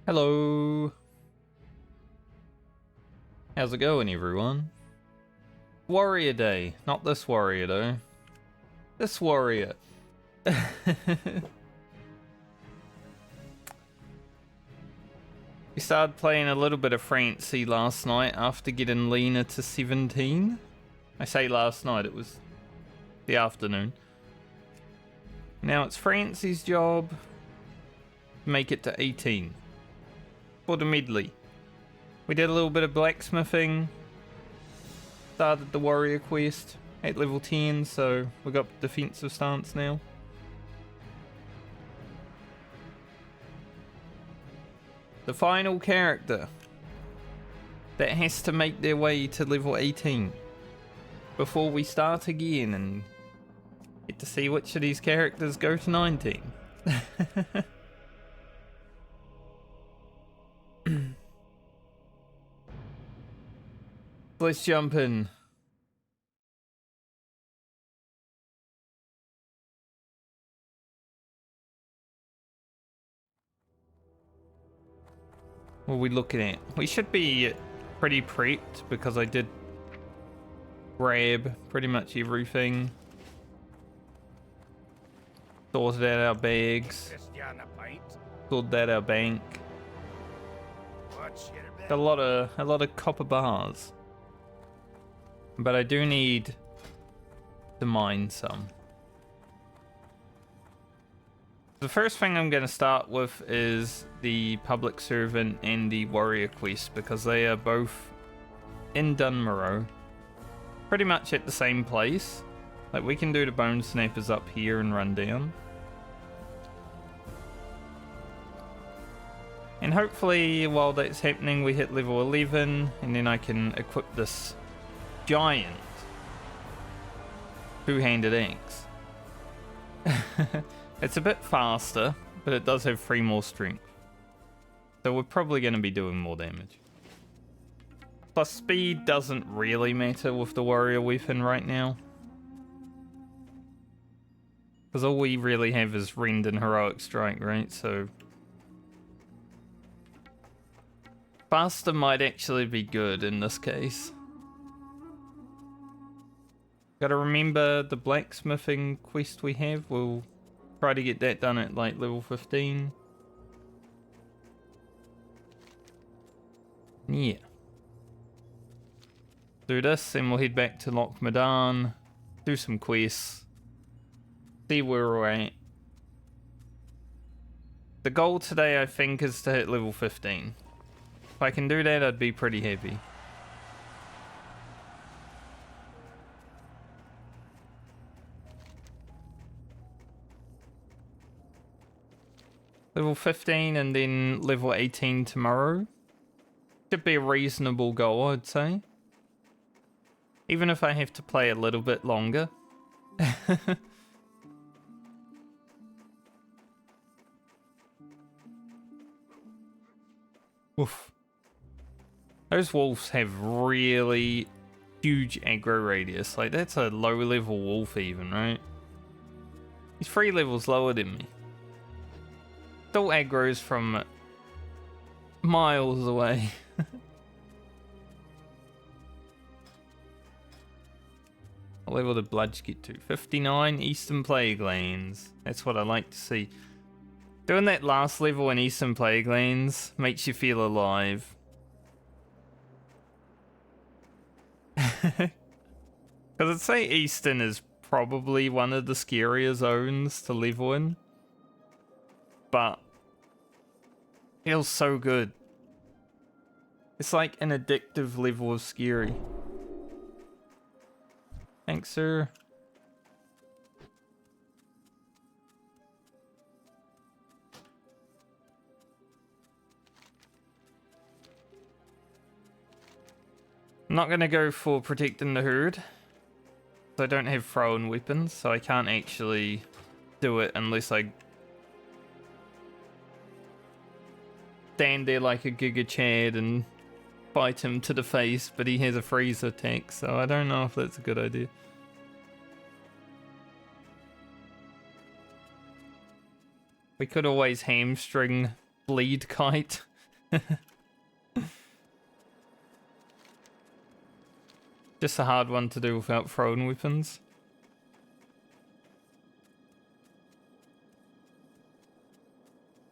Hello. How's it going, everyone? Warrior Day. Not this warrior, though. This warrior. We started playing a little bit of Francie last night after getting Lena to 17. I say last night, it was the afternoon. Now it's Francie's job to make it to 18 for the Medley. We did a little bit of blacksmithing, started the warrior quest at level 10, so we got defensive stance now. The final character that has to make their way to level 18 before we start again and get to see which of these characters go to 19. Let's jump in. What are we looking at? We should be pretty prepped because I did grab pretty much everything. Sorted out our bags. Sorted out our bank. Got a lot of copper bars. But I do need to mine some. The first thing I'm going to start with is the public servant and the warrior quest because they are both in Dunmorrow, pretty much at the same place. Like we can do the bone snappers up here and run down, and hopefully while that's happening we hit level 11 and then I can equip this giant two-handed axe. It's a bit faster, but it does have 3 more strength. So we're probably going to be doing more damage. Plus speed doesn't really matter with the warrior weapon right now. Because all we really have is Rend and Heroic Strike, right? So faster might actually be good in this case. Gotta remember the blacksmithing quest we have. We'll try to get that done at like level 15. Yeah. Do this and we'll head back to Loch Madan. Do some quests. See where we're at. The goal today I think is to hit level 15. If I can do that I'd be pretty happy. Level 15 and then level 18 tomorrow. Should be a reasonable goal, I'd say. Even if I have to play a little bit longer. Oof. Those wolves have really huge aggro radius. Like, that's a low level wolf even, right? He's 3 levels lower than me. Still aggro's from miles away. What level did Bludge get to? 59 Eastern Plague Lands. That's what I like to see. Doing that last level in Eastern Plague Lands makes you feel alive. Because I'd say Eastern is probably one of the scarier zones to level in. But feels so good. It's like an addictive level of scary. Thanks, sir. I'm not gonna go for protecting the herd. I don't have thrown weapons, so I can't actually do it unless I stand there like a Giga Chad and bite him to the face, but he has a freeze attack, so I don't know if that's a good idea. We could always hamstring Bleed Kite Just a hard one to do without thrown weapons.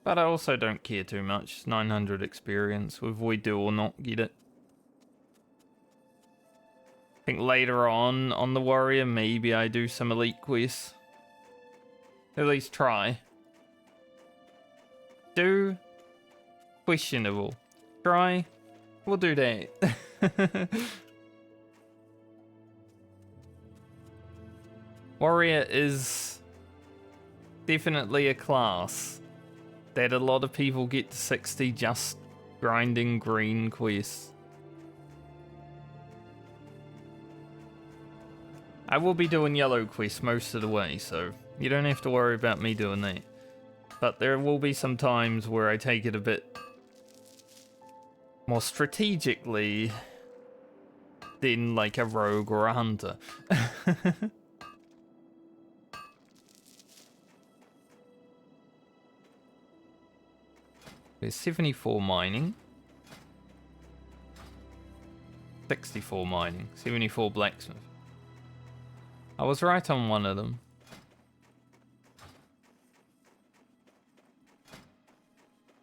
But I also don't care too much. 900 experience, whether we do or not get it. I think later on the warrior, maybe I do some elite quests. At least try. Do? Questionable. Try? We'll do that. Warrior is definitely a class that a lot of people get to 60 just grinding green quests. I will be doing yellow quests most of the way, so you don't have to worry about me doing that. But there will be some times where I take it a bit more strategically than like a rogue or a hunter. There's 74 mining. 64 mining. 74 blacksmith. I was right on one of them.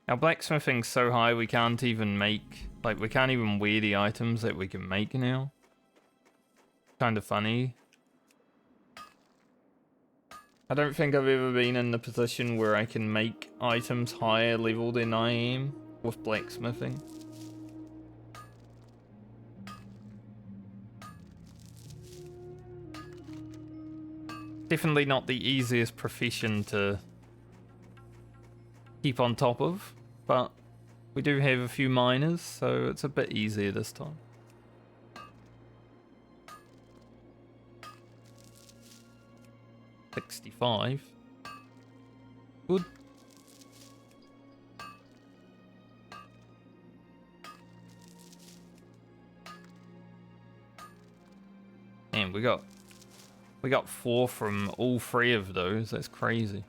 Our blacksmithing's so high we can't even make... Like, we can't even wear the items that we can make now. Kind of funny. I don't think I've ever been in the position where I can make items higher level than I am with blacksmithing. Definitely not the easiest profession to keep on top of, but we do have a few miners, so it's a bit easier this time. $65. Good. And we got 4 from all 3 of those. That's crazy.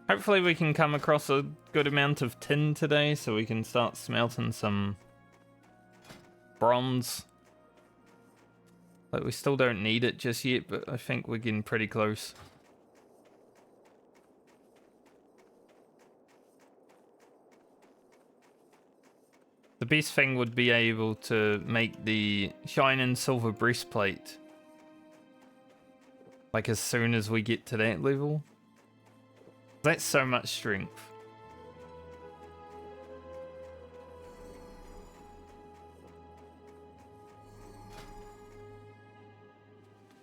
Hopefully we can come across a good amount of tin today so we can start smelting some bronze. Like, we still don't need it just yet, but I think we're getting pretty close. The best thing would be able to make the shining silver breastplate. Like, as soon as we get to that level. That's so much strength.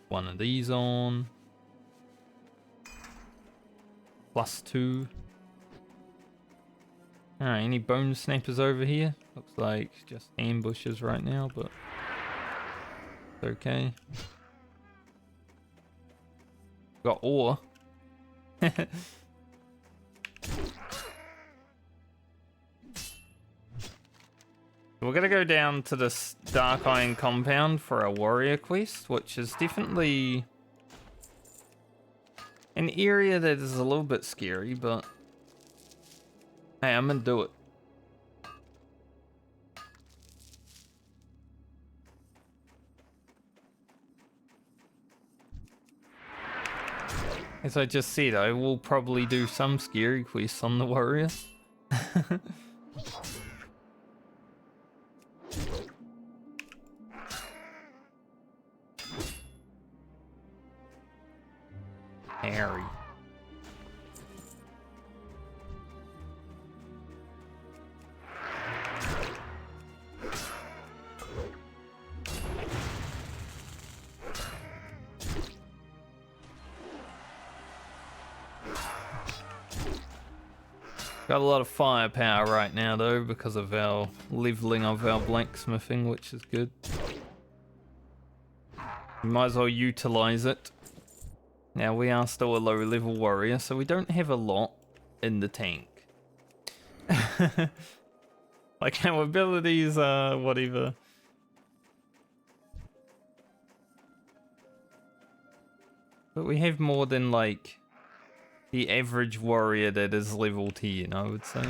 One of these on. +2. Alright, any bone snappers over here? Looks like just ambushes right now, but it's okay. Got ore. We're gonna go down to this Dark Iron compound for a warrior quest, which is definitely an area that is a little bit scary, but hey, I'm gonna do it. As I just said, I will probably do some scary quests on the warrior. Harry. Got a lot of firepower right now though because of our leveling of our blacksmithing, which is good. We might as well utilize it. Now, we are still a low-level warrior, so we don't have a lot in the tank. Like, our abilities are whatever. But we have more than, like, the average warrior that is level 10, I would say.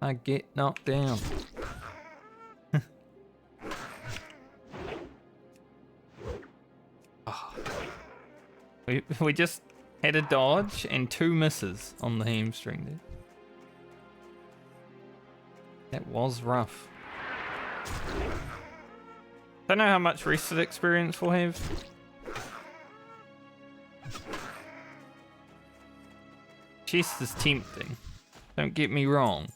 I get knocked down. Oh. We just had a dodge and 2 misses on the hamstring there. That was rough. Don't know how much rested experience we'll have. Chest is tempting. Don't get me wrong.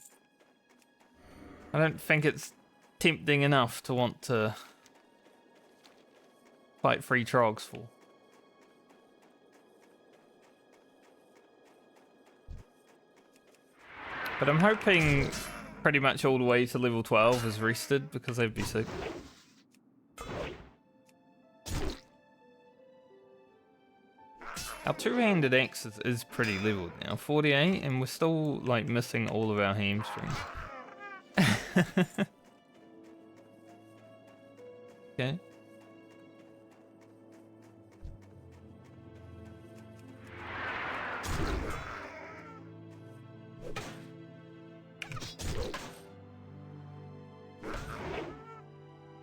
I don't think it's tempting enough to want to fight 3 trogs for. But I'm hoping pretty much all the way to level 12 is rested, because they'd be sick. Our 2-handed axe is pretty leveled now, 48, and we're still like missing all of our hamstrings. Okay.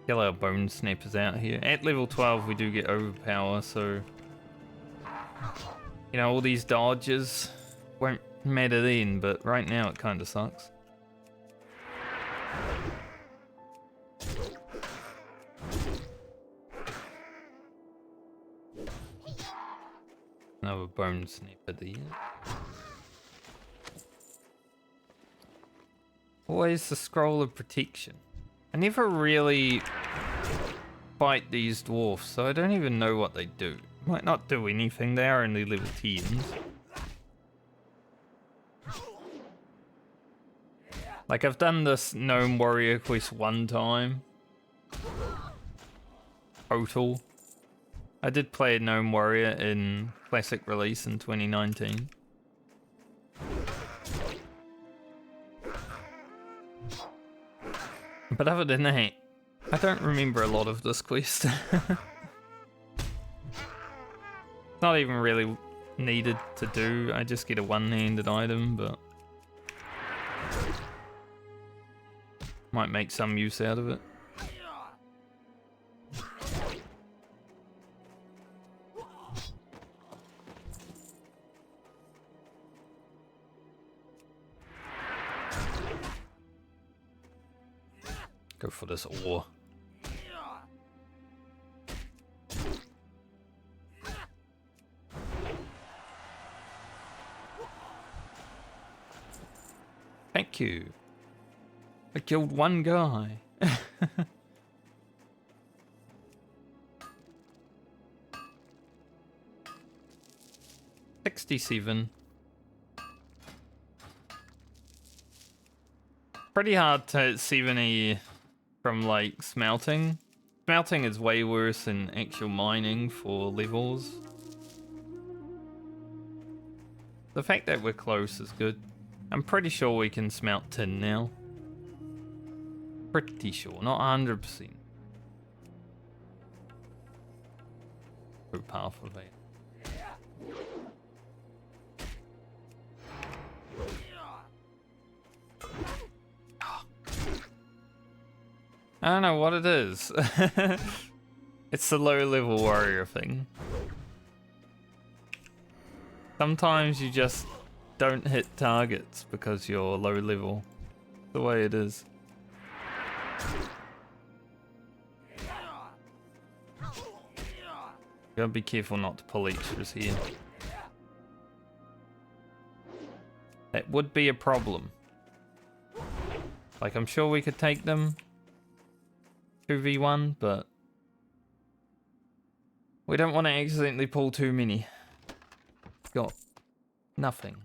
Kill our bone snappers out here. At level 12 we do get overpower, so you know, all these dodges won't matter then, but right now it kind of sucks. Another bone snapper there. Always the scroll of protection. I never really fight these dwarfs, so I don't even know what they do. Might not do anything, they are only level 10s. Like, I've done this Gnome Warrior quest 1 time. Total. I did play a Gnome Warrior in Classic release in 2019. But other than that, I don't remember a lot of this quest. Not even really needed to do. I just get a one-handed item, but might make some use out of it. Go for this ore. Thank you. I killed 1 guy. 67. Pretty hard to 70 from like smelting. Smelting is way worse than actual mining for levels. The fact that we're close is good. I'm pretty sure we can smelt tin now. Pretty sure, not 100%. So powerful they. I don't know what it is. It's the low level warrior thing. Sometimes you just don't hit targets because you're low level. The way it is. Gotta be careful not to pull extras here. That would be a problem. Like, I'm sure we could take them 2v1, but we don't want to accidentally pull too many. Got nothing.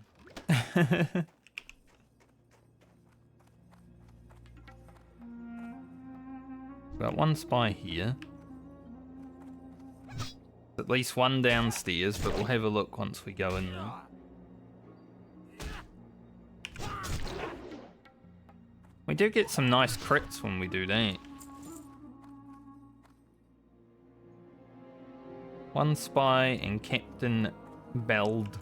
Got 1 spy here. At least 1 downstairs, but we'll have a look once we go in there. We do get some nice crits when we do that. One spy and Captain Beld.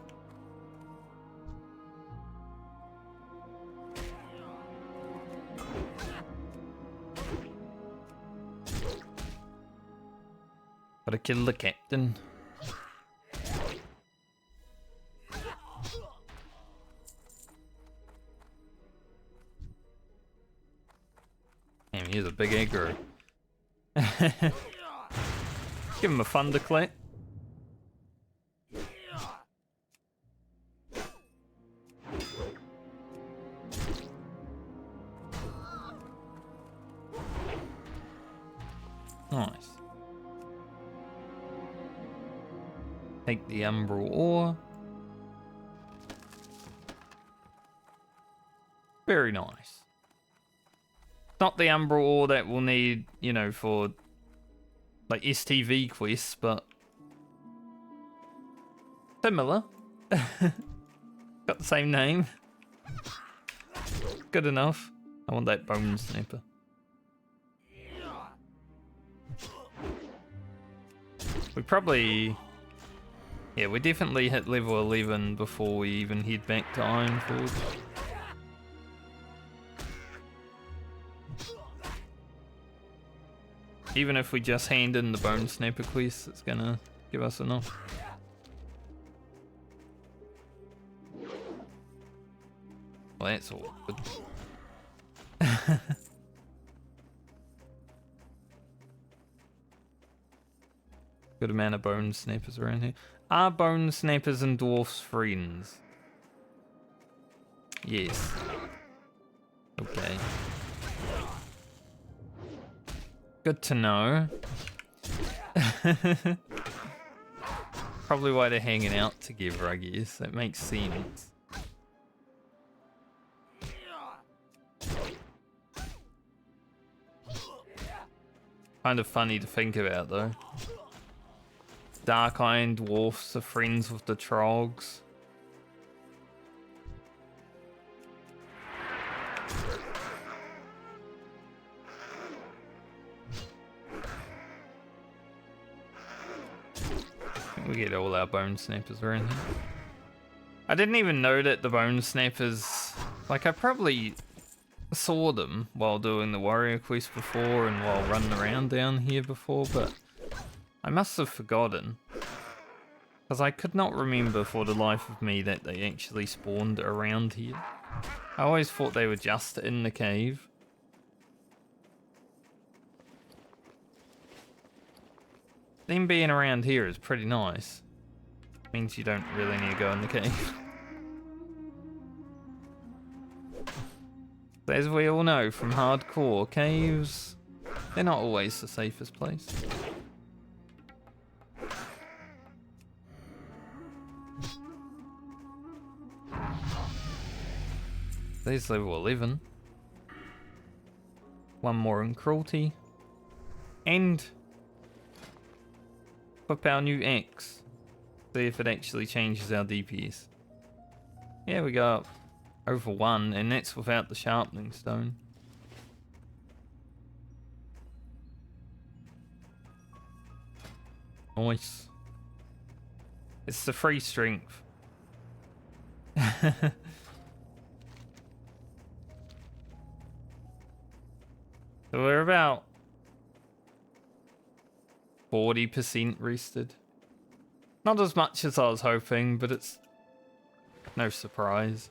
Gotta kill the captain. Damn, he's a big aggro. Give him a thunderclap. Nice. Take the umbral ore. Very nice. Not the umbral ore that we'll need, you know, for like STV quests, but similar. Got the same name. Good enough. I want that bone snapper. We probably... Yeah, we definitely hit level 11 before we even head back to Ironforge. Even if we just hand in the bone snapper quest, it's gonna give us enough. Well, that's all good. Good amount of bone snappers around here. Are bone snappers and dwarfs friends? Yes. Okay. Good to know. Probably why they're hanging out together, I guess. That makes sense. Kind of funny to think about, though. Dark Iron Dwarfs are friends with the Trogs. We get all our bone snappers around here. I didn't even know that the bone snappers... Like, I probably saw them while doing the warrior quest before and while running around down here before, but I must have forgotten. Because I could not remember for the life of me that they actually spawned around here. I always thought they were just in the cave. Them being around here is pretty nice. Means you don't really need to go in the cave. As we all know from hardcore, caves, they're not always the safest place. There's level 11. One more in cruelty. And equip our new axe. See if it actually changes our DPS. Yeah, we go up over 1, and that's without the sharpening stone. Nice. It's the free strength. So we're about 40% rested. Not as much as I was hoping, but it's no surprise.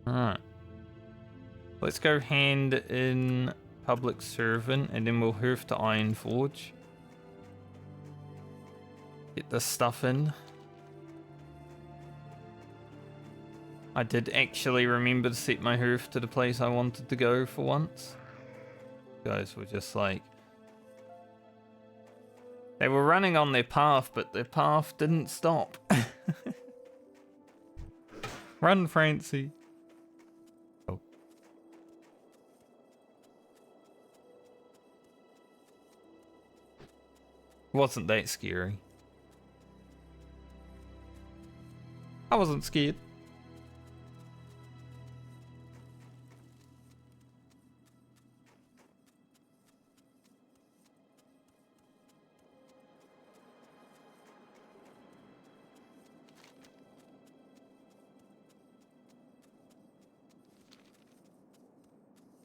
Alright. Let's go hand in public servant and then we'll hoof to Ironforge. Get this stuff in. I did actually remember to set my hoof to the place I wanted to go for once. Guys were just like... They were running on their path, but their path didn't stop. Run, Francie. Oh. Wasn't that scary. wasn't scared.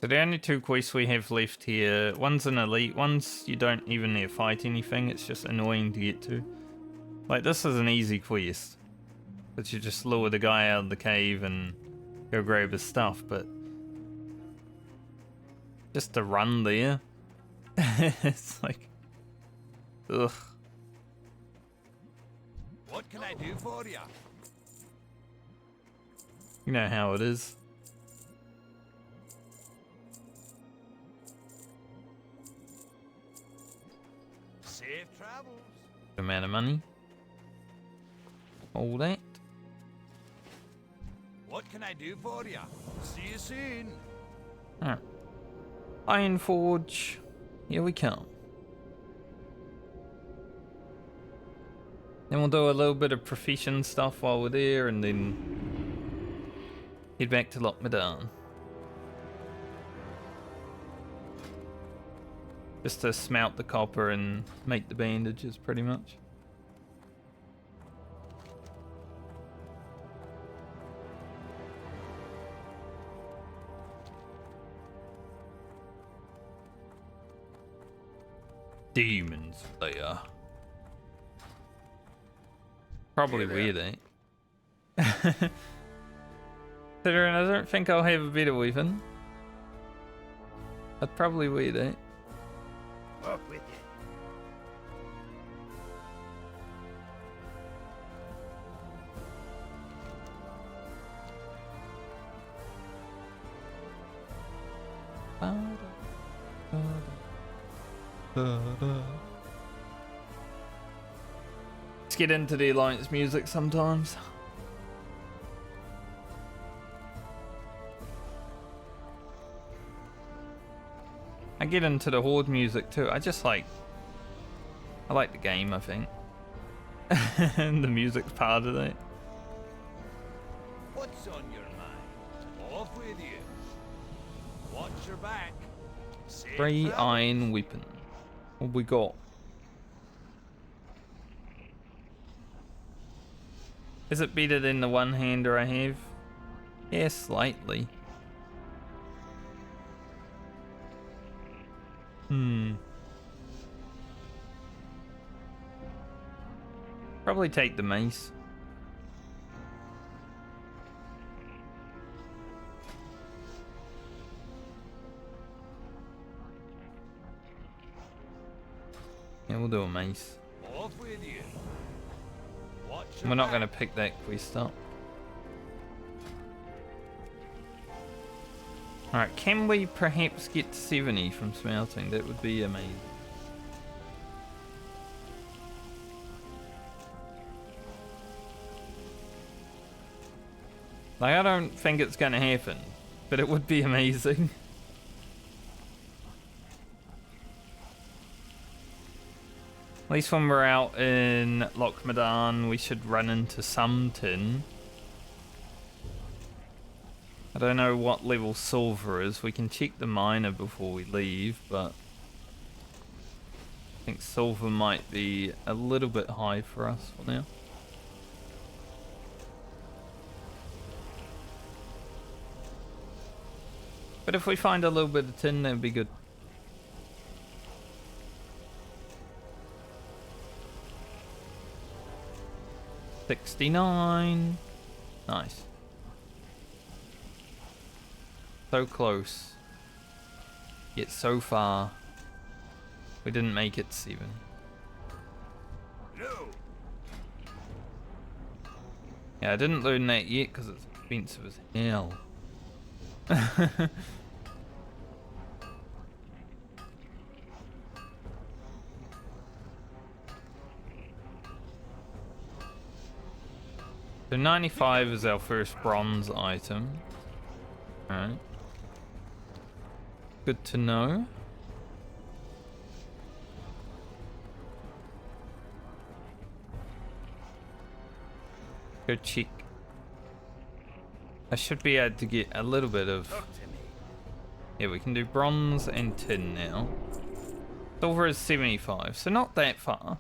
So the only two quests we have left here, one's an elite, one's you don't even need to fight anything, it's just annoying to get to. Like, this is an easy quest. But you just lure the guy out of the cave and go grab his stuff, but just to run there, it's like, ugh. What can I do for you? You know how it is. Safe travels. Amount of money. All that. What can I do for you? See you soon. Alright. Iron Forge. Here we come. Then we'll do a little bit of profession stuff while we're there and then head back to Lockmedan. Just to smelt the copper and make the bandages pretty much. Demon Slayer. Probably weird, eh? Considering I don't think I'll have a better weapon. That's probably weird, eh? Up with you. Let's get into the Alliance music sometimes. I get into the Horde music too. I like the game, I think. And the music's part of it. What's on your mind? Off with you. Watch your back. Safe 3 travels. iron weapon. What we got? Is it better than the one-hander I have? Yeah, slightly. Probably take the mace. Yeah, we'll do a mace. Off with you. Watch your We're not back. going to pick that quest up. Alright, can we perhaps get to 70 from smelting? That would be amazing. Like, I don't think it's going to happen, but it would be amazing. At least when we're out in Lockmedan, we should run into some tin. I don't know what level silver is. We can check the miner before we leave, but I think silver might be a little bit high for us for now. But if we find a little bit of tin, that'd be good. $69. Nice. So close. Yet so far. We didn't make it 7. No. Yeah, I didn't learn that yet because it's expensive as hell. So 95 is our first bronze item. Alright. Good to know. Go check I should be able to get a little bit of... Talk to me. Yeah, we can do bronze and tin now. Silver is 75, so not that far.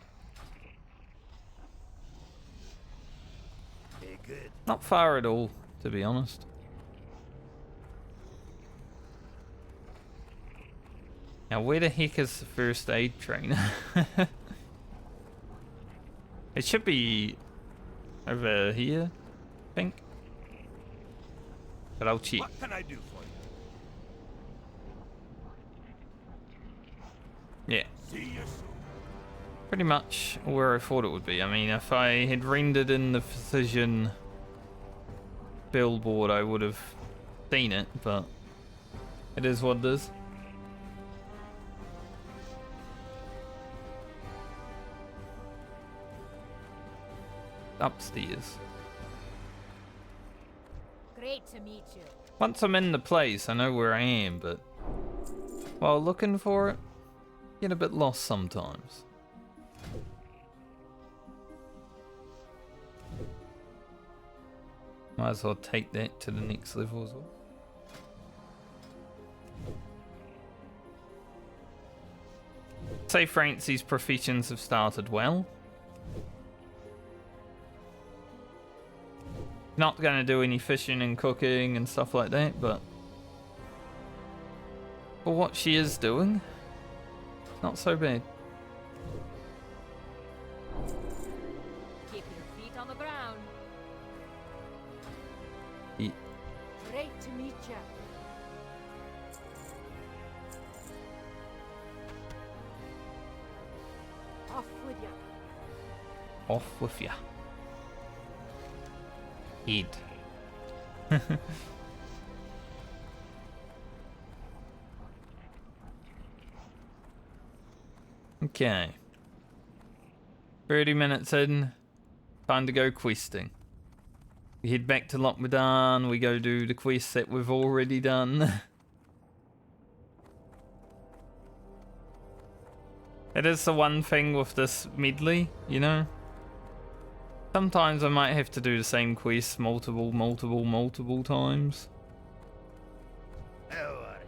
Be good. Not far at all, to be honest. Now, where the heck is the first aid trainer? It should be over here, I think. But I'll check. What can I do for you? Yeah, See you soon. pretty much where I thought it would be. I mean, if I had rendered in the precision billboard, I would have seen it, but it is what it is. Upstairs. Great to meet you. Once I'm in the place, I know where I am, but while looking for it, get a bit lost sometimes. Might as well take that to the next level as well. Say Francie's professions have started well. Not going to do any fishing and cooking and stuff like that, but for what she is doing, not so bad. Keep your feet on the ground. Yeah. Great to meet you. Off with you. Off with ya. Head. Okay. 30 minutes in. Time to go questing. We head back to Lochmadan. We go do the quests that we've already done. It is the one thing with this medley, you know? Sometimes I might have to do the same quest multiple times. How are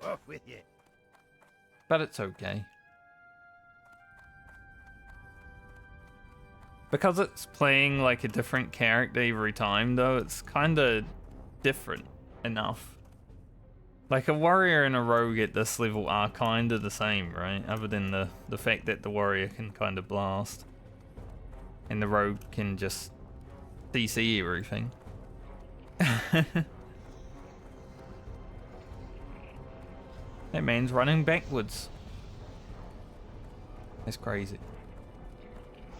you? Off with you. But it's okay. Because it's playing like a different character every time though, it's kinda different enough. Like a warrior and a rogue at this level are kinda the same, right? Other than the fact that the warrior can kinda blast. And the rogue can just CC everything. That man's running backwards. That's crazy.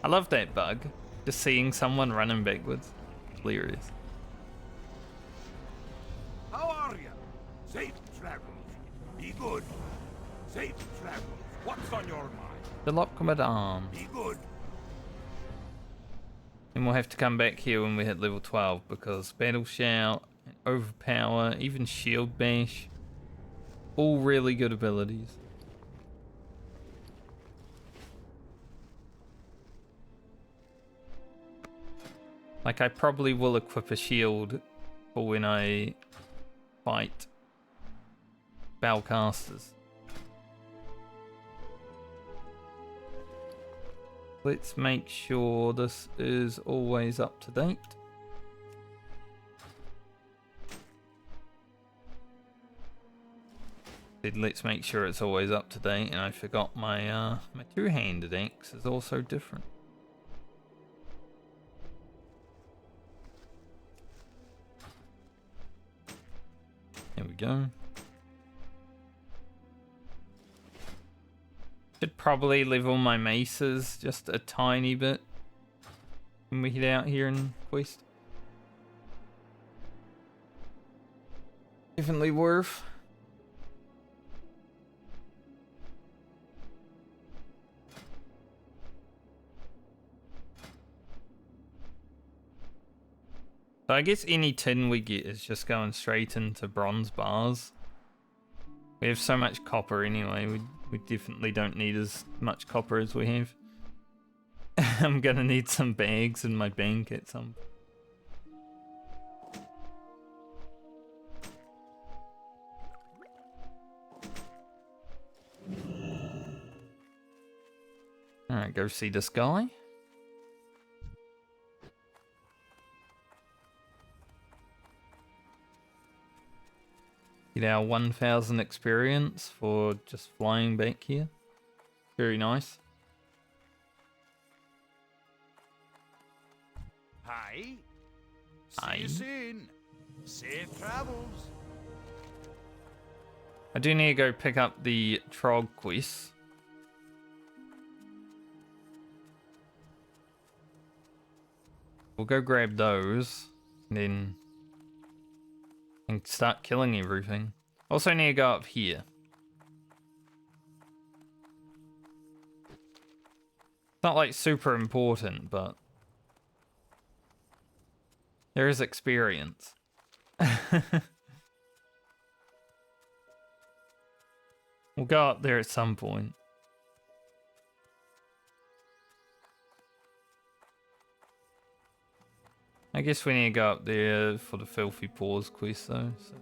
I love that bug. Just seeing someone running backwards. Hilarious. How are you? Safe travels. Be good. Safe travels. What's on your mind? The Lochmadan. Be good. And we'll have to come back here when we hit level 12 because Battle Shout, and Overpower, even Shield Bash, all really good abilities. Like I probably will equip a shield for when I fight Spellcasters. Let's make sure this is always up to date. Let's make sure it's always up to date, and I forgot my my two-handed axe is also different. There we go. Should probably level my maces just a tiny bit when we head out here in Quest. Definitely worth. So I guess any tin we get is just going straight into bronze bars. We have so much copper anyway, we We definitely don't need as much copper as we have. I'm gonna need some bags in my bank at some. Alright, go see this guy. Get our 1000 experience for just flying back here. Very nice. Hi. Hi. See you soon. Safe travels. I do need to go pick up the Trog quest. We'll go grab those, and then start killing everything. Also need to go up here. It's not like super important, but there is experience. We'll go up there at some point. I guess we need to go up there for the Filthy Paws quest though. So.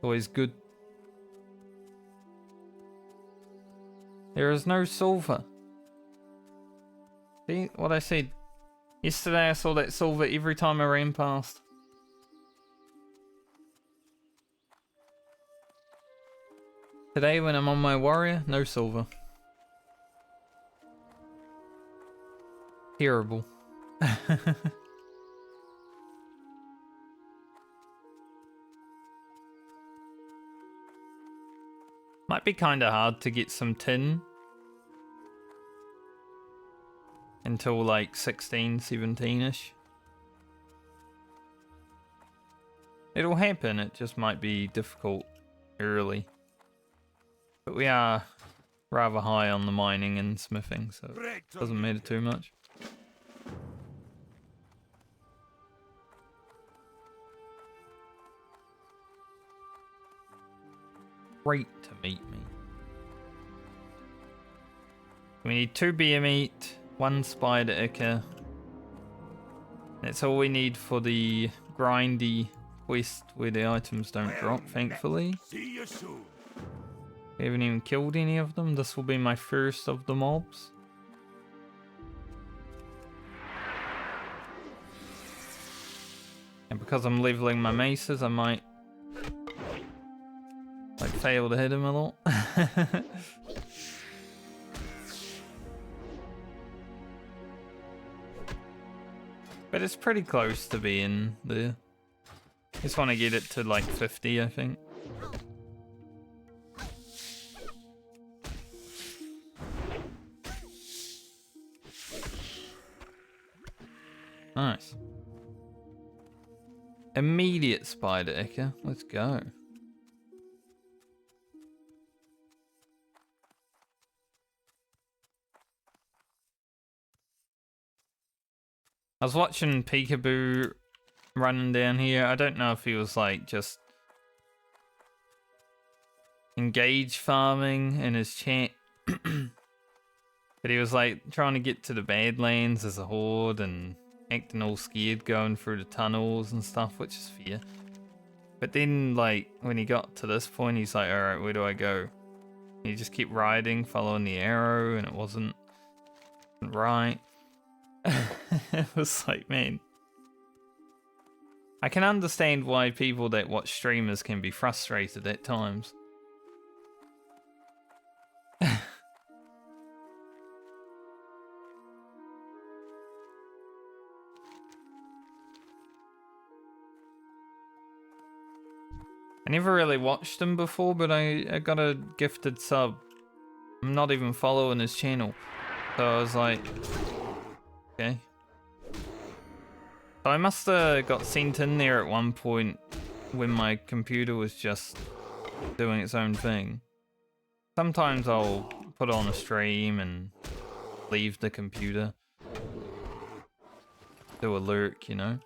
Always good. There is no silver. See what I said? Yesterday I saw that silver every time I ran past. Today when I'm on my warrior, no silver. Terrible. Might be kinda hard to get some tin until like 16, 17-ish. It'll happen, it just might be difficult early. But we are rather high on the mining and smithing, so it doesn't matter too much. Great to meet me. We need 2 beer meat, 1 spider ichor. That's all we need for the grindy quest where the items don't drop, thankfully. See you soon. We haven't even killed any of them. This will be my first of the mobs. And because I'm leveling my maces, I might like fail to hit him a lot. But it's pretty close to being there. Just want to get it to like 50, I think. Nice. Immediate spider ichor. Let's go. I was watching Peekaboo running down here. I don't know if he was like just engage farming in his chat. But he was like trying to get to the Badlands as a horde and acting all scared going through the tunnels and stuff, which is fair. But then like when he got to this point, he's like, alright, where do I go? And he just kept riding, following the arrow, and it wasn't right. It was like, man, I can understand why people that watch streamers can be frustrated at times. I never really watched him before, but I got a gifted sub. I'm not even following his channel. So I was like, okay. So I must have got sent in there at one point when my computer was just doing its own thing. Sometimes I'll put on a stream and leave the computer. Do a lurk, you know?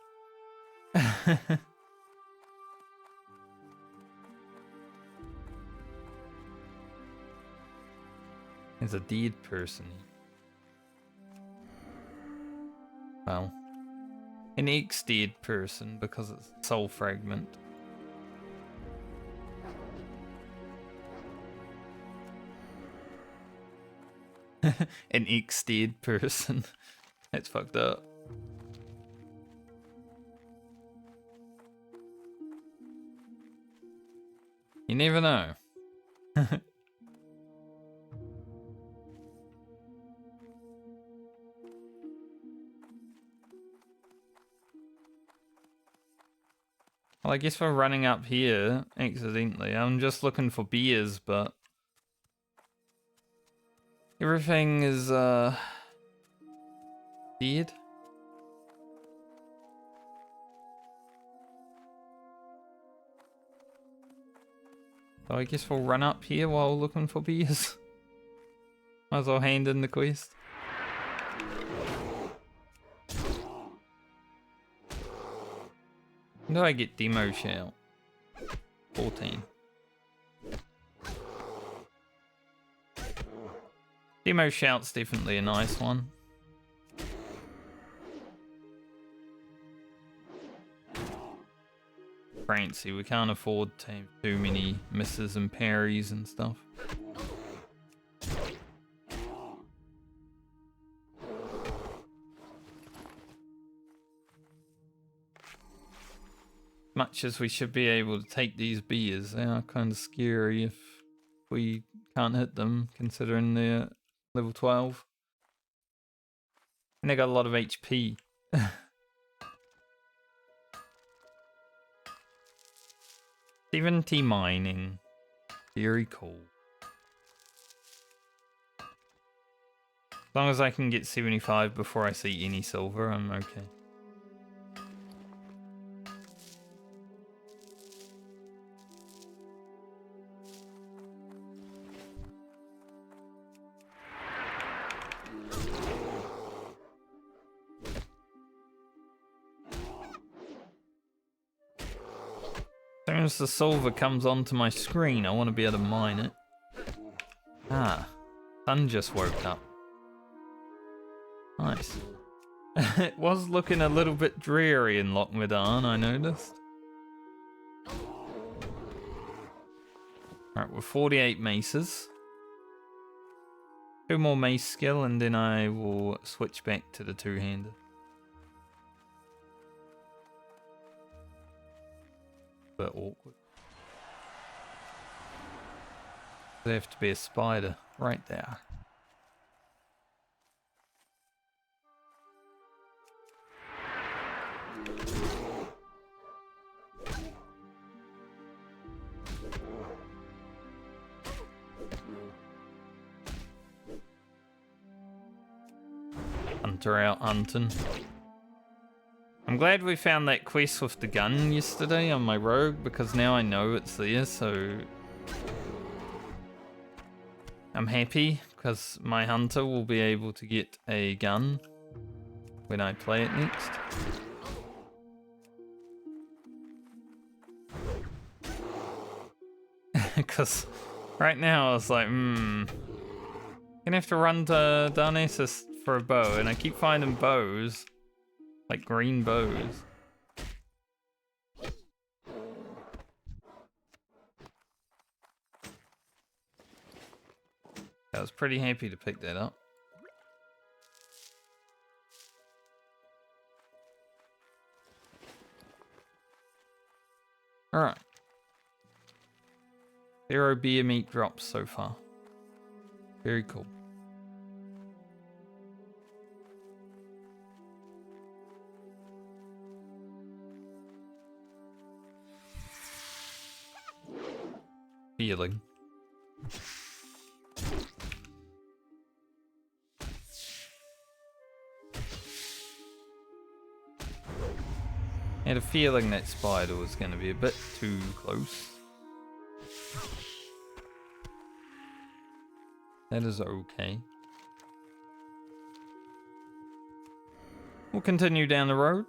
There's a dead person. Well, an ex-dead person because it's a soul fragment. An ex-dead person. That's fucked up. You never know. Well, I guess we're running up here accidentally. I'm just looking for beers, but everything is dead. So I guess we'll run up here while looking for beers. Might as well hand in the quest. When do I get demo shout? 14. Demo shout's definitely a nice one. Fancy, we can't afford to have too many misses and parries and stuff. Much as we should be able to take these beers, they are kind of scary if we can't hit them, considering they're level 12. And they got a lot of HP. 70 mining. Very cool. As long as I can get 75 before I see any silver, I'm okay. As soon as the silver comes onto my screen, I want to be able to mine it. Ah, sun just woke up. Nice. It was looking a little bit dreary in Lochmadan, I noticed. Alright, we're 48 maces. 2 more mace skill and then I will switch back to the two-hander. Bit awkward. There have to be a spider right there. Hunter out hunting. I'm glad we found that quest with the gun yesterday on my rogue, because now I know it's there, so I'm happy, because my hunter will be able to get a gun when I play it next. Because right now I was like, gonna have to run to Darnassus for a bow, and I keep finding bows. Like green bows. I was pretty happy to pick that up. Alright. 0 beer meat drops so far. Very cool. Feeling. I had a feeling that spider was going to be a bit too close. That is okay. We'll continue down the road.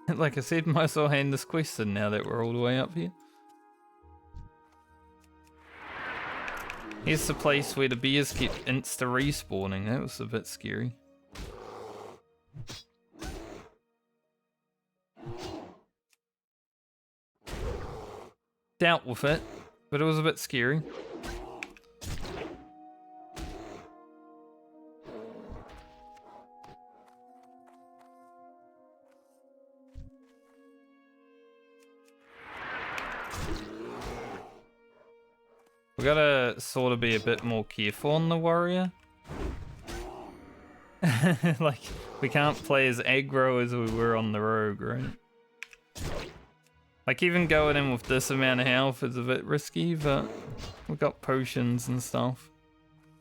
Like I said, might as well hand this quest in now that we're all the way up here. Here's the place where the bears kept insta respawning. That was a bit scary. Dealt with it, but it was a bit scary. We gotta sort of be a bit more careful on the warrior. Like, we can't play as aggro as we were on the rogue, right? Like, even going in with this amount of health is a bit risky, but we've got potions and stuff.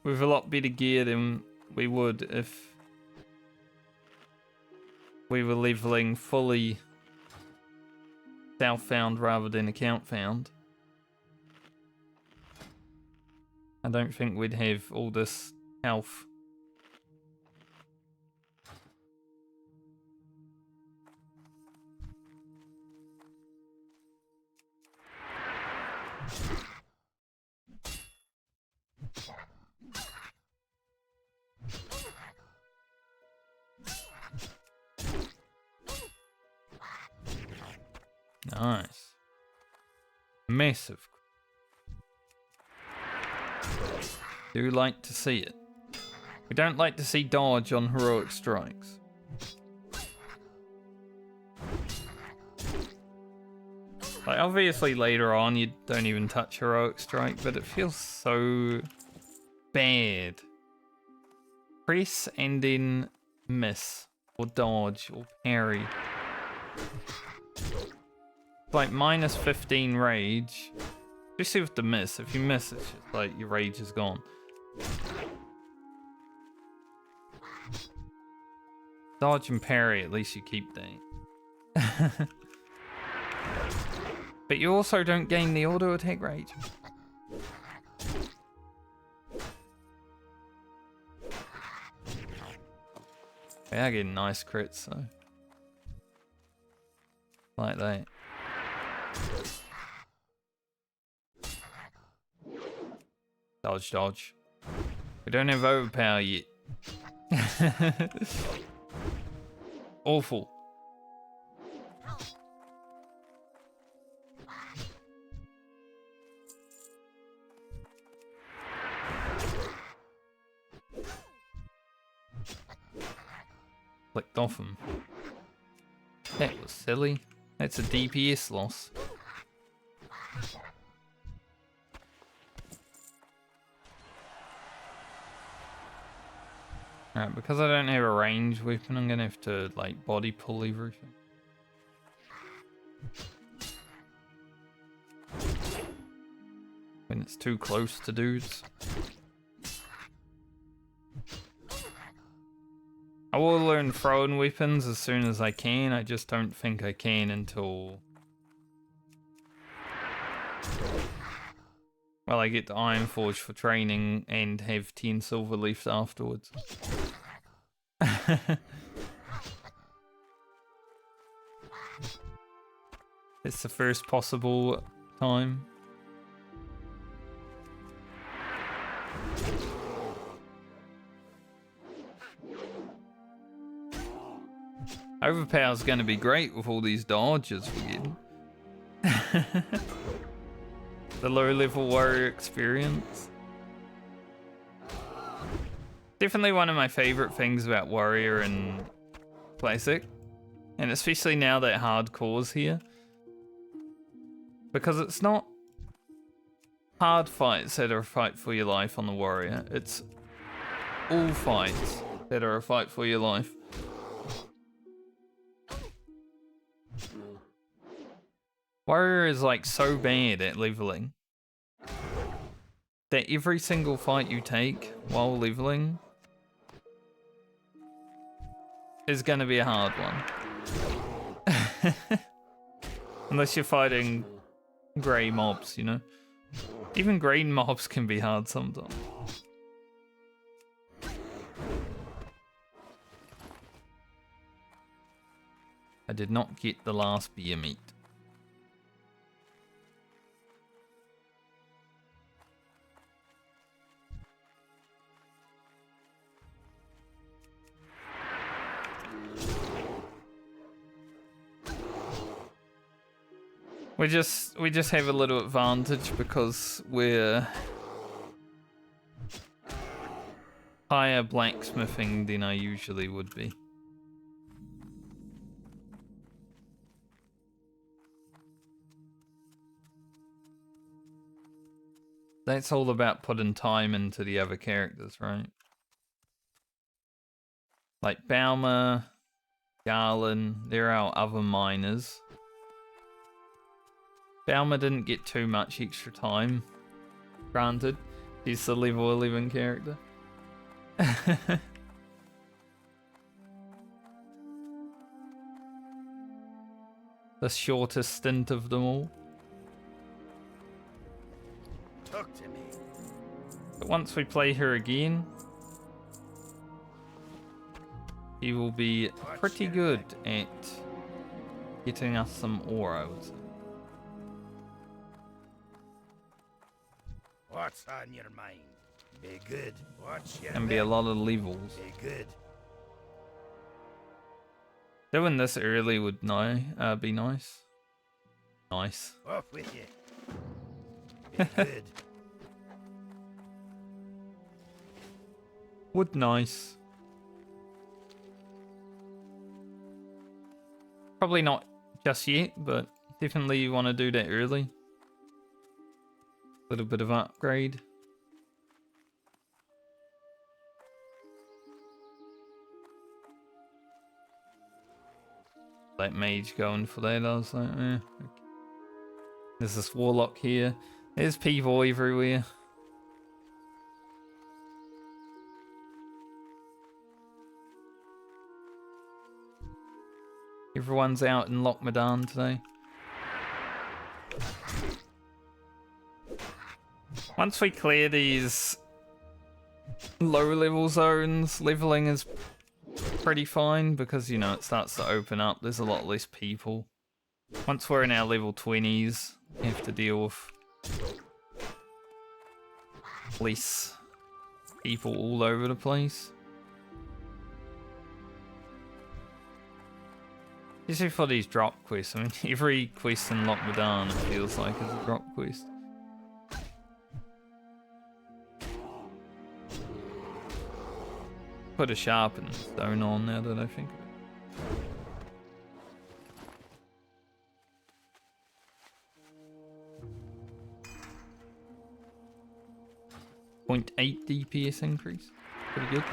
With a lot better gear than we would if we were leveling fully self-found rather than account-found. I don't think we'd have all this health. Nice. Massive. Do like to see it. We don't like to see dodge on heroic strikes. Like, obviously later on you don't even touch heroic strike, but it feels so bad. Press and then miss, or dodge, or parry. Like minus 15 rage. Especially with the miss. If you miss, it's just like your rage is gone. Dodge and parry, at least you keep that. But you also don't gain the auto attack rage. We are getting nice crits though. Like that. Dodge, dodge. We don't have overpower yet. Awful. Clicked off him. That was silly. That's a DPS loss. Alright, because I don't have a range weapon, I'm gonna have to like body pull everything. When it's too close to dudes. I will learn throwing weapons as soon as I can, I just don't think I can until... well, I get the Iron Forge for training and have 10 silver left afterwards. It's the first possible time. Overpower's gonna be great with all these dodges we get. The low level warrior experience. Definitely one of my favorite things about warrior and classic. And especially now that hardcore's here. Because it's not hard fights that are a fight for your life on the warrior. It's all fights that are a fight for your life. Warrior is like so bad at leveling that every single fight you take while leveling is gonna be a hard one. Unless you're fighting grey mobs, you know? Even green mobs can be hard sometimes. I did not get the last beer meat. We just have a little advantage because we're higher blacksmithing than I usually would be. That's all about putting time into the other characters, right? Like Balmer, Garland, they're our other miners. Balmer didn't get too much extra time. Granted, he's the level 11 character. The shortest stint of them all. Talk to me. But once we play her again, he will be pretty good at getting us some ore, I would say. What's on your mind? Be good. Watch your Can be a lot of levels. Be good. Doing this early would be nice. Nice. Off with you. Be good. Would nice. Probably not just yet, but definitely you want to do that early. Little bit of upgrade. That mage going for that, I was like, eh. Okay. There's this warlock here. There's people everywhere. Everyone's out in Lochmadan today. Once we clear these low level zones, leveling is pretty fine because, you know, it starts to open up. There's a lot less people. Once we're in our level 20s, we have to deal with less people all over the place. Especially for these drop quests. I mean, every quest in Lochmadan, it feels like, is a drop quest. Put a sharpened stone on now that I think of it. 0.8 DPS increase. Pretty good.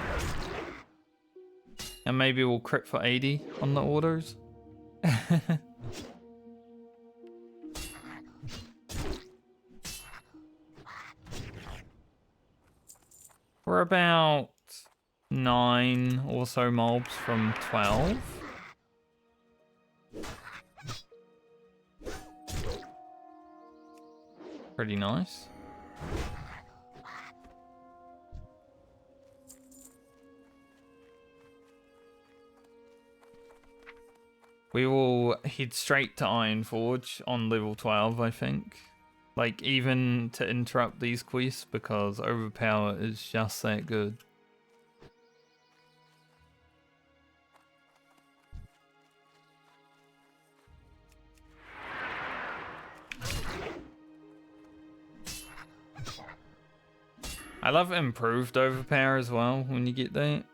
And maybe we'll crit for 80 on the autos. We're about 9 or so mobs from 12. Pretty nice. We will head straight to Ironforge on level 12, I think. Like, even to interrupt these quests, because Overpower is just that good. I love improved Overpower as well when you get that.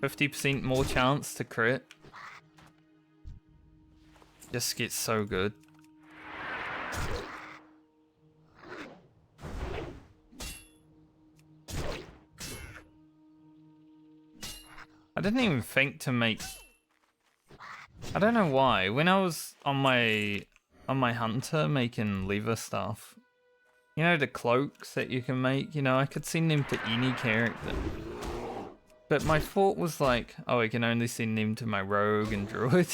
50% more chance to crit. Just gets so good. I didn't even think to make... I don't know why. When I was on my hunter making leather stuff, you know the cloaks that you can make, you know, I could send them to any character. But my thought was like, oh, I can only send them to my rogue and druid.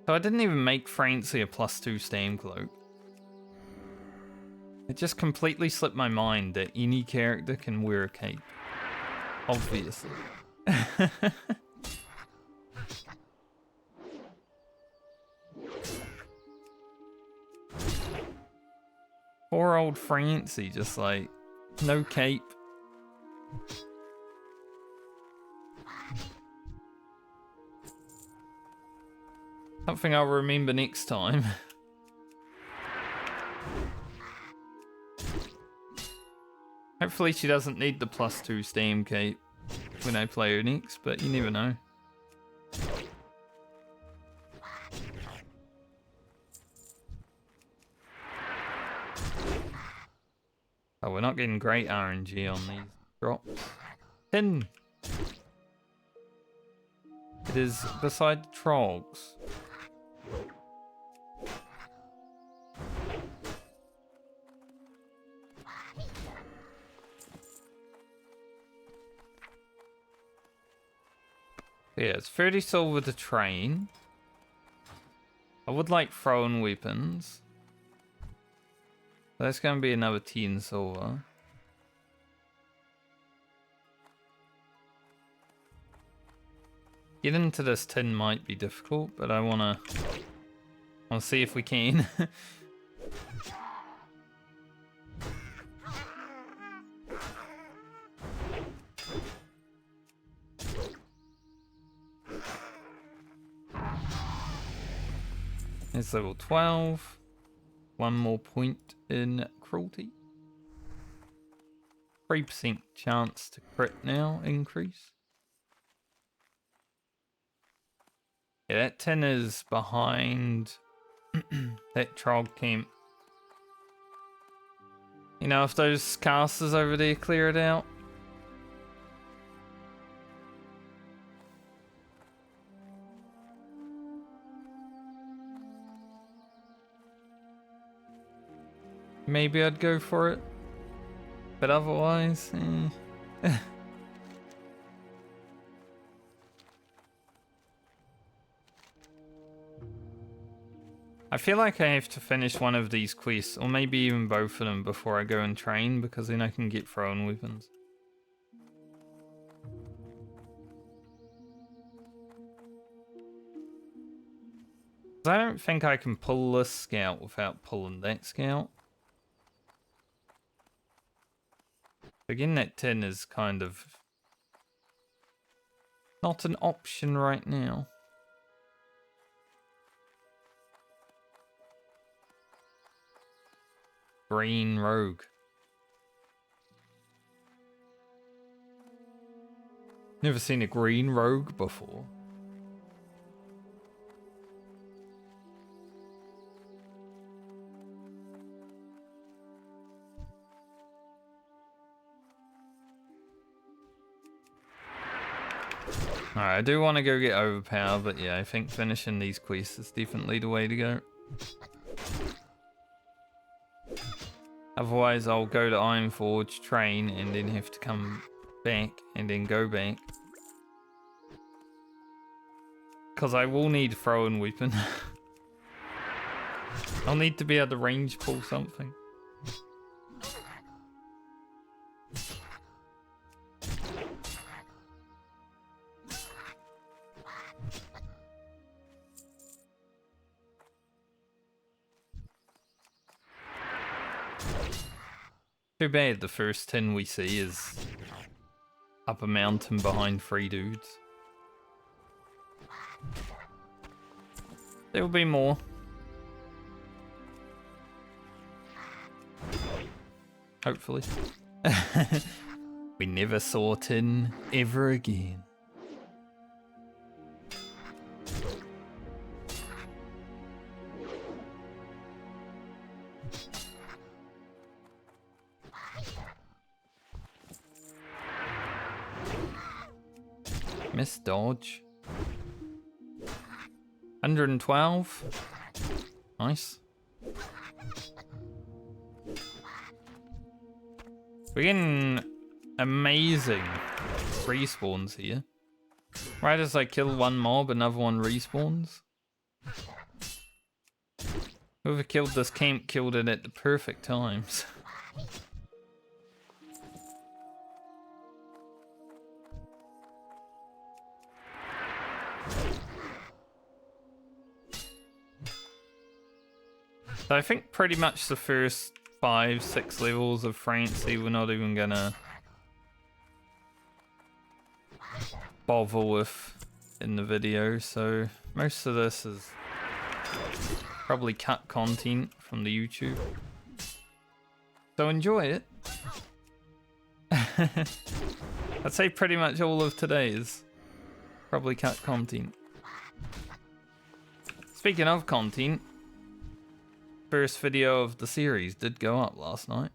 So I didn't even make Francie a +2 stam cloak. It just completely slipped my mind that any character can wear a cape. Obviously. Poor old Francie, just like, no cape. Something I'll remember next time. Hopefully she doesn't need the +2 stam cape when I play her next, but you never know. Oh, we're not getting great RNG on these drops. 10! It is beside the trogs. Yeah, it's 30 silver to train. I would like thrown weapons. That's going to be another 10 silver. Getting into this tin might be difficult, but I want to see if we can. It's level 12. One more point in cruelty. 3% chance to crit now increase. Yeah, that tin is behind that trog camp. You know, if those casters over there clear it out. Maybe I'd go for it. But otherwise, I feel like I have to finish one of these quests, or maybe even both of them before I go and train, because then I can get thrown weapons. I don't think I can pull this scout without pulling that scout. Again, that tin is kind of not an option right now. Green rogue. Never seen a green rogue before. Alright, I do want to go get overpowered, but yeah, I think finishing these quests is definitely the way to go. Otherwise, I'll go to Ironforge, train, and then have to come back, and then go back. Because I will need a throwing weapon. I'll need to be able to range pull something. Too bad the first 10 we see is up a mountain behind 3 dudes. There will be more. Hopefully. We never saw tin ever again. Miss dodge. 112. Nice. We're getting amazing respawns here. Right as I kill one mob, another one respawns. Whoever killed this camp killed it at the perfect times. So I think pretty much the first 5-6 levels of Francie we're not even gonna bother with in the video, so most of this is Probably cut content from the YouTube. So enjoy it. I'd say pretty much all of today is probably cut content. Speaking of content, first video of the series did go up last night.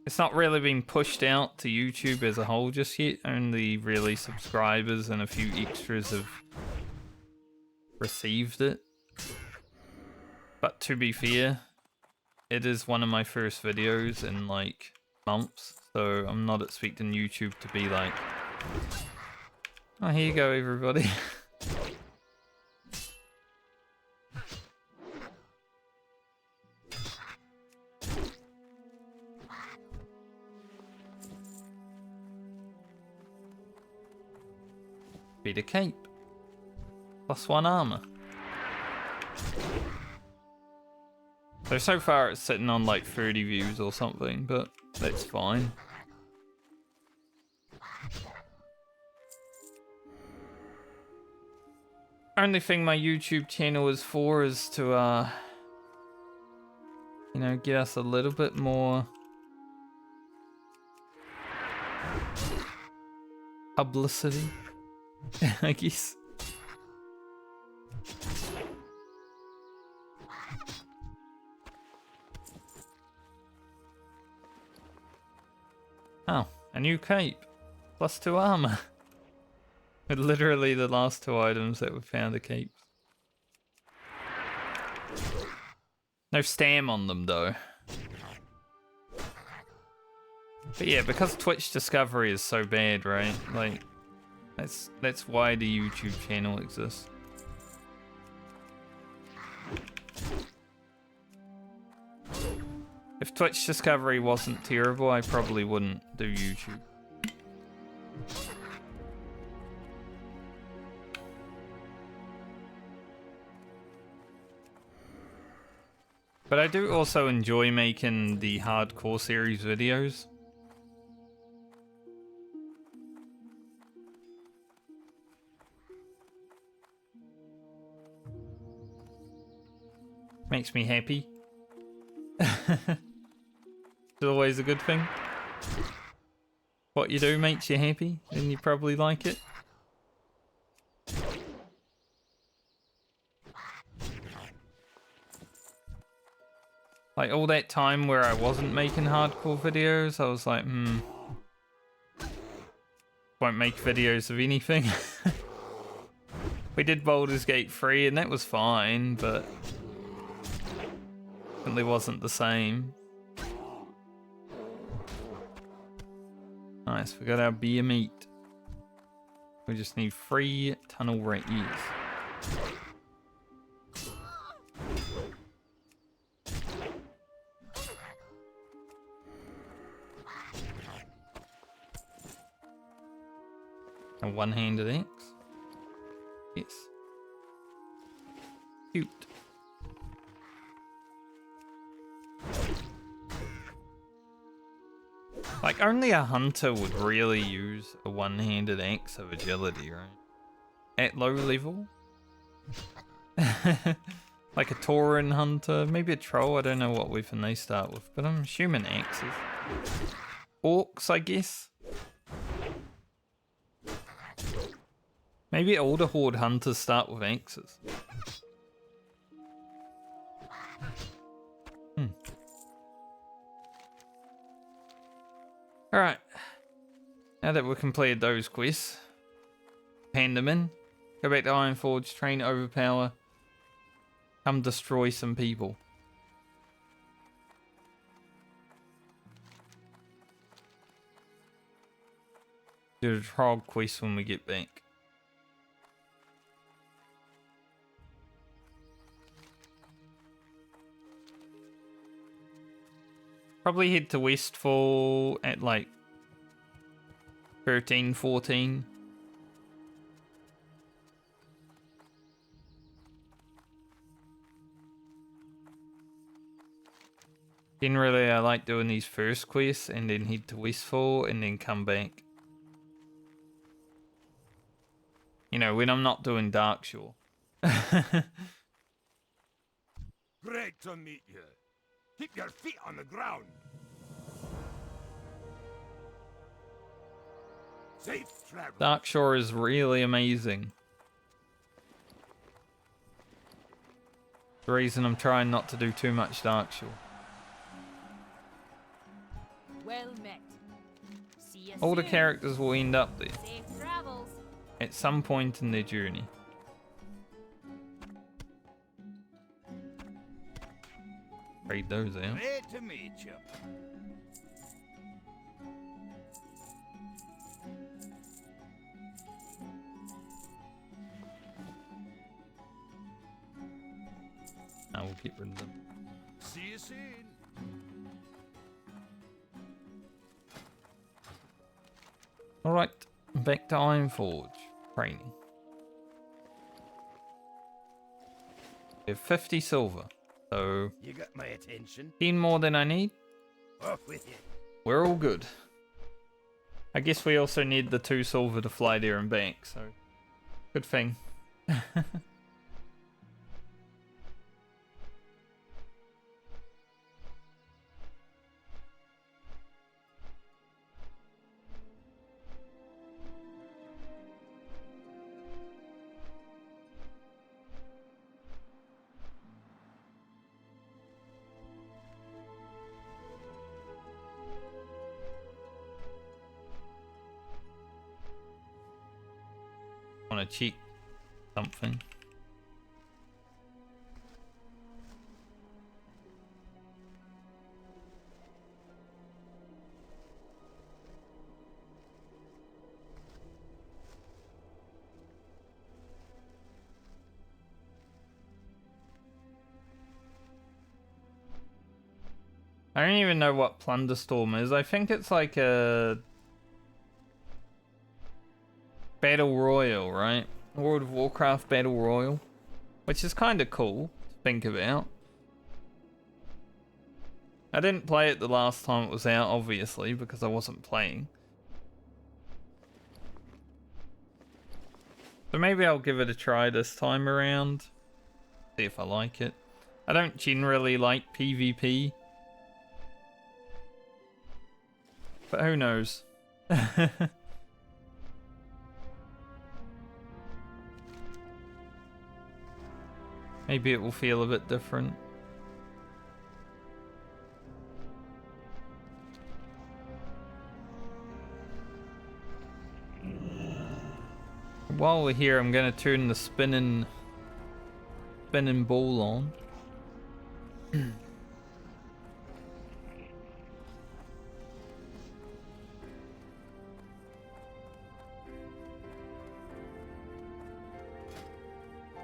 It's not really been pushed out to YouTube as a whole just yet. Only really subscribers and a few extras have received it. But to be fair, it is one of my first videos in like months, so I'm not expecting YouTube to be like, oh, here you go, everybody. Beat a cape. +1 armor. So far it's sitting on like 30 views or something, but that's fine. Only thing my YouTube channel is for is to, you know, get us a little bit more publicity, I guess. Oh, a new cape. +2 armor. With literally the last 2 items that we found are capes. No stam on them though. But yeah, because Twitch discovery is so bad, right? Like, that's why the YouTube channel exists. If Twitch discovery wasn't terrible, I probably wouldn't do YouTube. But I do also enjoy making the hardcore series videos. Makes me happy. It's always a good thing. What you do makes you happy, then you probably like it. Like all that time where I wasn't making hardcore videos, I was like, won't make videos of anything. We did Baldur's Gate 3 and that was fine, but definitely wasn't the same. Nice, we got our beer meat. We just need 3 tunnel rat ears. A one-handed axe. Yes. Cute. Like, only a hunter would really use a one-handed axe of agility, right? At low level? Like a Tauren hunter, maybe a troll, I don't know what weapon they start with, but I'm assuming axes. Orcs, I guess? Maybe older horde hunters start with axes. Alright. Now that we've completed those quests, hand them in, go back to Ironforge, train overpower, come destroy some people. Do the trial quest when we get back. Probably head to Westfall at like 13, 14. Generally, I like doing these first quests and then head to Westfall and then come back. You know, when I'm not doing Darkshore. Great to meet you. Keep your feet on the ground. Safe travel. Darkshore is really amazing. The reason I'm trying not to do too much Darkshore. Well met. See you All the soon. characters will end up there Safe travels. at some point in their journey. Trade those out. Great to meet you. I will get rid of them. See you soon. Alright, back to Ironforge training. We have 50 silver, so You got my attention. 10 more than I need. Off with you. We're all good. I guess we also need the 2 silver to fly there and back, so good thing. Want to cheat something. I don't even know what Plunderstorm is. I think it's like a Battle Royale, right? World of Warcraft Battle Royale. Which is kind of cool to think about. I didn't play it the last time it was out, obviously, because I wasn't playing. So maybe I'll give it a try this time around. See if I like it. I don't generally like PvP. But who knows? Maybe it will feel a bit different. While we're here, I'm gonna turn the spinning ball on.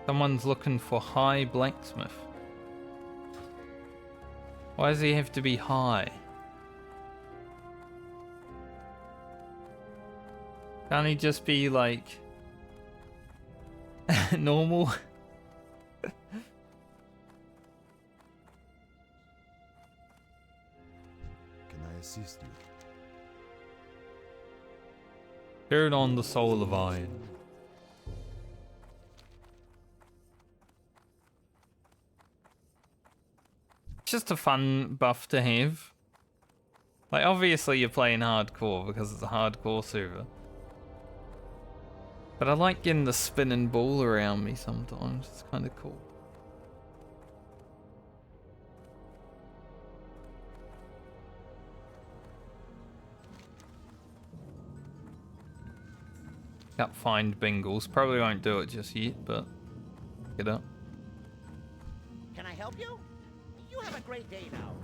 Someone's looking for high blacksmith. Why does he have to be high? Can't he just be like normal? Can I assist you? Turn on the soul of iron. Just a fun buff to have. Like, obviously you're playing hardcore because it's a hardcore server. But I like getting the spinning ball around me sometimes. It's kind of cool. Got find Bingles. Probably won't do it just yet, but get up. Can I help you? You have a great day now.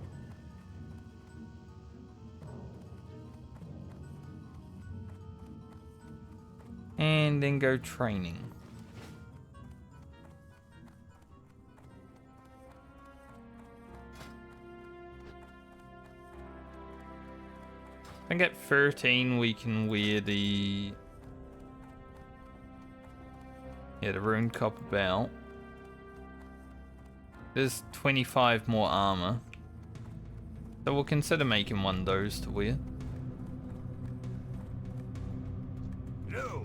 And then go training. I think at 13 we can wear the Rune Copper Belt. There's 25 more armor. So we'll consider making one of those to wear. No.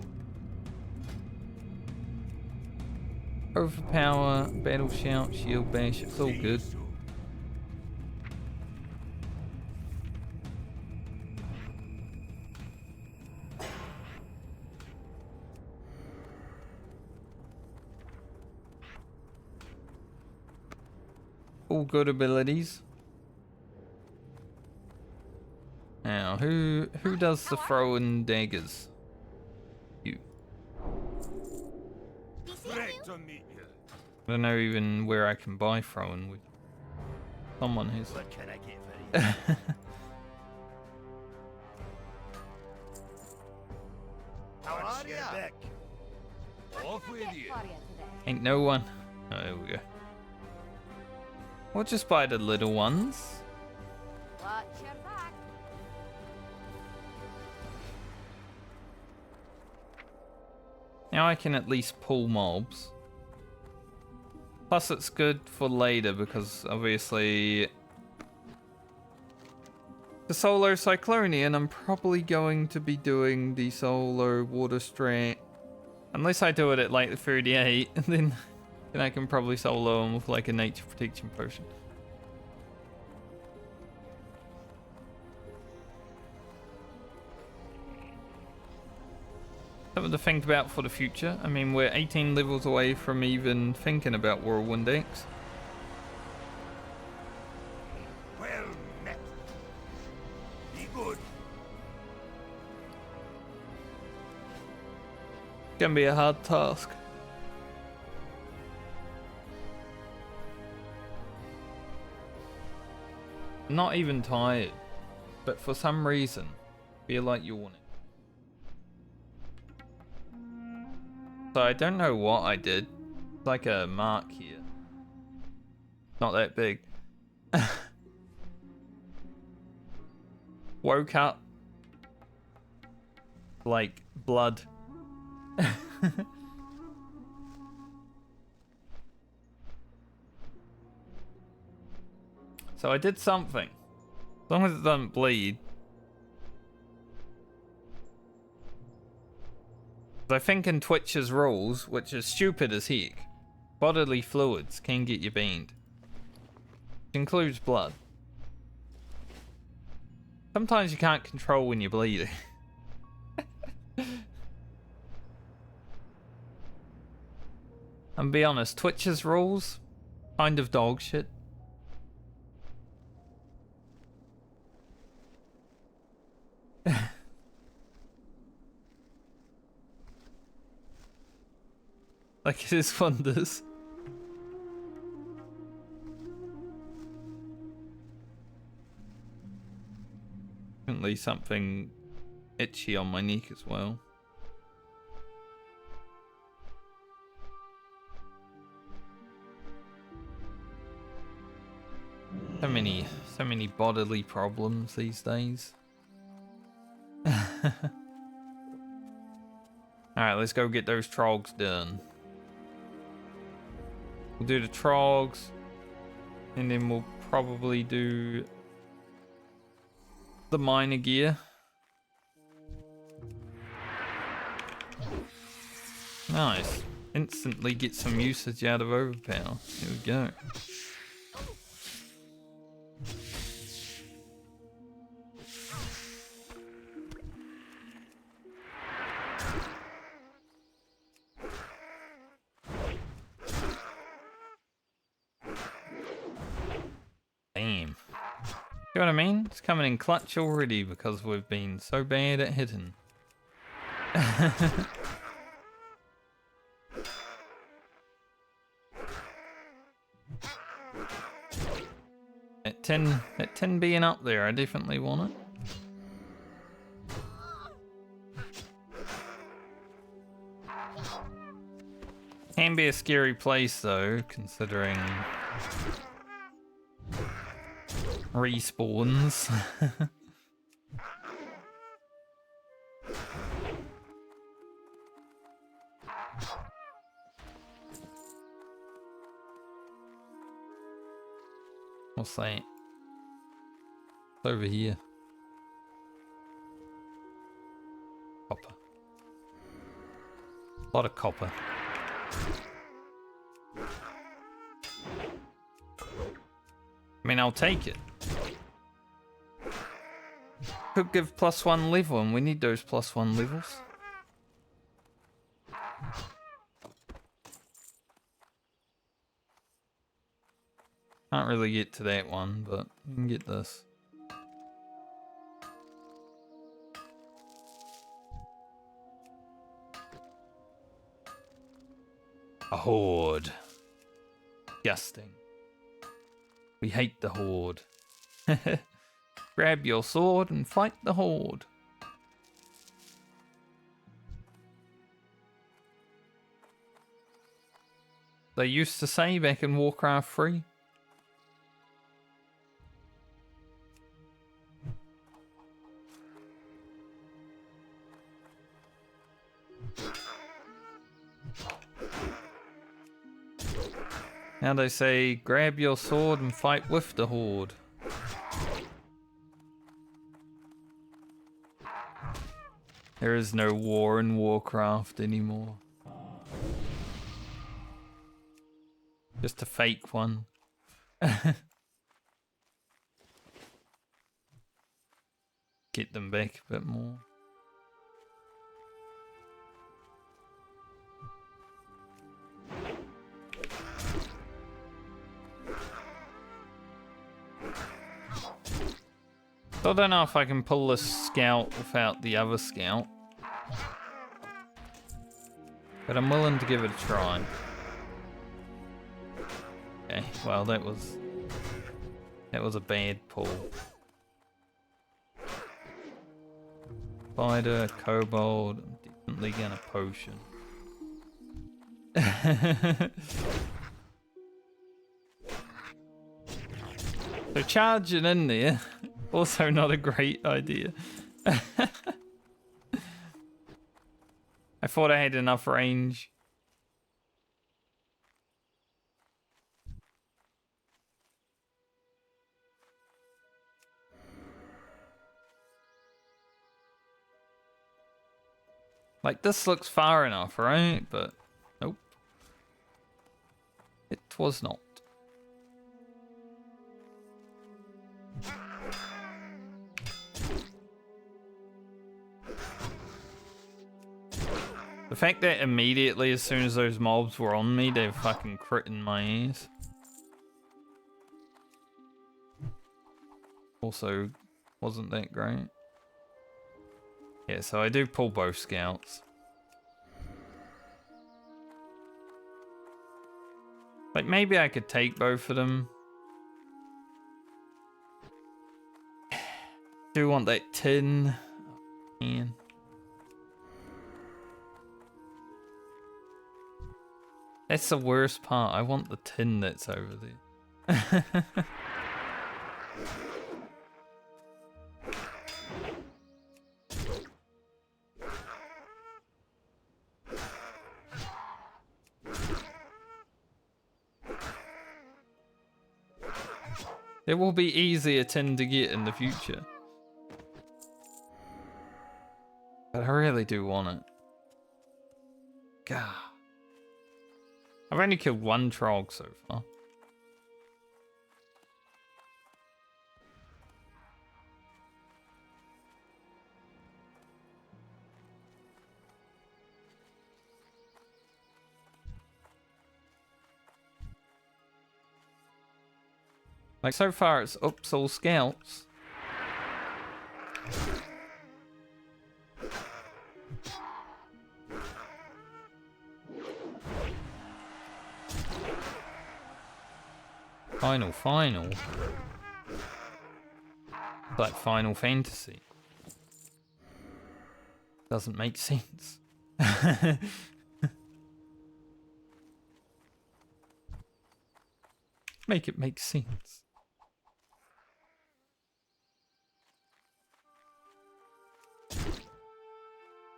Overpower, battle shout, shield bash, it's all good. All good abilities. Now, who does the throwing daggers? You. Great to meet you. I don't know even where I can buy throwing with someone who's. What can I get for you? How are ya? Back. Off with you. Ain't no one. Oh, there we go. We'll just buy the little ones. Watch your back. Now I can at least pull mobs. Plus it's good for later because obviously the solo Cyclonian I'm probably going to be doing the solo water strat. Unless I do it at like the 38 and then I can probably solo him with like a nature protection potion. Something to think about for the future. I mean, we're 18 levels away from even thinking about Whirlwind X. Well met. Be good. Gonna be a hard task. Not even tired, but for some reason, feel like yawning. So I don't know what I did. It's like a mark here. Not that big. Woke up. Like blood. So I did something. As long as it doesn't bleed. I think in Twitch's rules, which is stupid as heck, bodily fluids can get you banned. It includes blood. Sometimes you can't control when you're bleeding. And be honest, Twitch's rules, kind of dog shit. Like it is wonders. Definitely something itchy on my neck as well. So many bodily problems these days. Alright, let's go get those trogs done. We'll do the trogs, and then we'll probably do the minor gear. Nice. Instantly get some usage out of overpower. Here we go. Damn. You know what I mean? It's coming in clutch already because we've been so bad at hitting. At 10 being up there, I definitely want it. Can be a scary place though, considering respawns. What's that? It's over here. Copper. A lot of copper. I mean, I'll take it. Could give +1 level, and we need those +1 levels. Can't really get to that one, but we can get this. A horde. Disgusting. We hate the horde. Grab your sword and fight the horde. They used to say back in Warcraft 3. Now they say, grab your sword and fight with the horde. There is no war in Warcraft anymore. Just a fake one. Get them back a bit more. I don't know if I can pull this scout without the other scout. But I'm willing to give it a try. Okay, well that was a bad pull. Spider, kobold, I'm definitely gonna potion. So charging in there, also not a great idea. I thought I had enough range. Like, this looks far enough, right? But, nope. It was not. The fact that immediately, as soon as those mobs were on me, they were fucking critting my ass. Also, wasn't that great. Yeah, so I do pull both scouts. Like, maybe I could take both of them. Do want that tin. Oh, man. That's the worst part. I want the tin that's over there. It will be easier tin to get in the future. But I really do want it. God. I've only killed one trog so far. Like, so far it's ups all scouts. Final. It's like Final Fantasy. Doesn't make sense. Make it make sense.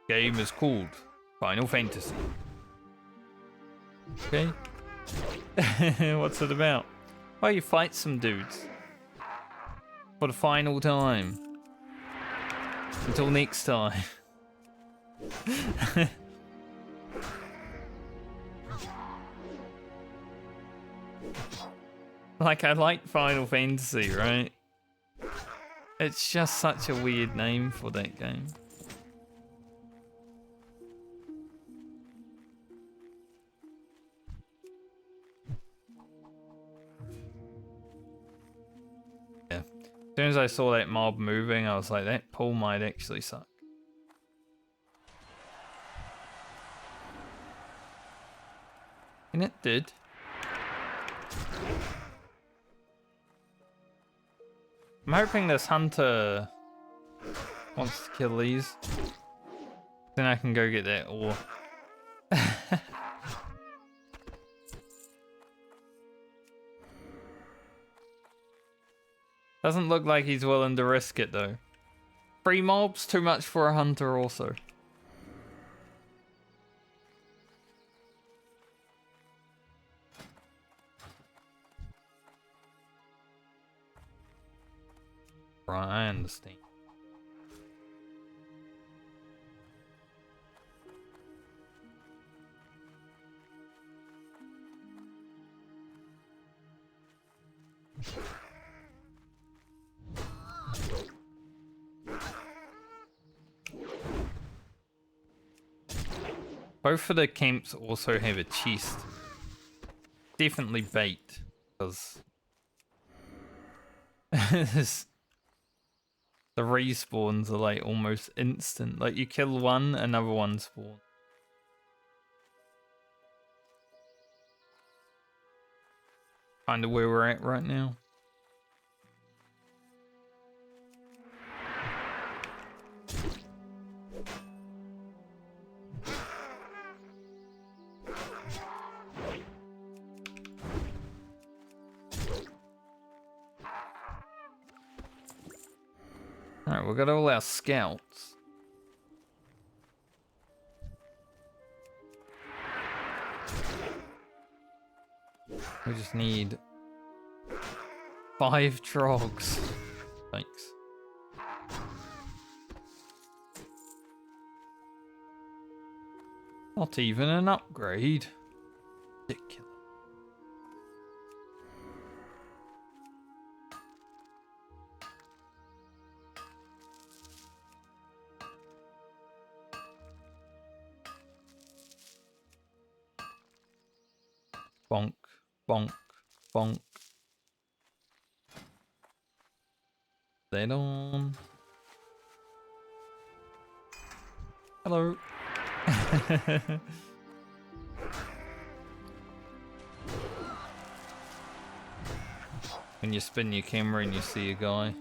Game is called Final Fantasy. Okay. What's it about? Well, you fight some dudes. For the final time. Until next time. Like, I like Final Fantasy, right? It's just such a weird name for that game. Yeah. As soon as I saw that mob moving, I was like, that pull might actually suck. And it did. I'm hoping this hunter wants to kill these. Then I can go get that ore. Doesn't look like he's willing to risk it though. 3 mobs, too much for a hunter also. Right, I understand. Both of the camps also have a chest. Definitely bait, because the respawns are like almost instant. Like you kill one, another one spawns. Kind of where we're at right now. Alright, we've got all our scouts. We just need 5 trogs. Thanks. Not even an upgrade. Ridiculous. Bonk, bonk, bonk. That on. Hello. When you spin your camera and you see a guy.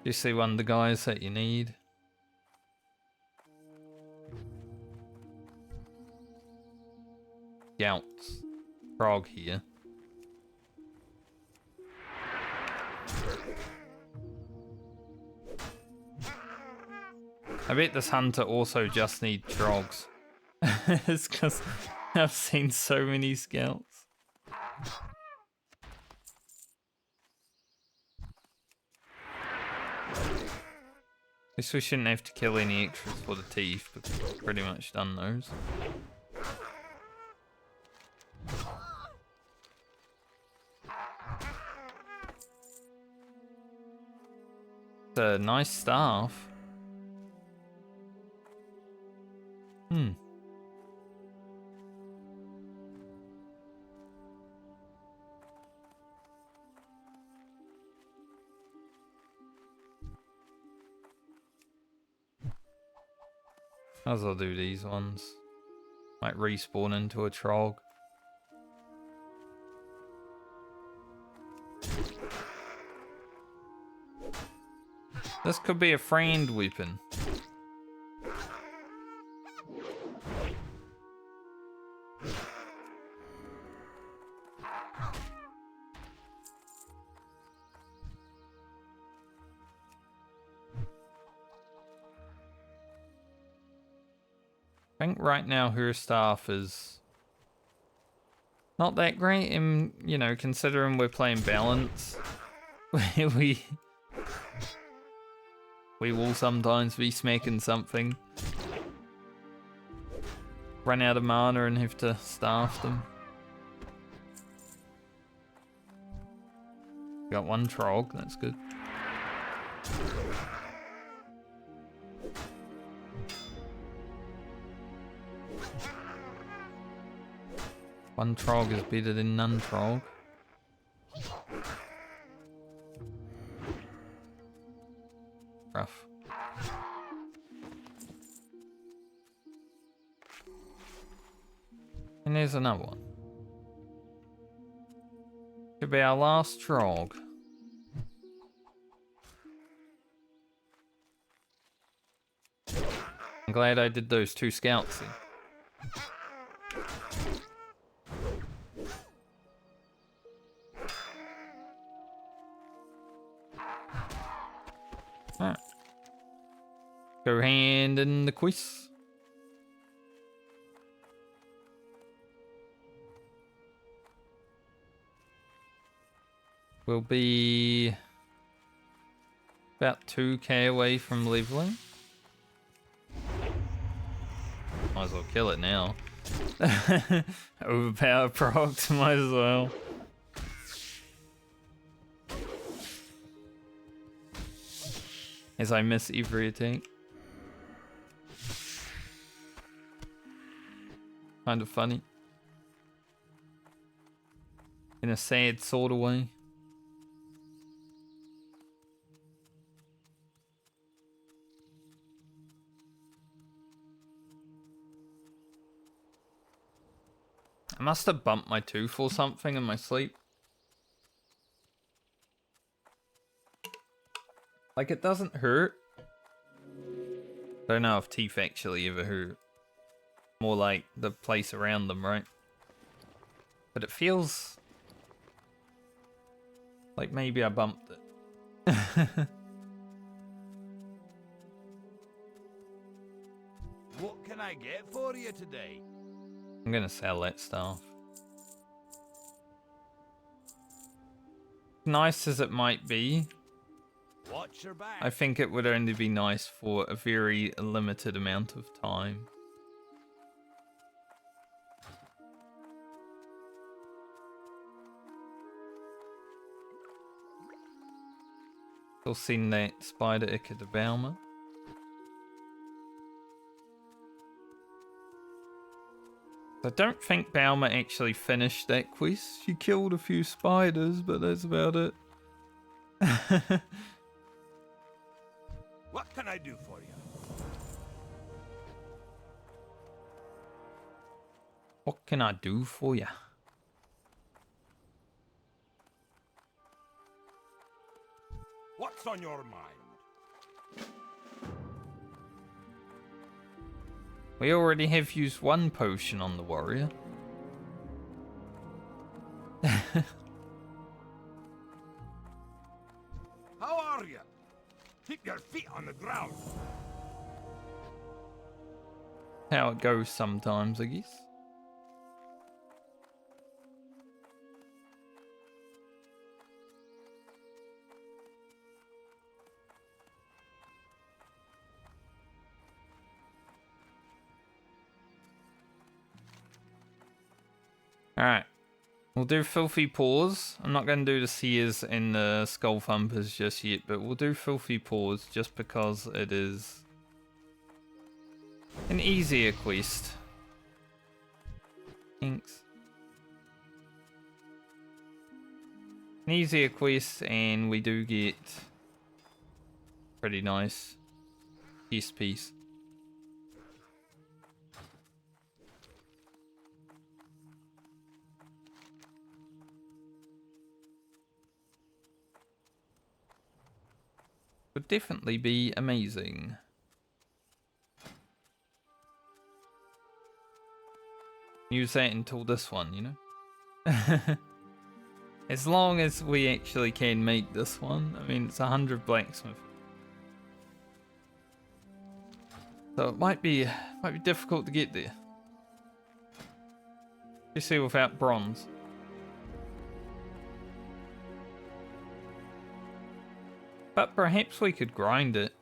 You see one of the guys that you need. Scouts. Frog here. I bet this hunter also just needs trogs. It's because I've seen so many scouts. Guess we shouldn't have to kill any extras for the teeth, because we've pretty much done those. It's a nice staff. As I'll do these ones. Might respawn into a trog. This could be a friend weapon. I think right now her staff is not that great, and you know, considering we're playing balance, we We will sometimes be smacking something. Run out of mana and have to starve them. Got one trog, that's good. One trog is better than none trog. Rough. And there's another one. Could be our last trog. I'm glad I did those 2 scouts then. Alright. Go hand in the quest. We'll be about 2k away from leveling. Might as well kill it now. Overpower procs, might as well. As I miss every attack. Kind of funny. In a sad sort of way. I must have bumped my tooth or something in my sleep. Like, it doesn't hurt. Don't know if teeth actually ever hurt. More like the place around them, right? But it feels like maybe I bumped it. What can I get for you today? I'm gonna sell that stuff. Nice as it might be, Watch your back. I think it would only be nice for a very limited amount of time. Still seen that spider ick at the Balmer. I don't think Balmer actually finished that quest. She killed a few spiders, but that's about it. What can I do for you? What can I do for ya? What's on your mind? We already have used one potion on the warrior. How are you? Keep your feet on the ground. How it goes sometimes, I guess. Alright. We'll do Filthy Paws. I'm not going to do the Seers and the Skull Thumpers just yet, but we'll do Filthy Paws just because it is an easier quest. Thanks. An easier quest, and we do get pretty nice chest piece. Would definitely be amazing. Use that until this one, you know? As long as we actually can make this one. I mean, it's 100 blacksmith. So it might be difficult to get there. Especially without bronze. But perhaps we could grind it.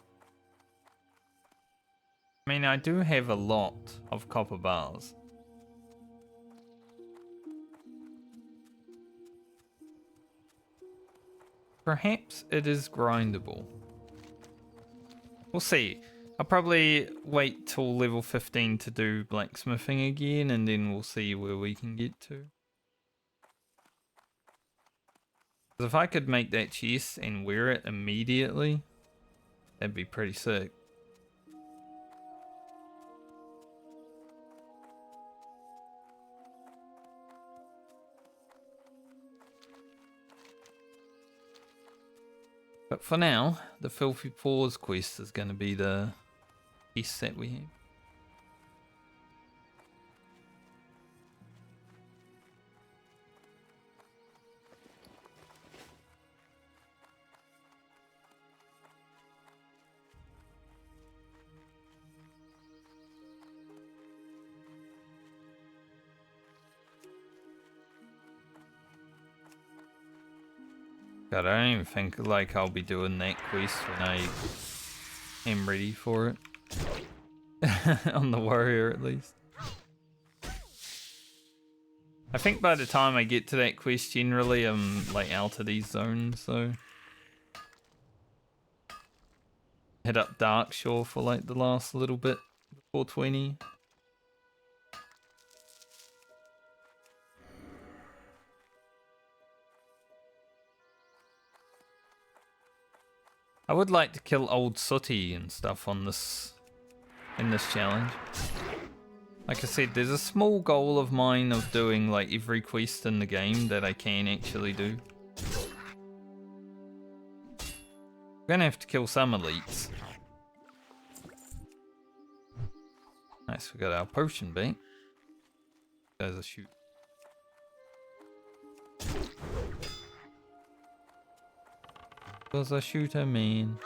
mean, I do have a lot of copper bars. Perhaps it is grindable. We'll see. I'll probably wait till level 15 to do blacksmithing again, and then we'll see where we can get to. 'Cause if I could make that chest and wear it immediately, that'd be pretty sick. But for now, the Filthy Paws quest is going to be the quest that we have. God, I don't even think like I'll be doing that quest when I am ready for it. On the warrior at least. I think by the time I get to that quest generally I'm like out of these zones, so hit up Darkshore for like the last little bit before 20. I would like to kill old Sooty and stuff on this in this challenge. Like I said, there's a small goal of mine of doing like every quest in the game that I can actually do. We're gonna have to kill some elites. Nice, we got our potion bank. There's a shoot. Was a shooter man.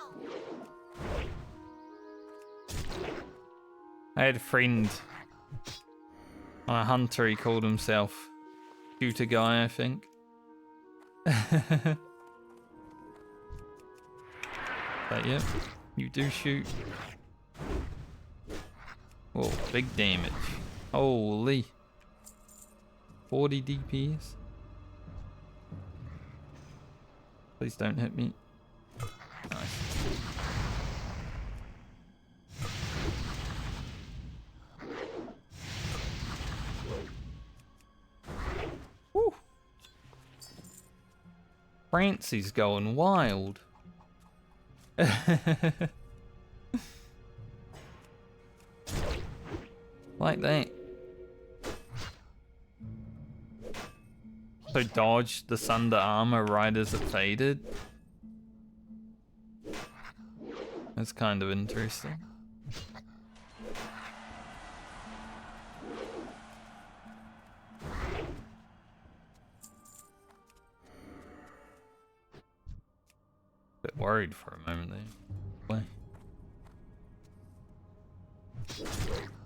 I had a friend on a hunter, he called himself Shooter Guy, I think. But yeah, you do shoot. Whoa, big damage. Holy. 40 DPS. Please don't hit me. Nice. Woo. Francie's going wild. Like that. So dodged the Sunder armor right as it faded. That's kind of interesting. Bit worried for a moment there.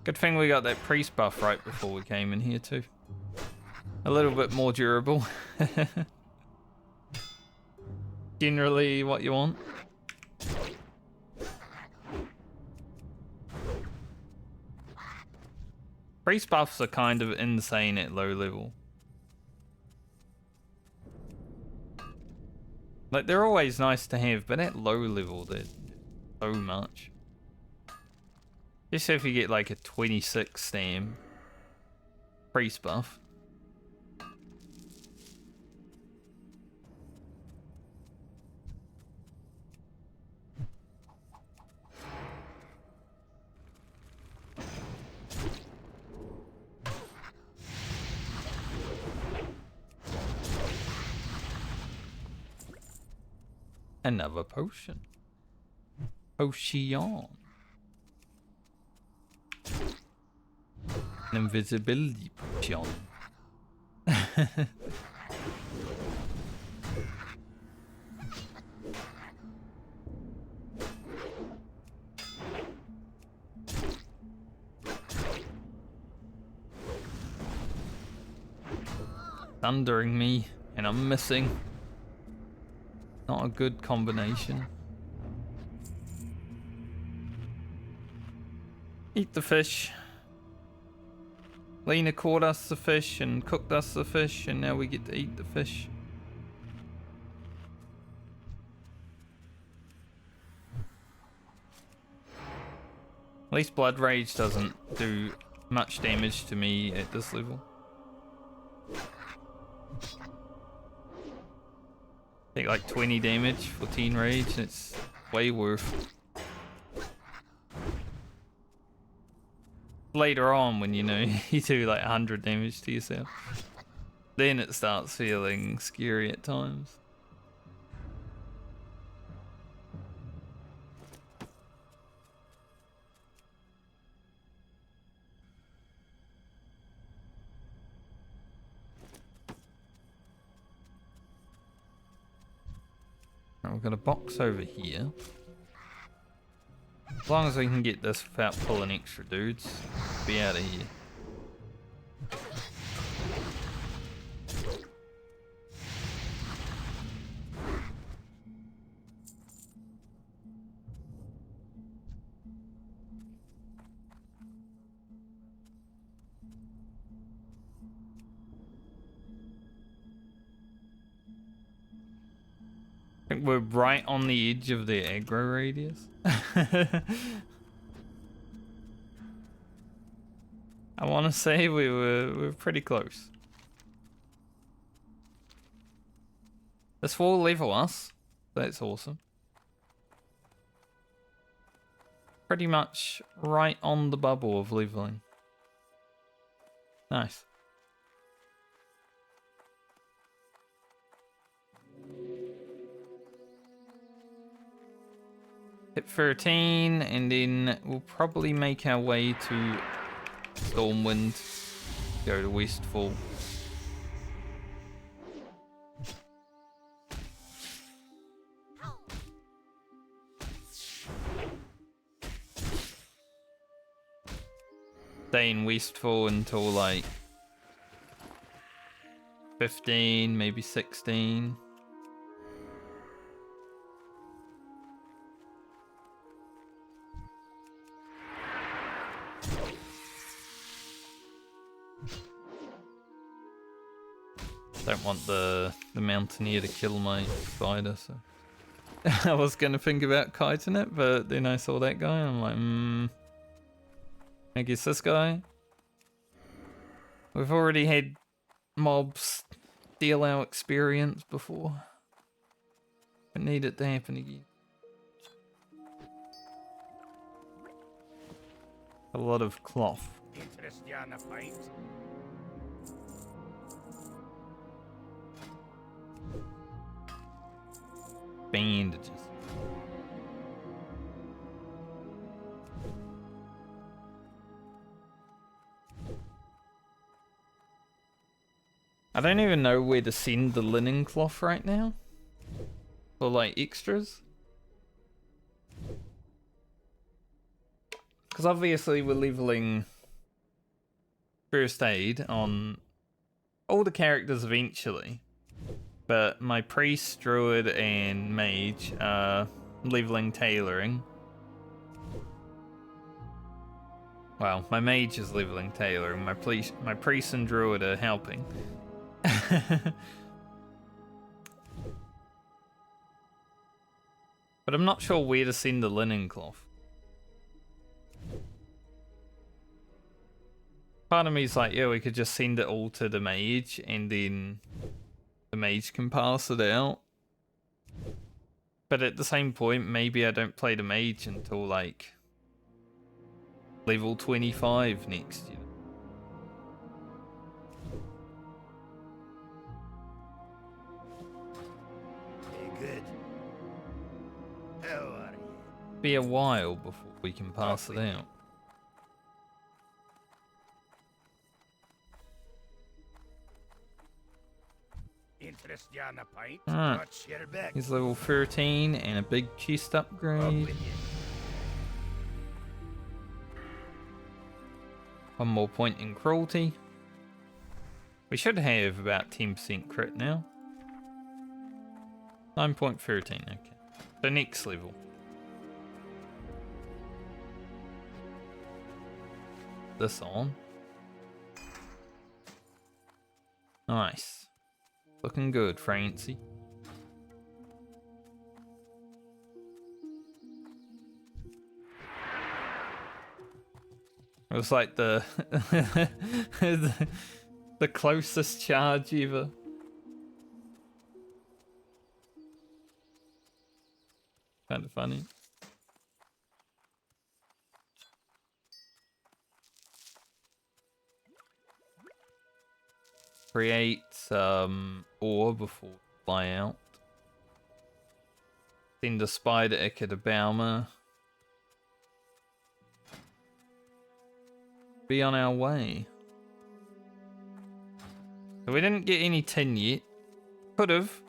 Good thing we got that priest buff right before we came in here too. A little bit more durable. Generally what you want. Priest buffs are kind of insane at low level. Like, they're always nice to have, but at low level, they're so much. Just if you get like a 26 stam priest buff. Another potion. Potion. An invisibility potion. Thundering me, and I'm missing. Not a good combination. Eat the fish. Lena caught us the fish and cooked us the fish, and now we get to eat the fish. At least Blood Rage doesn't do much damage to me at this level. Take like 20 damage for Teen Rage, and it's way worth. Later on, when you know you do like 100 damage to yourself, then it starts feeling scary at times. Right, we've got a box over here. As long as we can get this without pulling extra dudes, be out of here. I think we're right on the edge of the aggro radius. I want to say we were pretty close. This will level us. That's awesome. Pretty much right on the bubble of leveling. Nice. Hit 13, and then we'll probably make our way to Stormwind, go to Westfall. Stay in Westfall until like 15, maybe 16. Don't want the Mountaineer to kill my spider, so I was gonna think about kiting it, but then I saw that guy and I'm like, I guess this guy. We've already had mobs steal our experience before. I need it to happen again. A lot of cloth. Interest you on a pint? Bandages. I don't even know where to send the linen cloth right now. For like extras. Because obviously we're leveling first aid on all the characters eventually. But my priest, druid, and mage are leveling tailoring. Well, my mage is leveling tailoring. My priest and druid are helping. But I'm not sure where to send the linen cloth. Part of me is like, yeah, we could just send it all to the mage and then the mage can pass it out. But at the same point, maybe I don't play the mage until like level 25 next year. Very good. How are you? Be a while before we can pass it out. Interest you on a pint? Alright. Watch your back. He's level 13 and a big chest Up upgrade. with you. One more point in cruelty. We should have about 10% crit now. 9.13, okay. So next level. this on. Nice. Looking good, Francie. It was like the the closest charge ever. Kind of funny. Create ore before we fly out. Send a spider ick at a Baumer. Be on our way. So we didn't get any tin yet. Could have.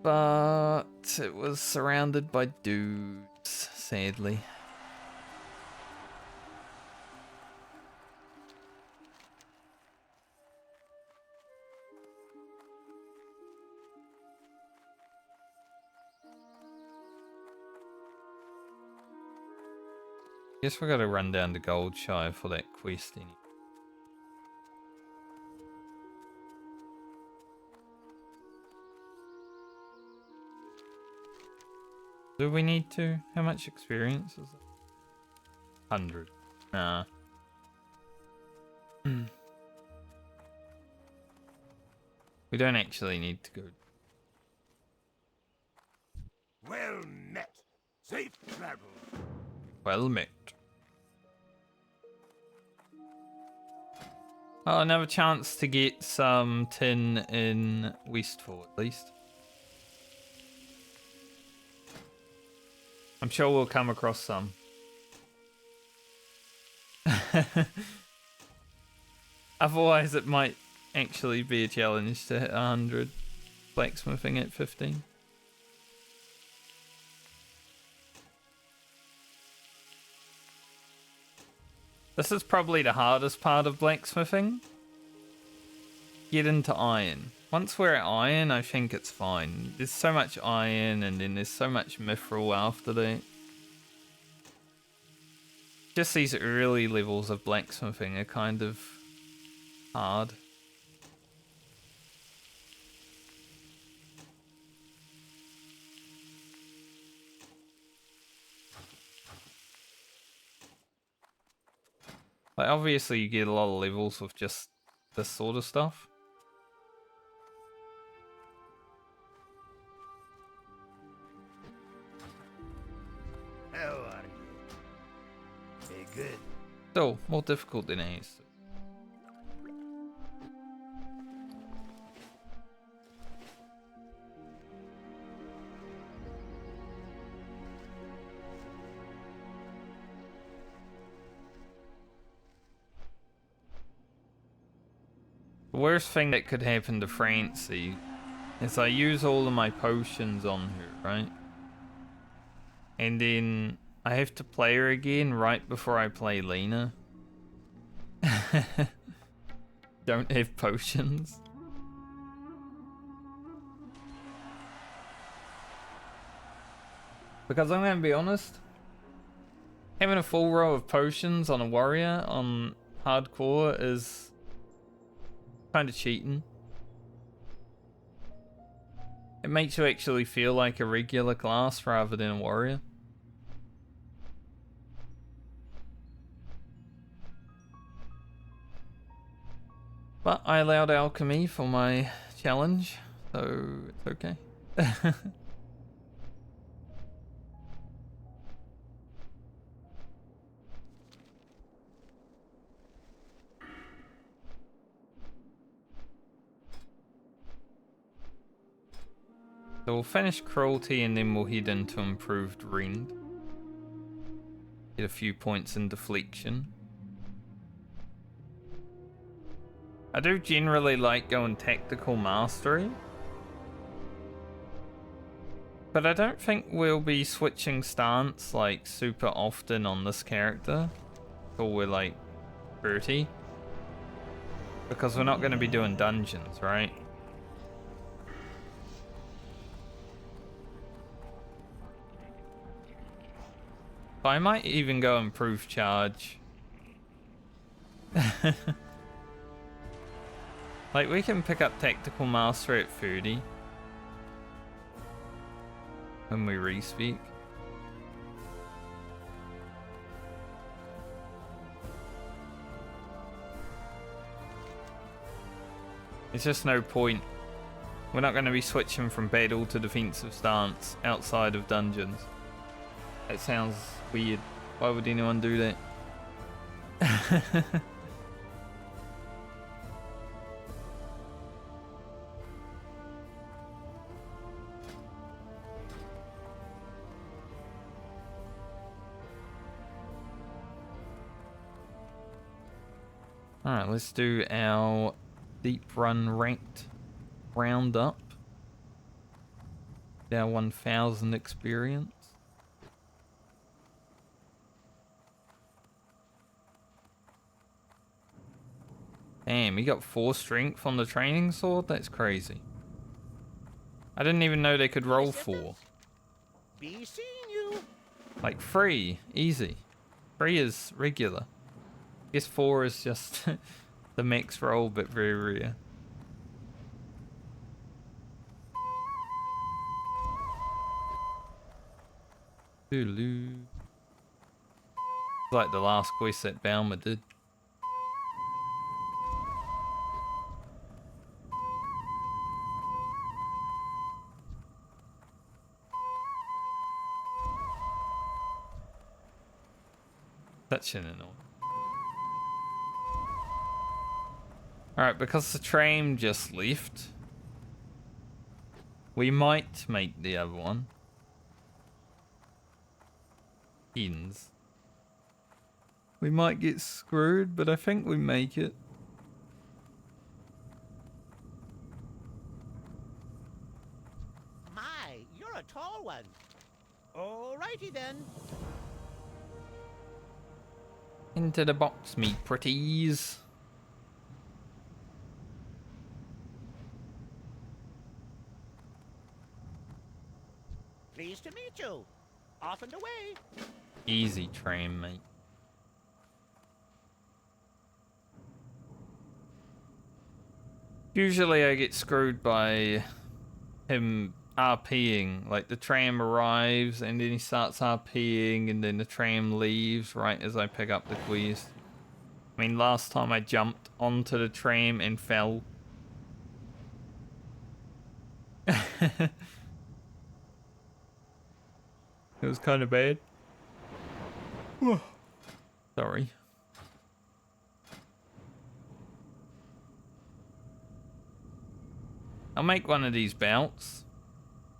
But it was surrounded by dudes, sadly. Guess we gotta run down to Goldshire for that quest anyway. Do we need to? How much experience is it? 100. Nah. We don't actually need to go. Well met. Safe travels. Well met. Oh, another chance to get some tin in Westfall at least. I'm sure we'll come across some. Otherwise it might actually be a challenge to hit 100. Blacksmithing at 15. This is probably the hardest part of blacksmithing. Get into iron. Once we're at iron, I think it's fine. There's so much iron and then there's so much mithril after that. Just these early levels of blacksmithing are kind of hard. Like obviously you get a lot of levels with just this sort of stuff. How are you? Hey, good. Still, more difficult than it is. The worst thing that could happen to Francie is I use all of my potions on her, right? And then I have to play her again right before I play Lena. Don't have potions. Because I'm going to be honest, having a full row of potions on a warrior on hardcore is kind of cheating. It makes you actually feel like a regular class rather than a warrior. But I allowed alchemy for my challenge, so it's okay. So we'll finish cruelty and then we'll head into improved rend. Get a few points in deflection. I do generally like going tactical mastery. But I don't think we'll be switching stance like super often on this character until we're like 30. Because we're not going to be doing dungeons, right? But I might even go improve charge. Like, we can pick up Tactical Master at 30 when we re-speak. It's just no point. We're not going to be switching from battle to defensive stance outside of dungeons. That sounds weird. Why would anyone do that? Alright, let's do our deep run ranked roundup. Our 1000 experience. Damn, he got 4 strength on the training sword? That's crazy. I didn't even know they could roll 4. Be seeing you. Like 3, easy. 3 is regular. Guess 4 is just the max roll, but very rare. Doodaloo. Like the last quest that Balmer did. Such an annoying. Alright, because the train just left, we might make the other one. Ends. We might get screwed, but I think we make it. My, you're a tall one. Alrighty then. Into the box, me pretties. Pleased to meet you. Off and away. Easy train, mate. Usually I get screwed by him RPing. Like the tram arrives and then he starts RPing and then the tram leaves right as I pick up the quest. I mean, last time I jumped onto the tram and fell. It was kind of bad. Sorry. I'll make one of these belts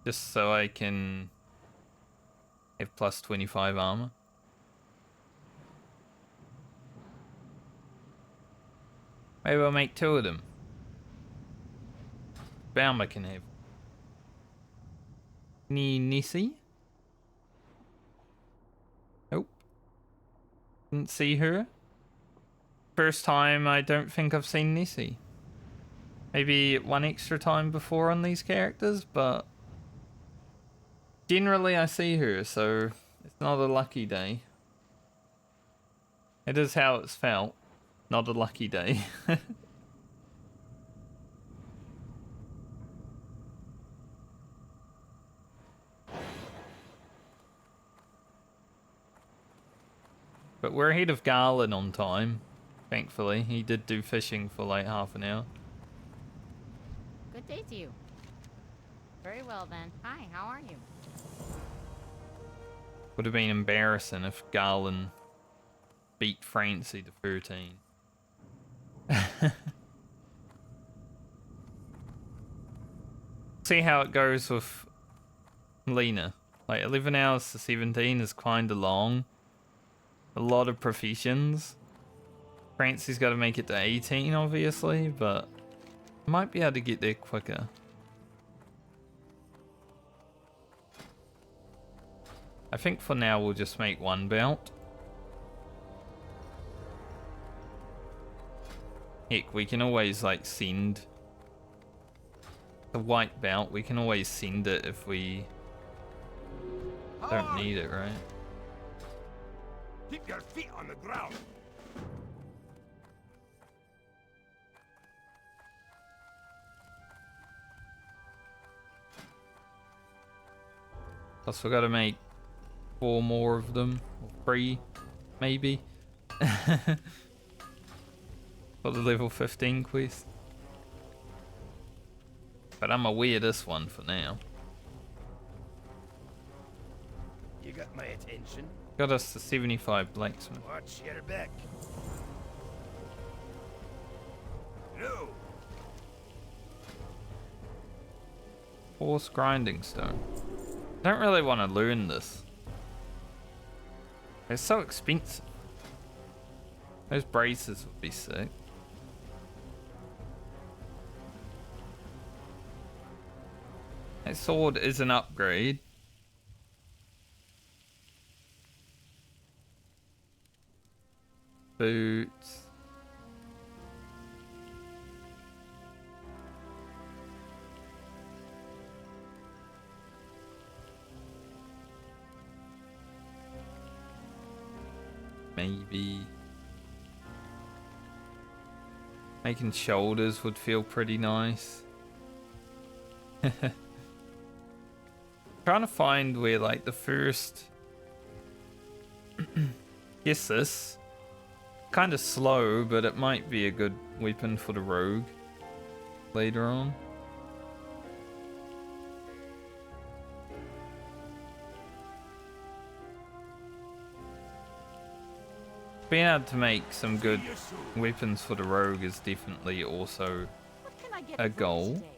just so I can have plus 25 armor. Maybe I'll make 2 of them. Balmer can have. Nissi? Nope. Didn't see her. First time I don't think I've seen Nissi. Maybe 1 extra time before on these characters, but generally I see her, so it's not a lucky day. It is how it's felt. Not a lucky day. But we're ahead of Garland on time, thankfully. He did do fishing for like half an hour. Good day to you. Very well then. Hi, how are you? Would have been embarrassing if Garland beat Francie to 13. See how it goes with Lena. Like 11 hours to 17 is kinda long. A lot of professions. Francie's got to make it to 18 obviously, but I might be able to get there quicker. I think for now we'll just make 1 belt. Heck, we can always like send the white belt. We can always send it if we don't need it, right? Keep your feet on the ground. Plus we gotta make 4 more of them, or 3 maybe, for the level 15 quest. But I'm aware this one for now. You got my attention. Got us to 75 blacksmith. Watch your back. No. Horse grinding stone. Don't really want to learn this. It's so expensive. Those braces would be sick. That sword is an upgrade. Boots. Maybe. Making shoulders would feel pretty nice. Trying to find where like the first guess this kind of slow, but it might be a good weapon for the rogue later on. Being able to make some good weapons for the rogue is definitely also What can I get a for you goal. today?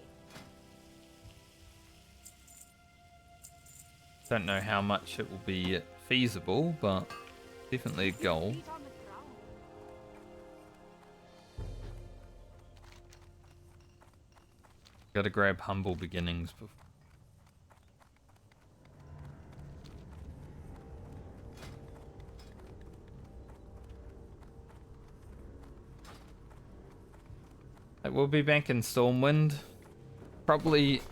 Don't know how much it will be feasible, but definitely a goal. Feet on the ground. Gotta grab humble beginnings before. We'll be back in Stormwind probably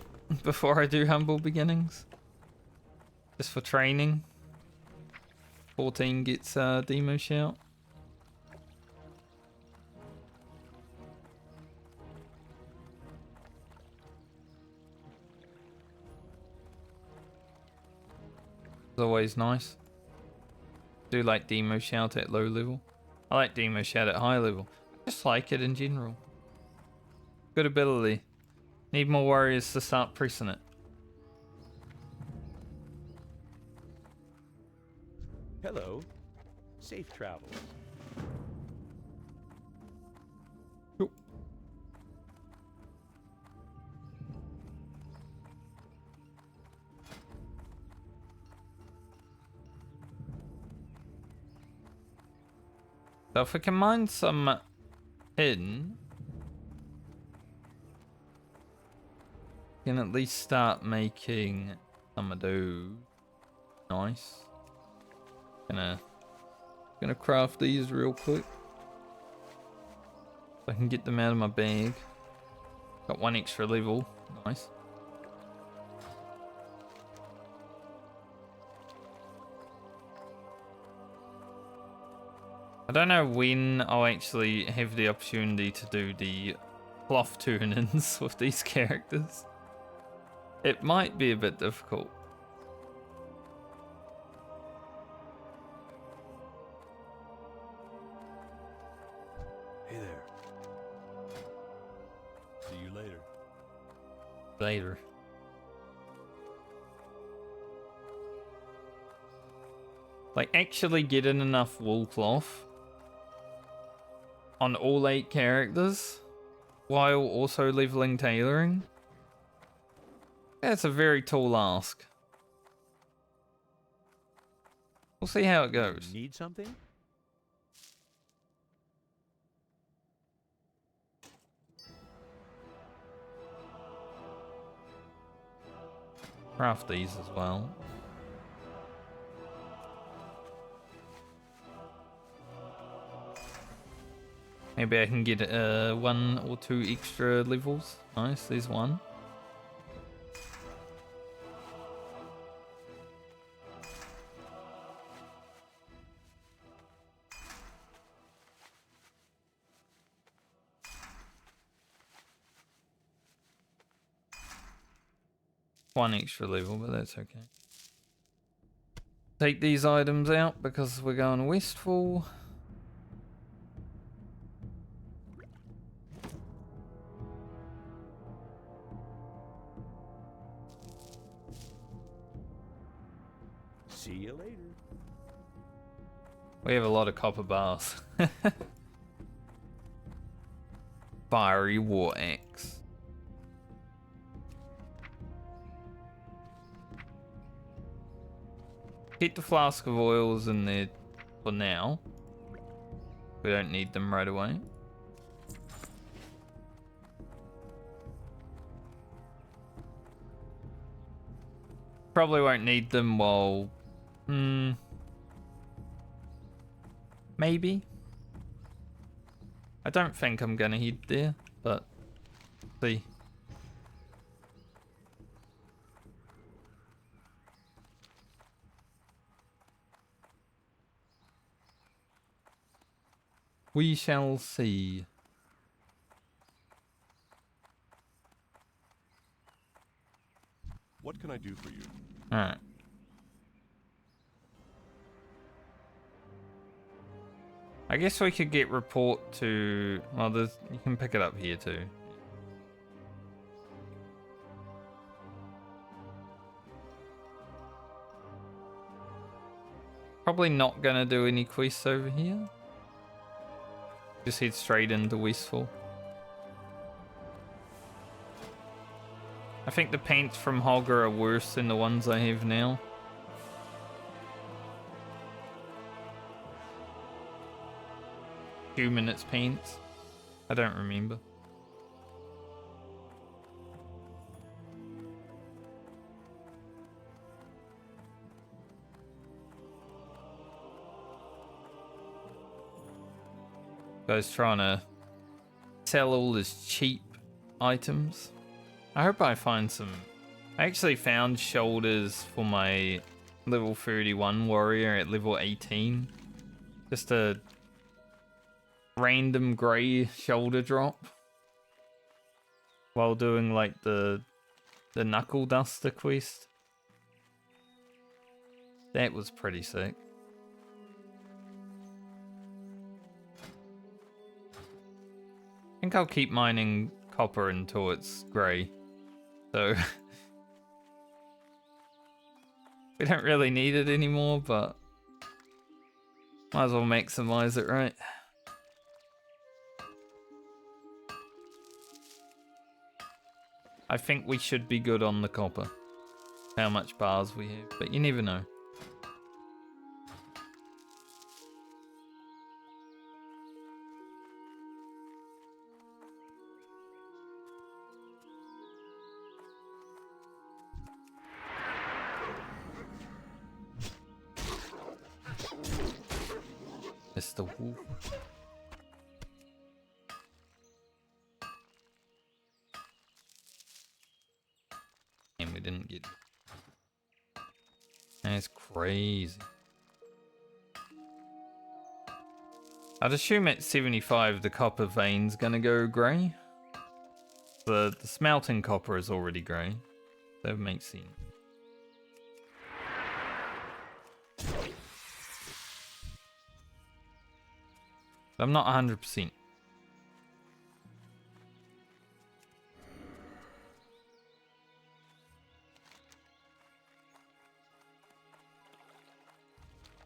before I do humble beginnings, just for training. 14 gets demo shout. It's always nice. Do like demo shout at low level. I like demo shout at high level. I just like it in general. Good ability. Need more warriors to start pressing it. Hello. Safe travels. Cool. So if we can mine some in, we can at least start making some of those. Nice. Gonna craft these real quick so I can get them out of my bag. Got 1 extra level. Nice. I don't know when I'll actually have the opportunity to do the cloth turn-ins with these characters. It might be a bit difficult. Hey there. See you later. Later. Like, actually getting enough wool cloth on all 8 characters while also leveling tailoring. That's a very tall ask. We'll see how it goes. Need something? Craft these as well. Maybe I can get 1 or 2 extra levels. Nice, there's 1. 1 extra level, but that's okay. Take these items out because we're going westfall. See you later. We have a lot of copper bars. Fiery war axe. Keep the flask of oils in there for now. We don't need them right away. Probably won't need them while... maybe. I don't think I'm gonna head there, but see. We shall see. What can I do for you? Alright. I guess we could get report to... Well, there's, you can pick it up here too. Probably not gonna do any quests over here. Just head straight into Westfall. I think the paints from Hogger are worse than the ones I have now. Few minutes paints. I don't remember. Guy's trying to sell all his cheap items. I hope I find some... I actually found shoulders for my level 31 warrior at level 18. Just a random grey shoulder drop. While doing like the knuckle duster quest. That was pretty sick. I think I'll keep mining copper until it's grey. So we don't really need it anymore, but might as well maximize it, right? I think we should be good on the copper. How much bars we have, but you never know. Mr. Wolf. And we didn't get... That's crazy. I'd assume at 75 the copper vein's gonna go grey. The smelting copper is already grey. That makes sense. I'm not 100%.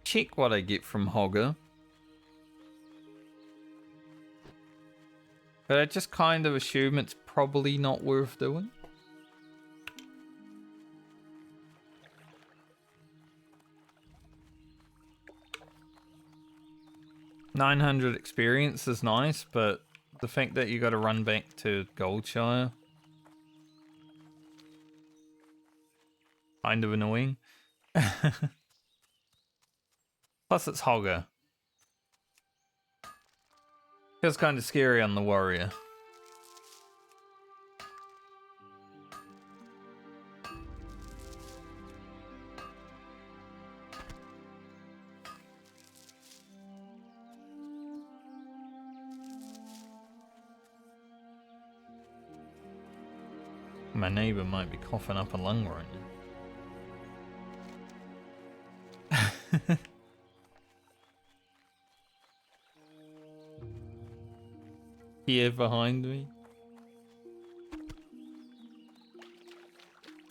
Check what I get from Hogger. But I just kind of assume it's probably not worth doing. $900 experience is nice, but the fact that you got to run back to Goldshire, kind of annoying. Plus it's Hogger. Feels kind of scary on the warrior. My neighbour might be coughing up a lung right now. Here behind me.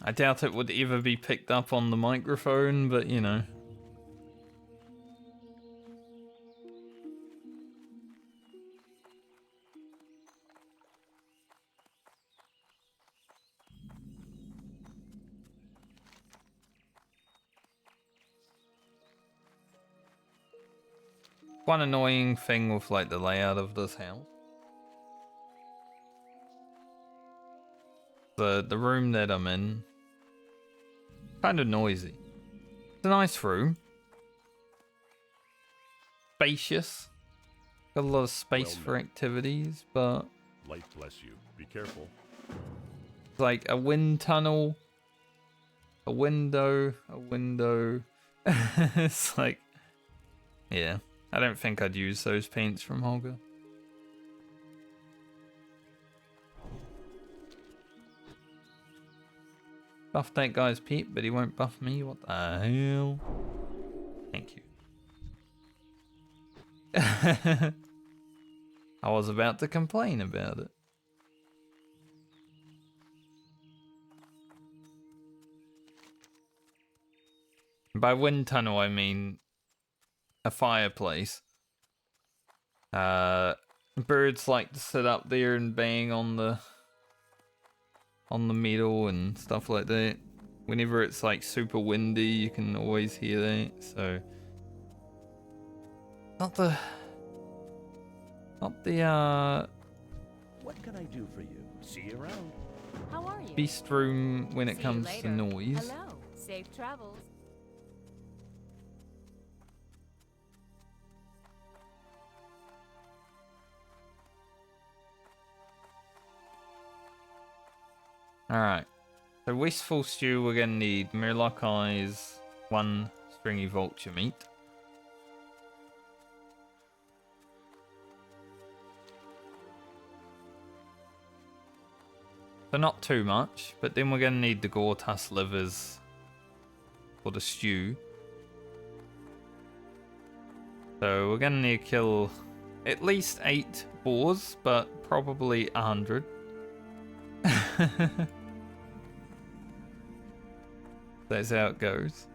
I doubt it would ever be picked up on the microphone, but you know. One annoying thing with like the layout of this house. The room that I'm in, kind of noisy. It's a nice room. Spacious. Got a lot of space for activities, but Light bless you. Be careful. it's like a wind tunnel, a window. It's like, yeah. I don't think I'd use those paints from Holger. Buff that guy's Pete, but he won't buff me. What the hell? Thank you. I was about to complain about it. By wind tunnel, I mean a fireplace. Birds like to sit up there and bang on the metal and stuff like that. Whenever it's like super windy, you can always hear that. So not the What can I do for you? See you around. How are you? beast room when it See you comes to later. noise. Hello. Safe travels. Alright. So wasteful stew, we're gonna need Murloc eyes, 1 stringy vulture meat. So not too much, but then we're gonna need the Gortus livers for the stew. So we're gonna need to kill at least 8 boars, but probably 100. That's how it goes.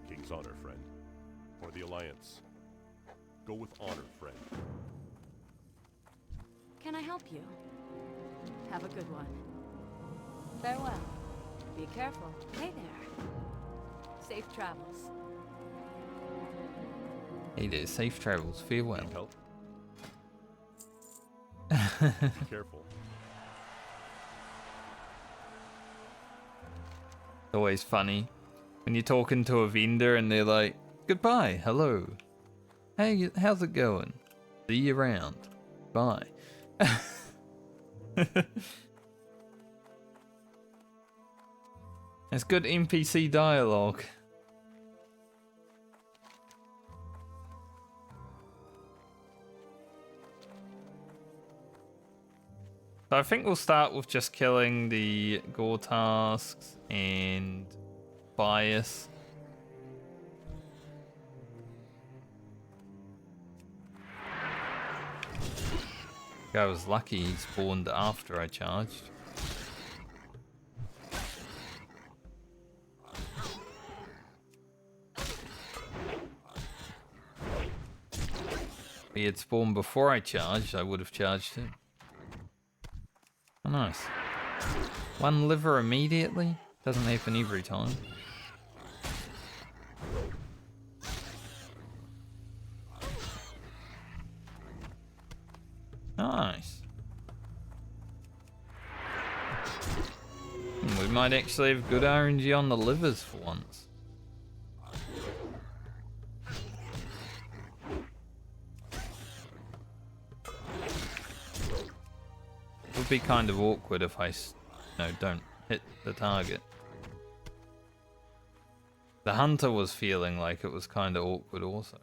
King's honor, friend. For the Alliance. Go with honor, friend. Can I help you? Have a good one. Farewell. Be careful. Hey there. Safe travels. Hey there, safe travels, farewell. Need help? Be careful. It's always funny when you're talking to a vendor and they're like, goodbye, hello. Hey, how's it going? See you around. Bye. It's good NPC dialogue. So I think we'll start with just killing the gore tasks and bias. I was lucky he spawned after I charged. If he had spawned before I charged, I would have charged him. Oh, nice. 1 liver immediately? Doesn't happen every time. Nice. We might actually have good RNG on the livers for once. It would be kind of awkward if I don't hit the target. The hunter was feeling like it was kind of awkward also.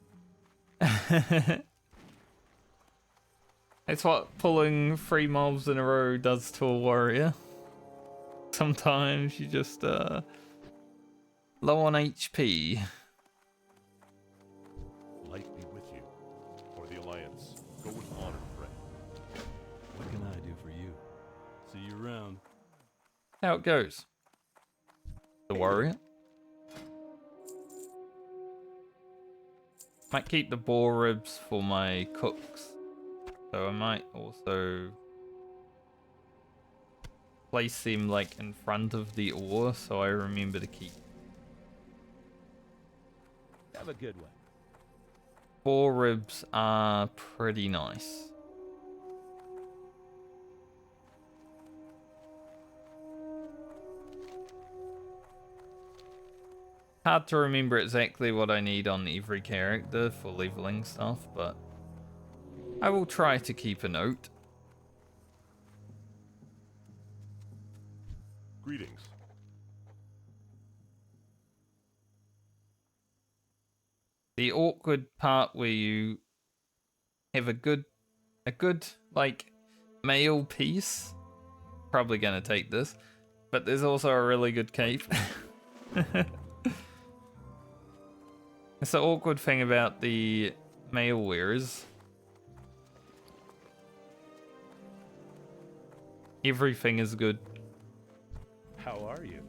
It's what pulling 3 mobs in a row does to a warrior. Sometimes you just low on HP. Light be with you. For the Alliance. Go with honor, friend. What can I do for you? See you around. How it goes. The warrior. Might keep the boar ribs for my cooks. So I might also place them like in front of the ore so I remember to keep. Have a good one. Boar ribs are pretty nice. Hard to remember exactly what I need on every character for leveling stuff, but I will try to keep a note. Greetings. The awkward part where you have a good like male piece. Probably gonna take this, but there's also a really good cape. It's the awkward thing about the male wearers. Everything is good. How are you?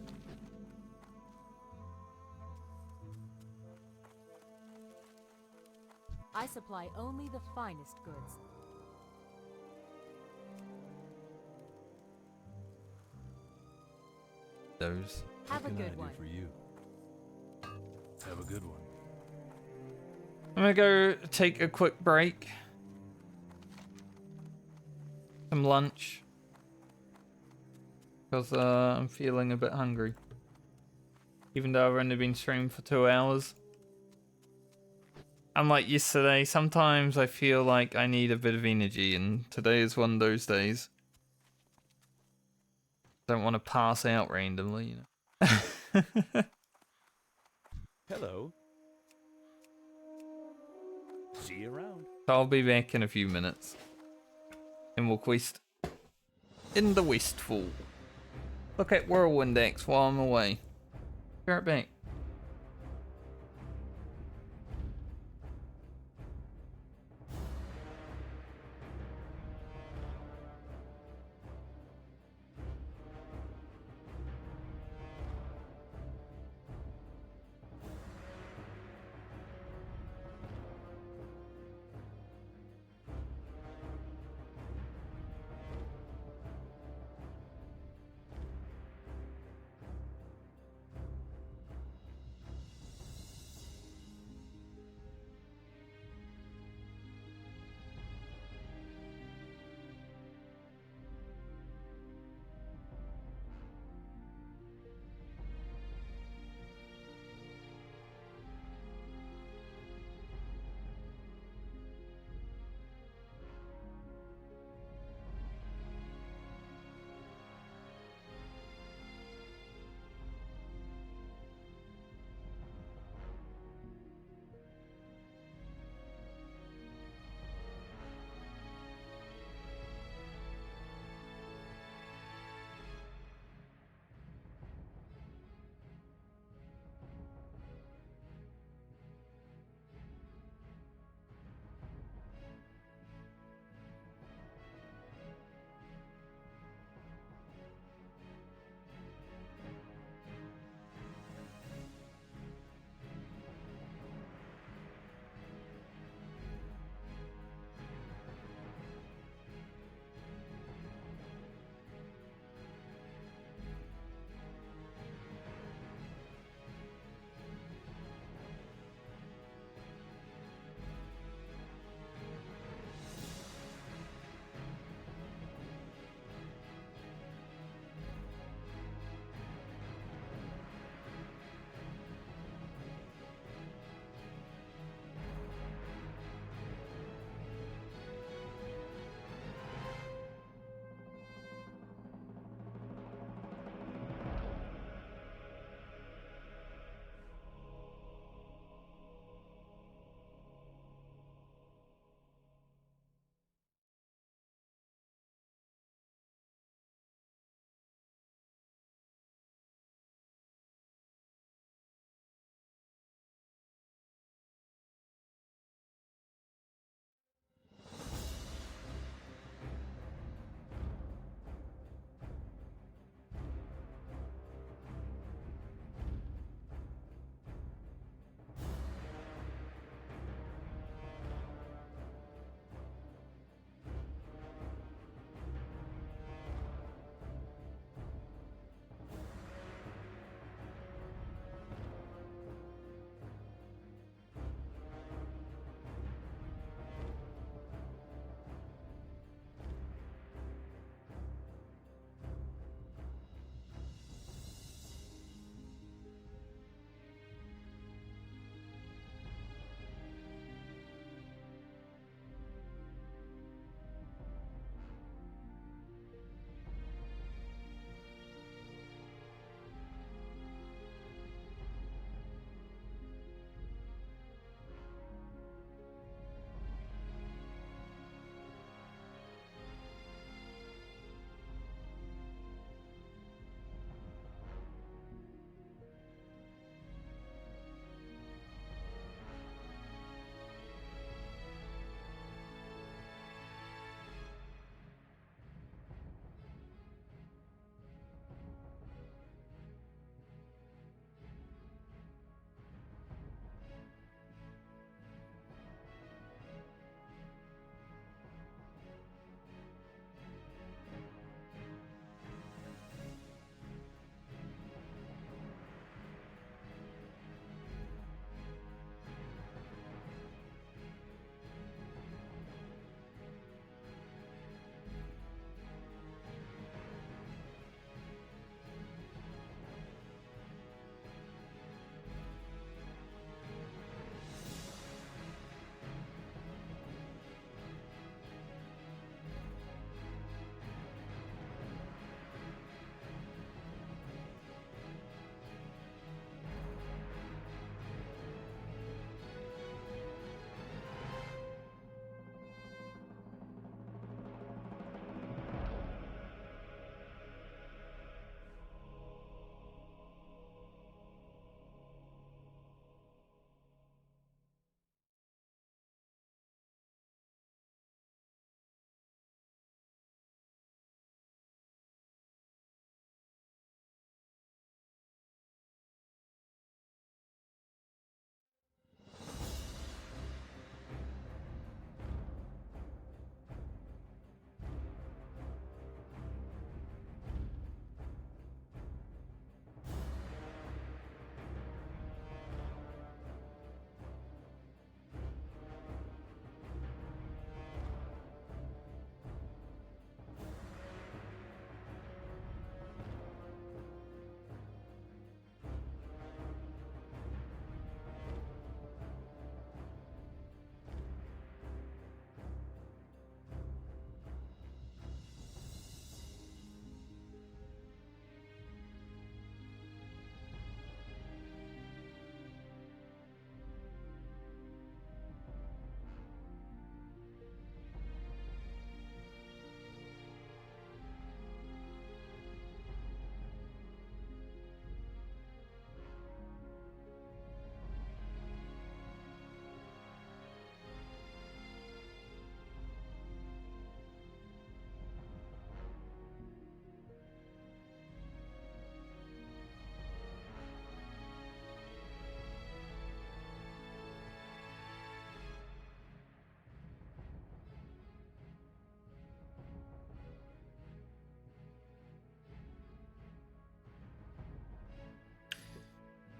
I supply only the finest goods. Those. Have a What can I good do one. for you? Have a good one. I'm gonna go take a quick break. Some lunch. Because I'm feeling a bit hungry. Even though I've only been streaming for 2 hours. Unlike yesterday, sometimes I feel like I need a bit of energy, and today is one of those days. Don't want to pass out randomly, you know. Hello. See you around. So I'll be back in a few minutes. And we'll quest in the Westfall. Look at Whirlwind Axe while I'm away. Be right back.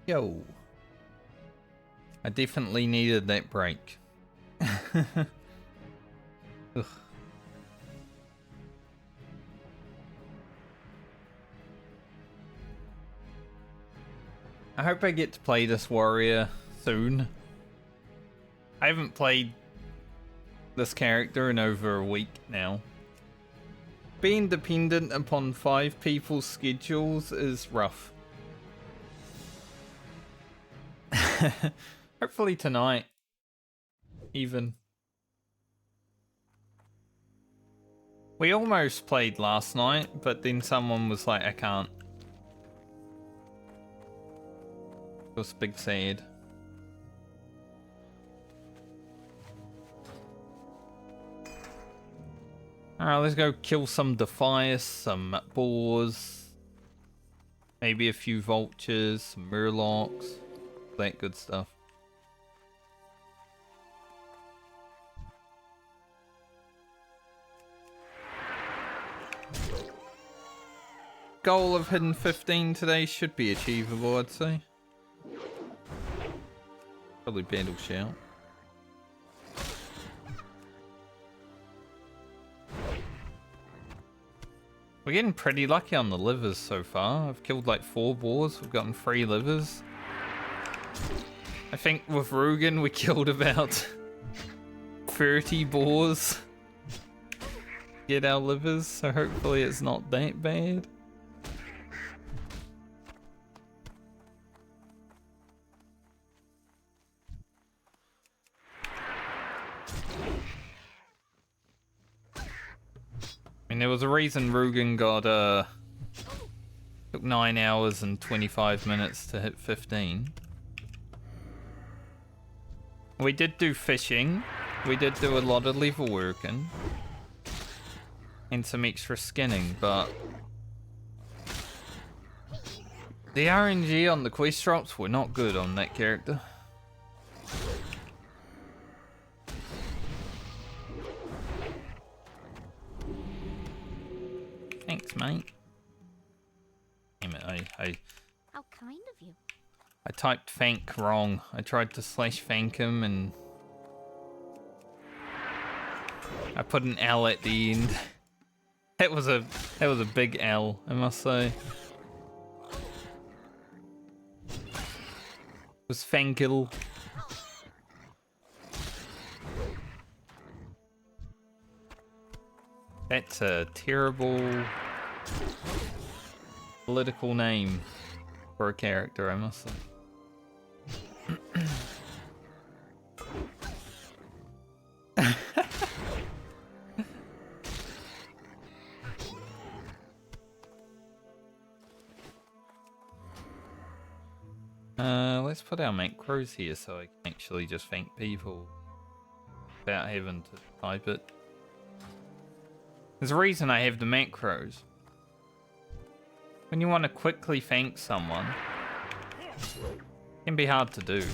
Yo. I definitely needed that break. Ugh. I hope I get to play this warrior soon. I haven't played this character in over a week now. Being dependent upon 5 people's schedules is rough. Hopefully tonight, even. We almost played last night, but then someone was like, I can't. It was big sad. Alright, let's go kill some Defias, some boars, maybe a few vultures, some murlocs, that good stuff. Goal of hitting 15 today should be achievable, I'd say. Probably battle shout. We're getting pretty lucky on the livers so far. I've killed like 4 boars. We've gotten 3 livers. I think with Rugen we killed about 30 boars. Get our livers, so hopefully it's not that bad. I mean, there was a reason Rugen got, took 9 hours and 25 minutes to hit 15. We did do fishing. We did do a lot of level working. And some extra skinning, but... the RNG on the quest drops were not good on that character. Thanks, mate. Damn it, How kind of you. I typed Fank wrong. I tried to slash Fank him and I put an L at the end. That was a big L, I must say. It was Fankil. That's a terrible political name for a character, I must say. Let's put our macros here so I can actually just thank people without having to type it. There's a reason I have the macros. When you want to quickly thank someone, it can be hard to do.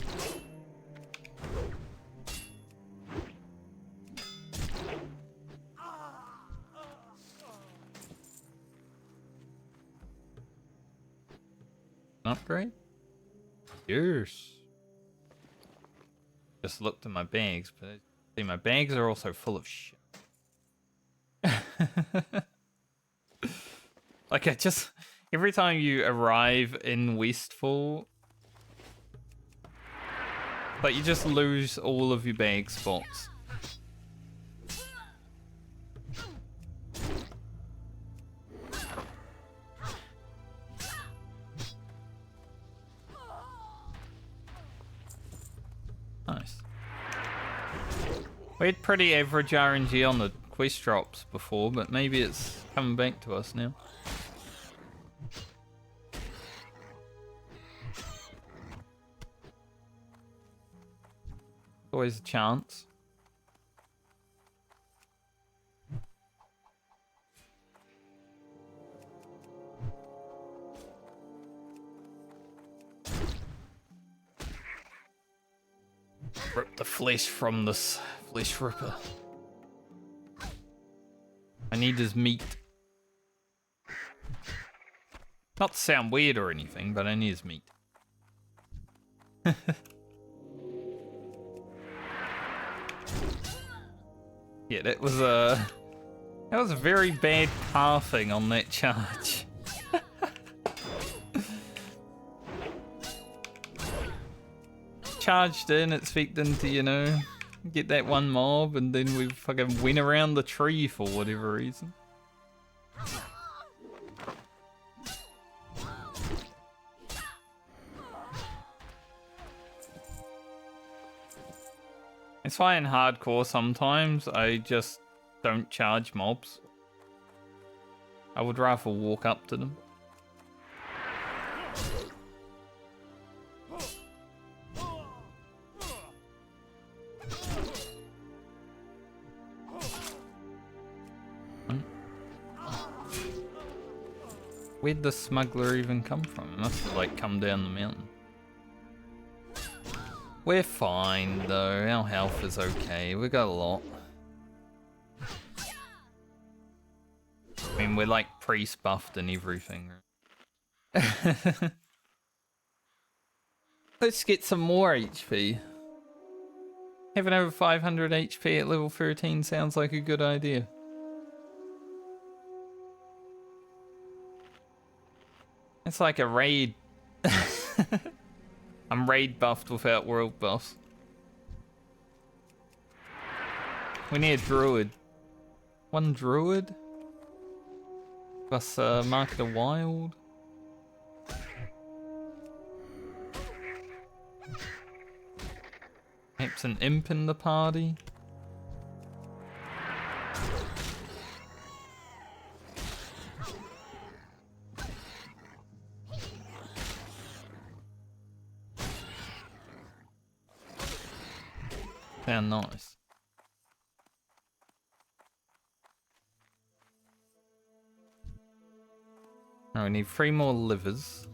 Upgrade? Yes. Just looked at my bags, but see, my bags are also full of shit. Like, I just... every time you arrive in Westfall, like, you just lose all of your bag spots. Nice. We had pretty average RNG on the quest drops before, but maybe it's coming back to us now. Always a chance. Rip the flesh from this flesh ripper. I need his meat. Not to sound weird or anything, but I need his meat. Yeah, that was a very bad pathing on that charge. Charged in, expecting to, you know, get that one mob, and then we fucking went around the tree for whatever reason. It's why in hardcore sometimes I just don't charge mobs. I would rather walk up to them. Where'd the smuggler even come from? It must have like come down the mountain. We're fine though, our health is okay, we got a lot. I mean, we're like priest buffed and everything. Let's get some more HP. Having over 500 HP at level 13 sounds like a good idea. It's like a raid. I'm raid buffed without world buffs. We need a druid. One druid? Plus Market of Wild. Perhaps an imp in the party. Sound nice. Now we need 3 more livers.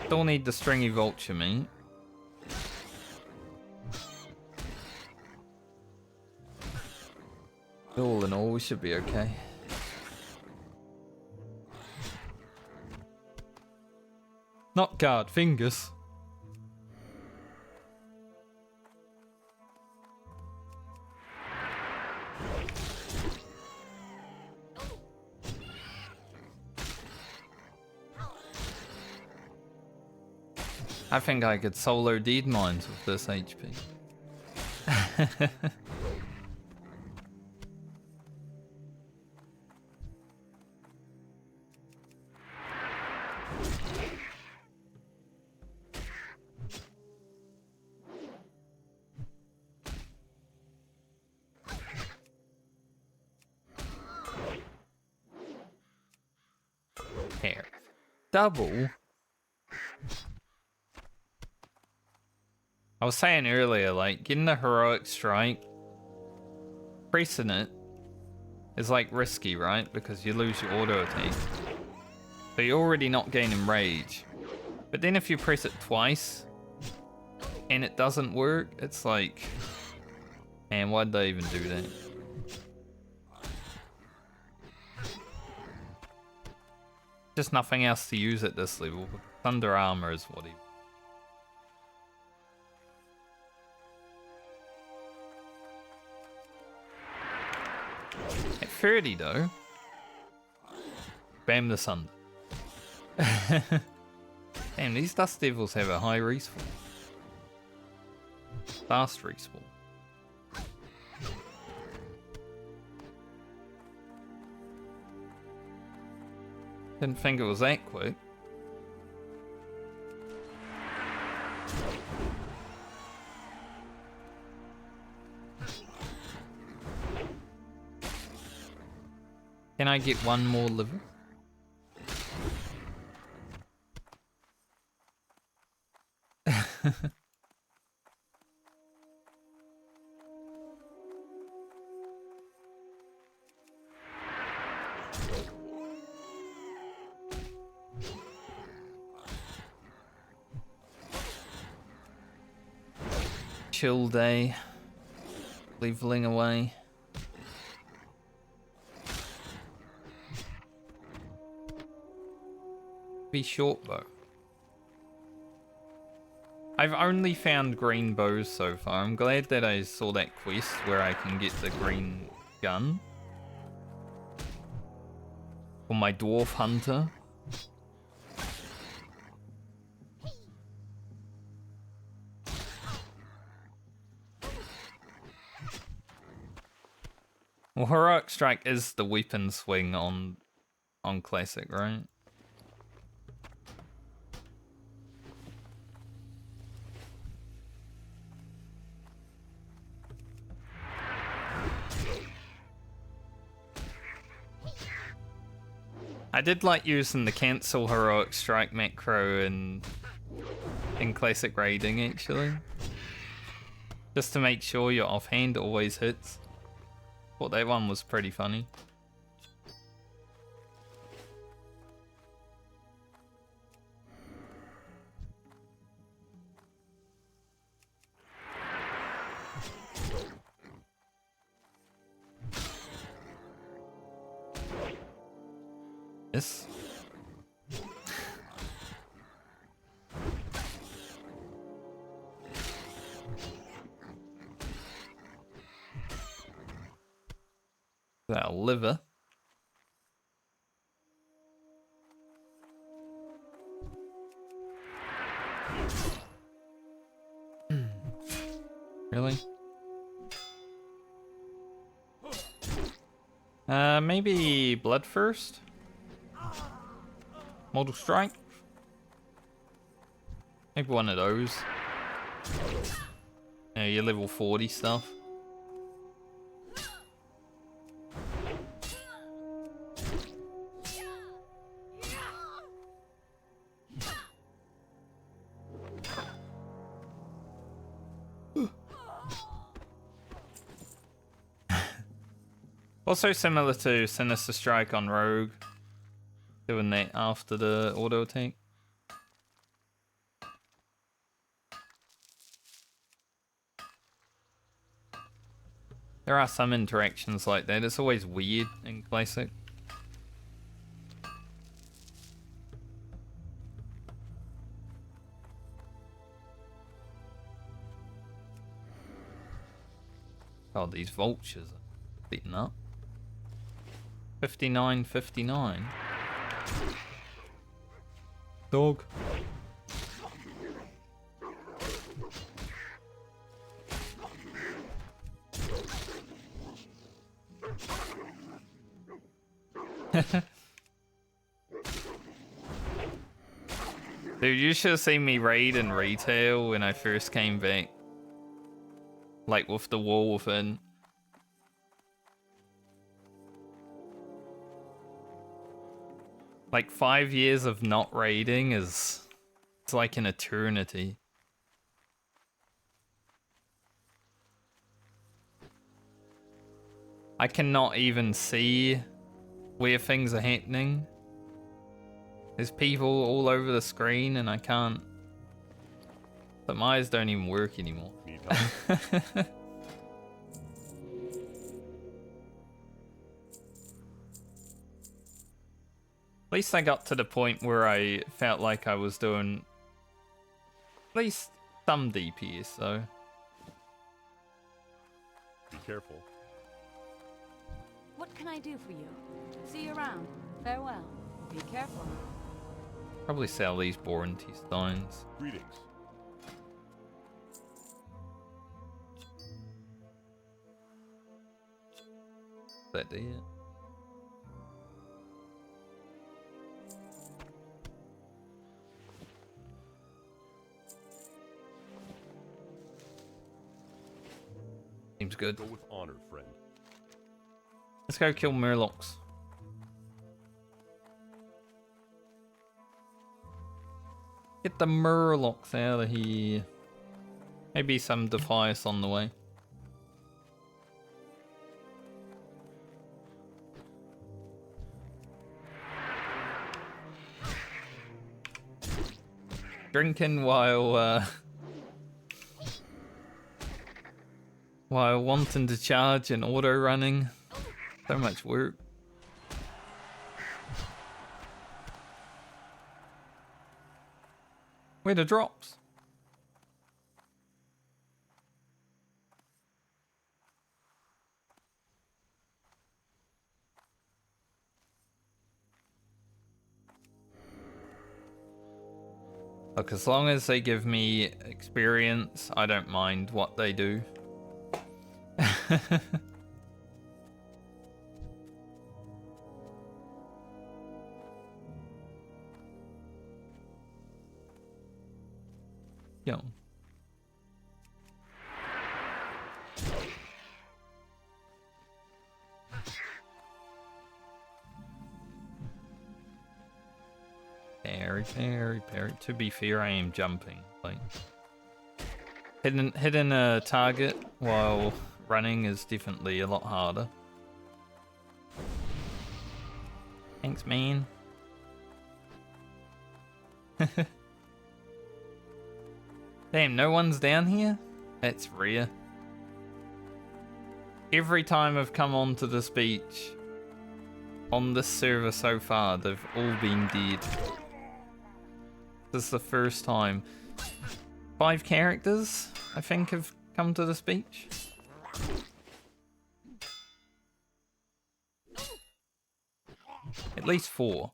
Still need the stringy vulture meat. All in all, we should be okay. Not guard fingers. I think I could solo deed mines with this HP. Here. Double? I was saying earlier, like, getting a heroic strike, pressing it is like risky, right? Because you lose your auto attack. So you're already not gaining rage. But then if you press it twice and it doesn't work, it's like, man, why'd they even do that? Just nothing else to use at this level. Thunder armor is what he. At 30 though, bam the sun. Damn, these dust devils have a high respawn. Fast respawn. Didn't think it was that quick. Can I get one more liver? Chill day. Leveling away. Be short bow. I've only found green bows so far. I'm glad that I saw that quest where I can get the green gun. For my dwarf hunter. Well, Heroic Strike is the weapon swing on Classic, right? I did like using the cancel Heroic Strike macro in Classic raiding, actually. Just to make sure your offhand always hits. Thought that one was pretty funny. Yes. That liver. Really? Maybe blood first? Mortal Strike? Maybe one of those. Yeah, your level 40 stuff. Also similar to Sinister Strike on Rogue. Doing that after the auto attack. There are some interactions like that. It's always weird in Classic. Oh, these vultures are beating up. 59.59. Dog. Dude, you should have seen me raid in retail when I first came back. Like with the wall within. Like 5 years of not raiding is... It's like an eternity. I cannot even see where things are happening. There's people all over the screen and I can't... But my eyes don't even work anymore. Need help? At least I got to the point where I felt like I was doing at least some DPS, so. Be careful. What can I do for you? See you around. Farewell. Be careful. Probably sell these warranty steins. Greetings. Is that it? Seems good. Go with honor, friend. Let's go kill Murlocs. Get the Murlocs out of here. Maybe some Defias on the way. Drinking while wanting to charge and auto running. So much work. Where the drops? Look, as long as they give me experience, I don't mind what they do. Yo. Parry. To be fair, I am jumping. Like hitting a target while running is definitely a lot harder. Thanks, man. Damn, no one's down here? That's rare. Every time I've come onto this beach on this server so far, they've all been dead. This is the first time. 5 characters, I think, have come to this beach. At least 4.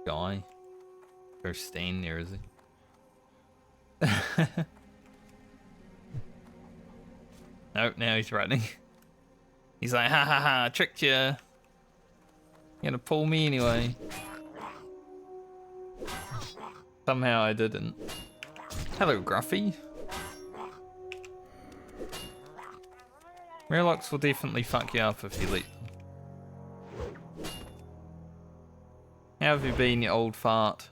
Guy. They're staying there, is he? Nope, now he's running. He's like, ha ha ha, tricked you. You're gonna pull me anyway. Somehow I didn't. Hello, Gruffy. Murlocs will definitely fuck you up if you let them. How have you been, you old fart?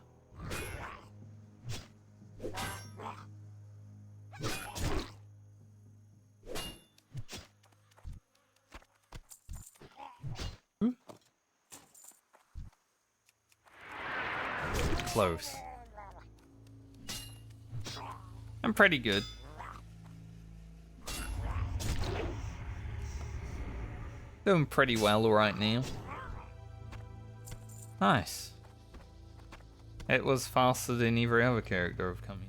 Close. I'm pretty good. Doing pretty well right now. Nice. It was faster than every other character I've come in.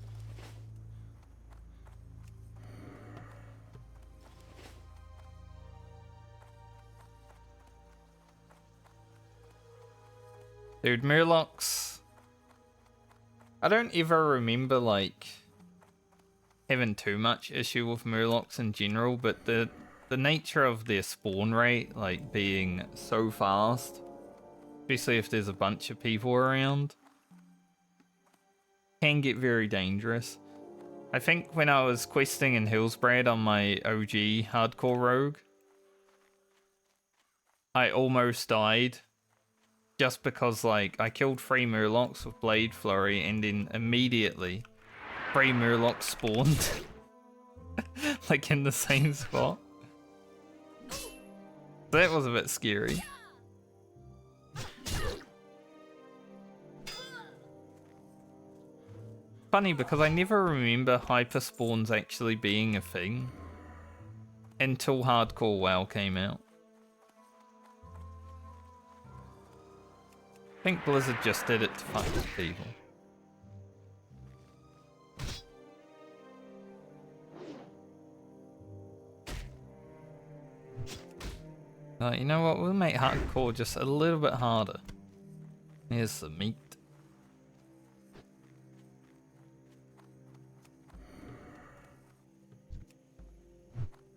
Dude, Murlocs. I don't ever remember, like, having too much issue with Murlocs in general, but the nature of their spawn rate, like, being so fast, especially if there's a bunch of people around, can get very dangerous. I think when I was questing in Hillsbrad on my OG hardcore rogue, I almost died. Just because, like, I killed 3 Murlocs with Blade Flurry and then immediately 3 Murlocs spawned. Like, in the same spot. That was a bit scary. Funny, because I never remember hyper spawns actually being a thing until Hardcore WoW came out. I think Blizzard just did it to fuck with people. You know what? We'll make hardcore just a little bit harder. Here's the meat.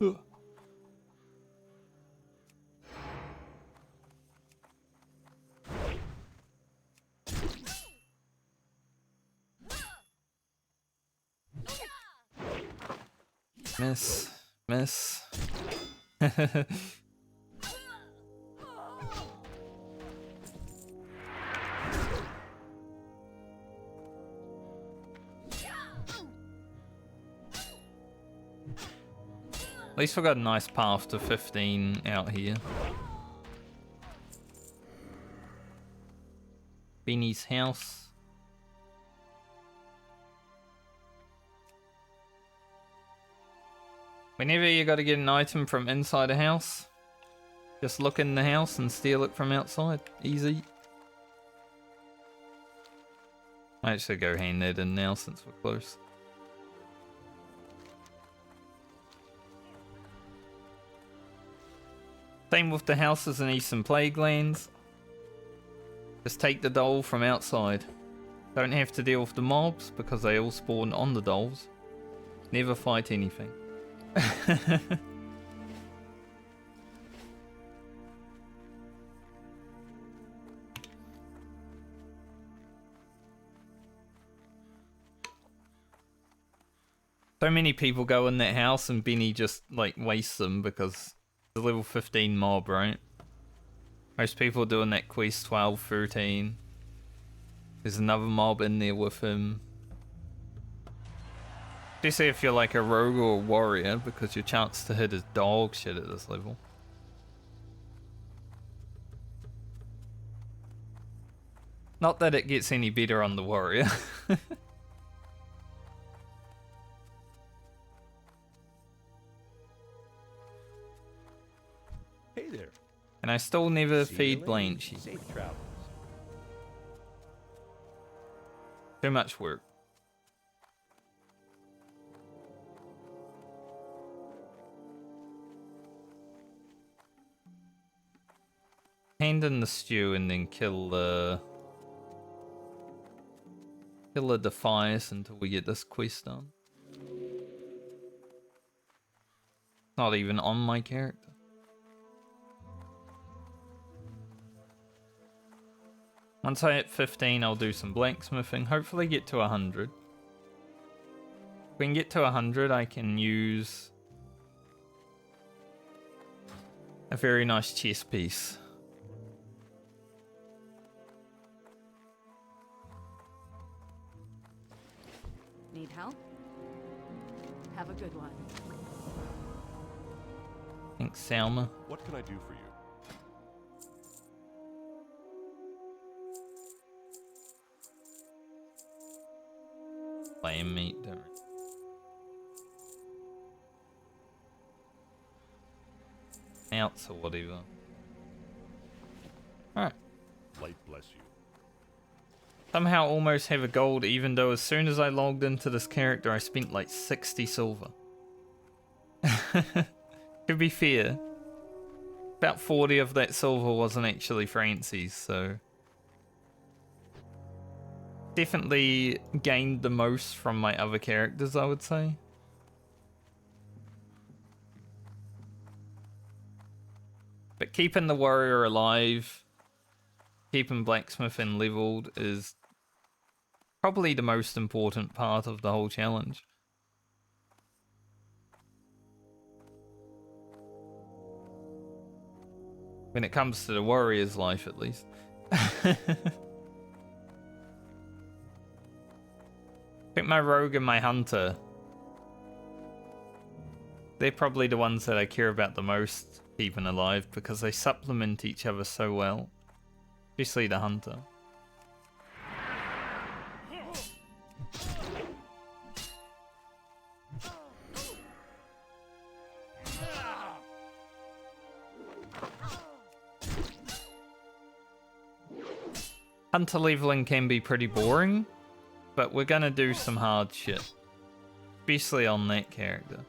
Ugh. Miss. At least we've got a nice path to 15 out here. Beanie's house. Whenever you gotta get an item from inside a house, just look in the house and steal it from outside. Easy. I actually go hand that in now since we're close. Same with the houses in Eastern Plaguelands. Just take the dole from outside. Don't have to deal with the mobs because they all spawn on the doles. Never fight anything. So many people go in that house and Benny just like wastes them because it's a level 15 mob, right? Most people are doing that quest 12, 13. There's another mob in there with him. Especially if you're like a rogue or a warrior, because your chance to hit is dog shit at this level. Not that it gets any better on the warrior. Hey there. And I still never See you feed later. Blanchy. Safe travels. Too much work. Hand in the stew and then kill the Defias until we get this quest done. Not even on my character. Once I hit 15, I'll do some blacksmithing. Hopefully get to 100. If we can get to 100, I can use a very nice chess piece. Need help? Have a good one. Thanks, Salma. What can I do for you? Lamb meat, don't we? Ounce or whatever. Alright. Light bless you. Somehow almost have a gold, even though as soon as I logged into this character, I spent like 60 silver. To be fair, about 40 of that silver wasn't actually Francie's, so... Definitely gained the most from my other characters, I would say. But keeping the warrior alive, keeping blacksmithing leveled is probably the most important part of the whole challenge. When it comes to the warrior's life, at least. I think my rogue and my hunter, they're probably the ones that I care about the most keeping alive because they supplement each other so well. Especially the hunter. Hunter leveling can be pretty boring, but we're gonna do some hard shit. Especially on that character.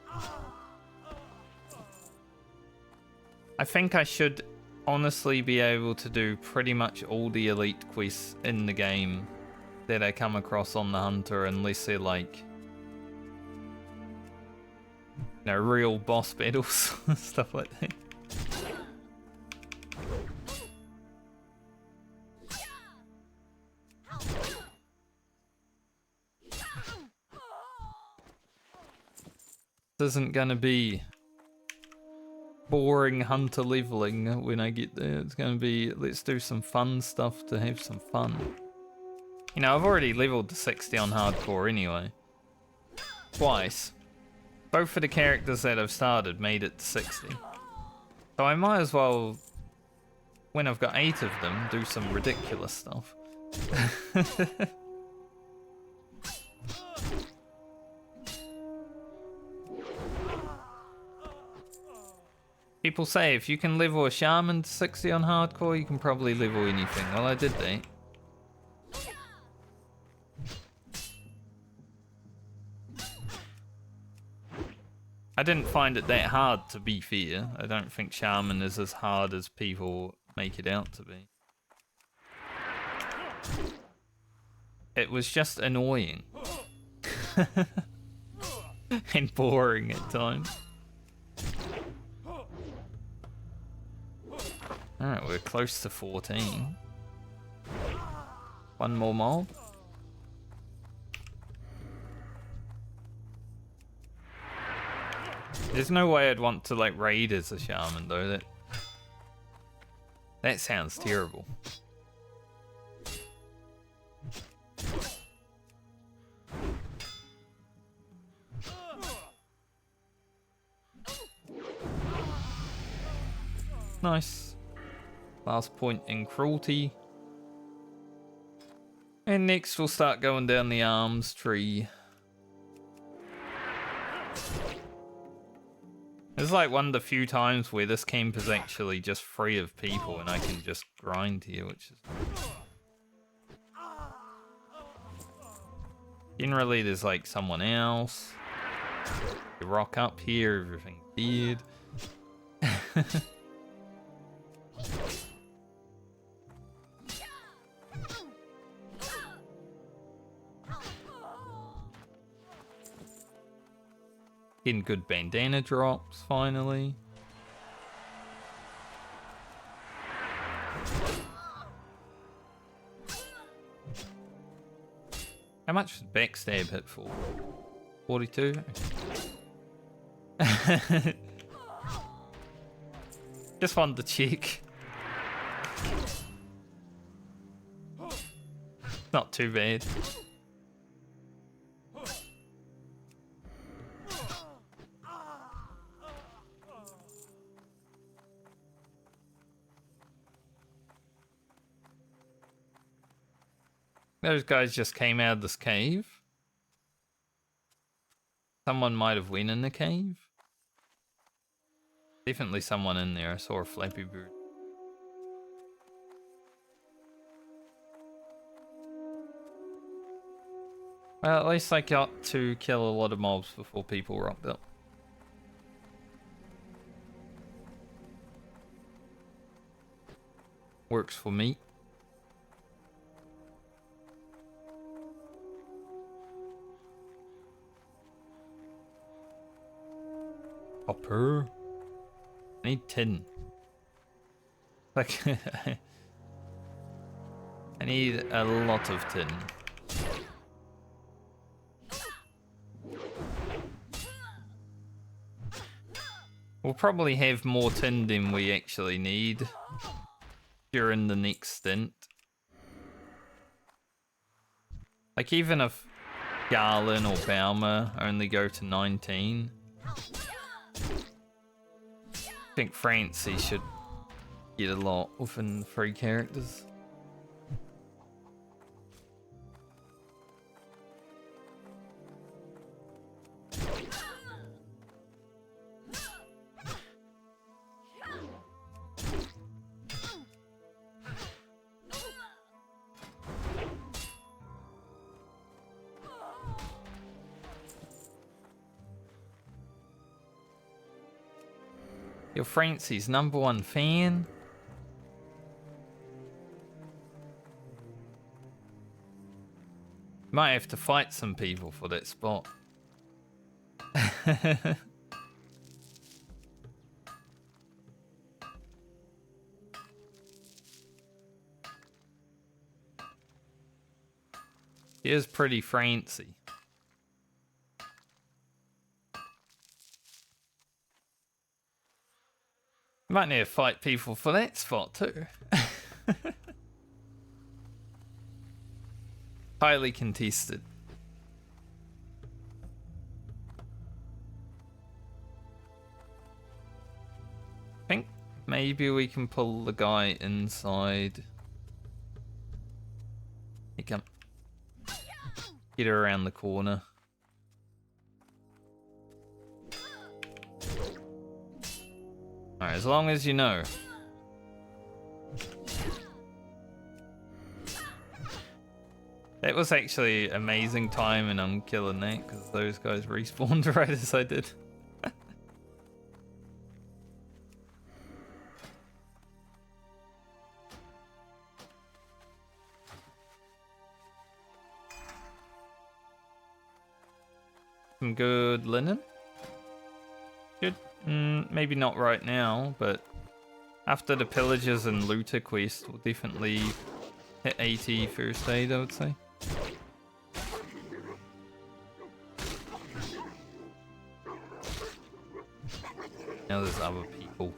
I think I should honestly be able to do pretty much all the elite quests in the game that I come across on the hunter, unless they're like, you know, real boss battles, stuff like that. This isn't gonna be boring hunter leveling when I get there. It's gonna be, let's do some fun stuff to have some fun. You know, I've already leveled to 60 on hardcore anyway. Twice. Both of the characters that I've started made it to 60. So I might as well, when I've got 8 of them, do some ridiculous stuff. People say if you can level a shaman to 60 on hardcore, you can probably level anything. Well, I did that. I didn't find it that hard, to be fair. I don't think Shaman is as hard as people make it out to be. It was just annoying. And boring at times. Alright, we're close to 14. One more mob. There's no way I'd want to like raid as a shaman though. That sounds terrible. Nice. Last point in cruelty. And next we'll start going down the arms tree. It's like one of the few times where this camp is actually just free of people and I can just grind here, which is... Generally there's like someone else. You rock up here, everything's dead. Getting good bandana drops, finally. How much does backstab hit for? 42? Just wanted to check. Not too bad. Those guys just came out of this cave. Someone might have went in the cave. Definitely someone in there. I saw a flappy bird. Well, at least I got to kill a lot of mobs before people rocked up. Works for me. Copper. I need tin. Like, I need a lot of tin. We'll probably have more tin than we actually need during the next stint. Like, even if Garland or Baumer only go to 19, I think Francie should get a lot within 3 characters. You're Francie's #1 fan. Might have to fight some people for that spot. He is pretty Francie. Might need to fight people for that spot too. Highly contested. I think maybe we can pull the guy inside. Here come. Get her around the corner. Alright, as long as you know. That was actually amazing time and I'm killing that because those guys respawned right as I did. some good linen. Good. Maybe not right now, but after the pillagers and looter quest, we'll definitely hit 80 first aid, I would say. Now there's other people.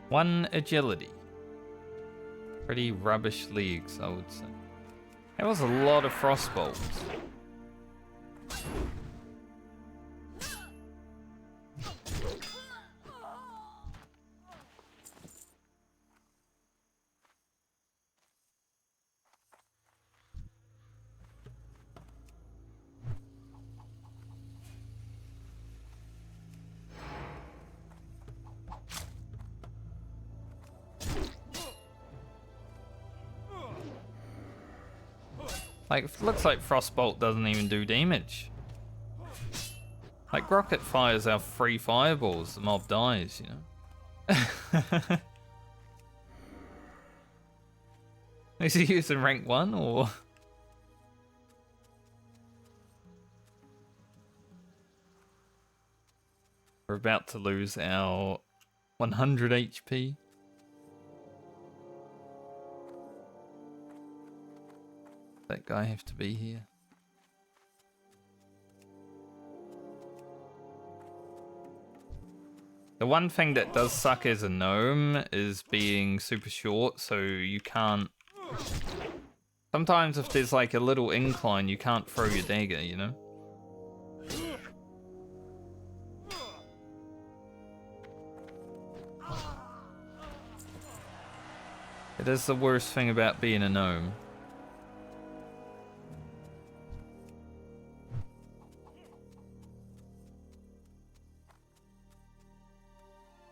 1 agility. Pretty rubbish legs, I would say. That was a lot of frostbolts. Like, it looks like Frostbolt doesn't even do damage. Like, Rocket fires out 3 fireballs, the mob dies, you know? Is he using rank 1 or? We're about to lose our 100 HP. That guy have to be here. The one thing that does suck as a gnome is being super short, so you can't... Sometimes if there's like a little incline, you can't throw your dagger, you know? It is the worst thing about being a gnome.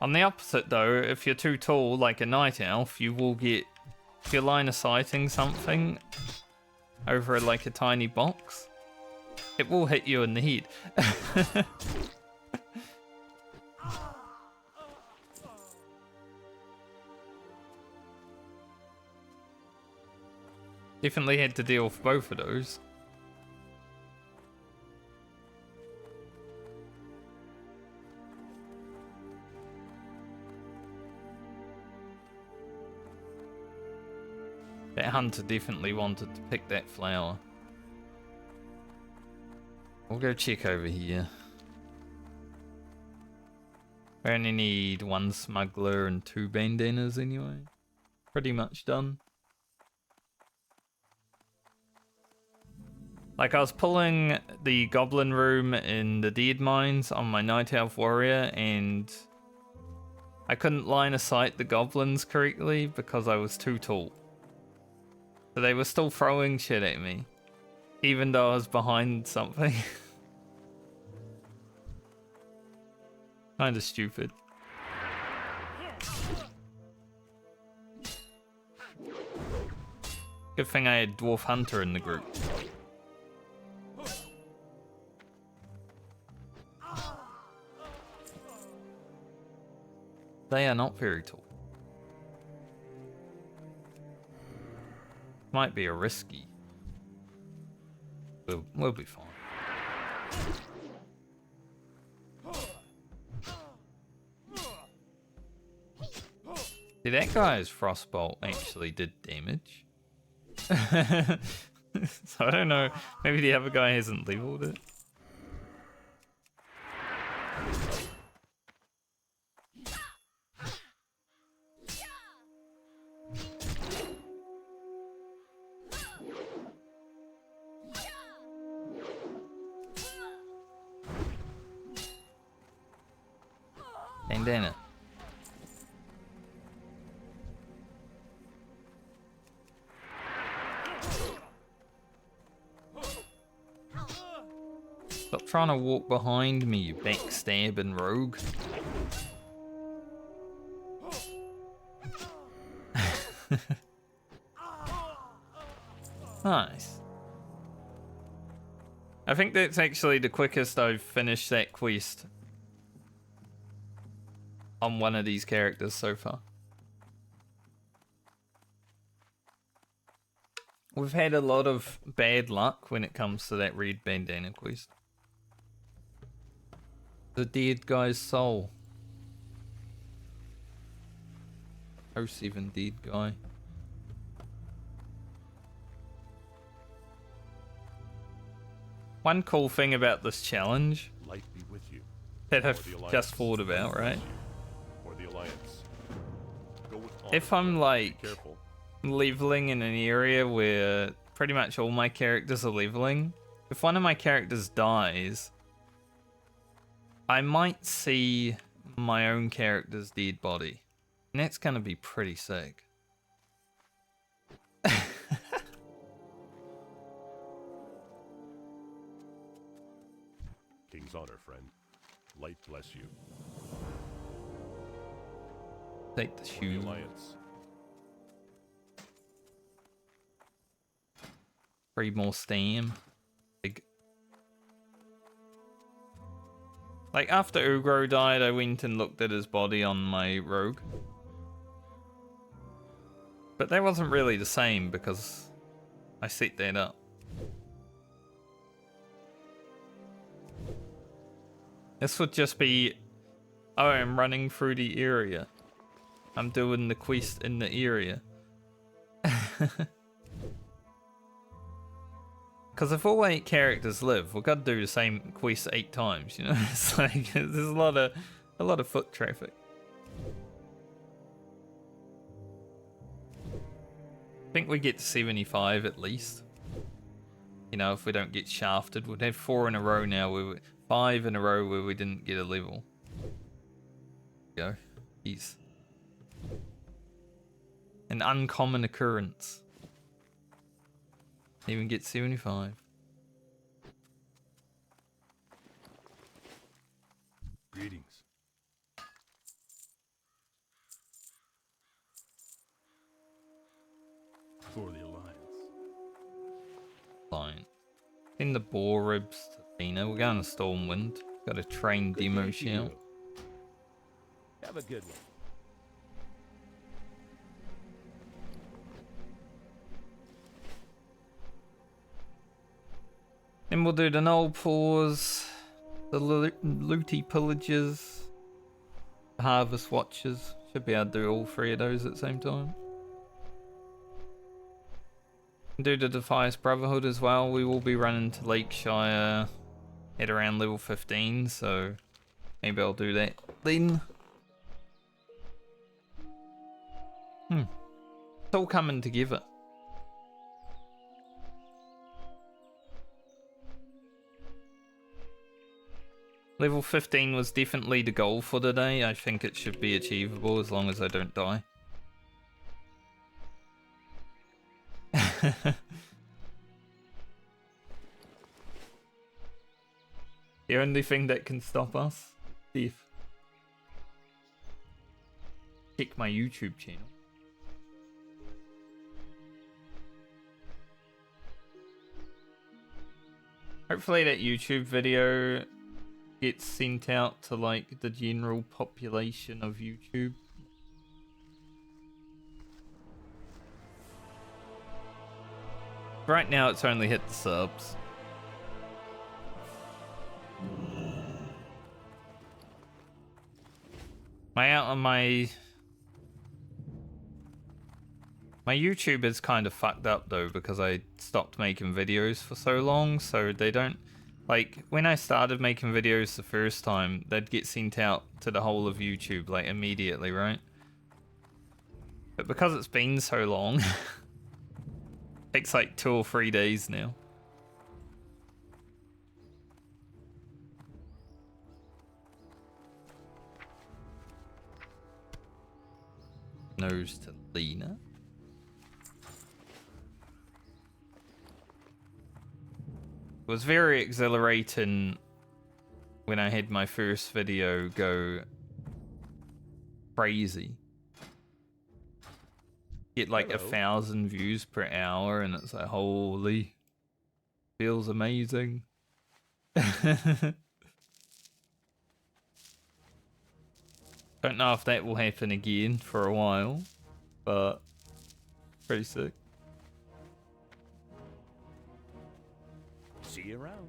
On the opposite though, if you're too tall like a night elf, you will get, if you're line of sighting something over like a tiny box, it will hit you in the head. Definitely had to deal with both of those. That hunter definitely wanted to pick that flower. We'll go check over here. We only need 1 smuggler and 2 bandanas anyway. Pretty much done. Like, I was pulling the goblin room in the dead mines on my night elf warrior and I couldn't line of sight the goblins correctly because I was too tall. So they were still throwing shit at me, even though I was behind something. Kinda stupid. Good thing I had Dwarf Hunter in the group. They are not very tall. Might be a risky. We'll be fine. See, that guy's frostbolt actually did damage. So I don't know. Maybe the other guy hasn't leveled it. Damn it. Stop trying to walk behind me, you backstabbing rogue. Nice. I think that's actually the quickest I've finished that quest on one of these characters so far. We've had a lot of bad luck when it comes to that red bandana quest. The dead guy's soul. 07 dead guy. One cool thing about this challenge Light be with you. that Or I've the Alliance. just thought about, right? Or the Alliance. Go with honor, If I'm friend. like Be careful. leveling in an area where pretty much all my characters are leveling, if one of my characters dies, I might see my own character's dead body. And that's gonna be pretty sick. King's honor, friend. Light bless you. Take the The shoe. Alliance. 3 more stam. Big. Like after Ugro died, I went and looked at his body on my rogue. But that wasn't really the same because I set that up. This would just be, oh, I'm running through the area. I'm doing the quest in the area. Because if all 8 characters live, we've got to do the same quest 8 times, you know? It's like, there's a lot of foot traffic. I think we get to 75 at least. You know, if we don't get shafted, we'd have 4 in a row now, 5 in a row where we didn't get a level. Go. Jeez. An uncommon occurrence. Even get 75. Greetings. For the Alliance. Fine. In the boar ribs to Lena. We're going to Stormwind. Got a train Good demo day to shout. you. Have a good one. Then we'll do the null pause, the looty pillages, the harvest watches. Should be able to do all 3 of those at the same time. Do the Defias Brotherhood as well. We will be running to Lakeshire at around level 15, so maybe I'll do that then. It's all coming together. Level 15 was definitely the goal for today. I think it should be achievable as long as I don't die. The only thing that can stop us, death. Check my YouTube channel. Hopefully that YouTube video gets sent out to like the general population of YouTube. Right now it's only hit the subs. My YouTube is kind of fucked up though because I stopped making videos for so long, so they don't, like, when I started making videos the first time, they'd get sent out to the whole of YouTube like immediately, right? But because it's been so long, it takes like 2 or 3 days now. Nose to Lena. It was very exhilarating when I had my first video go crazy. Get like Hello. 1,000 views per hour and it's like, holy, feels amazing. Don't know if that will happen again for a while, but pretty sick. See you around.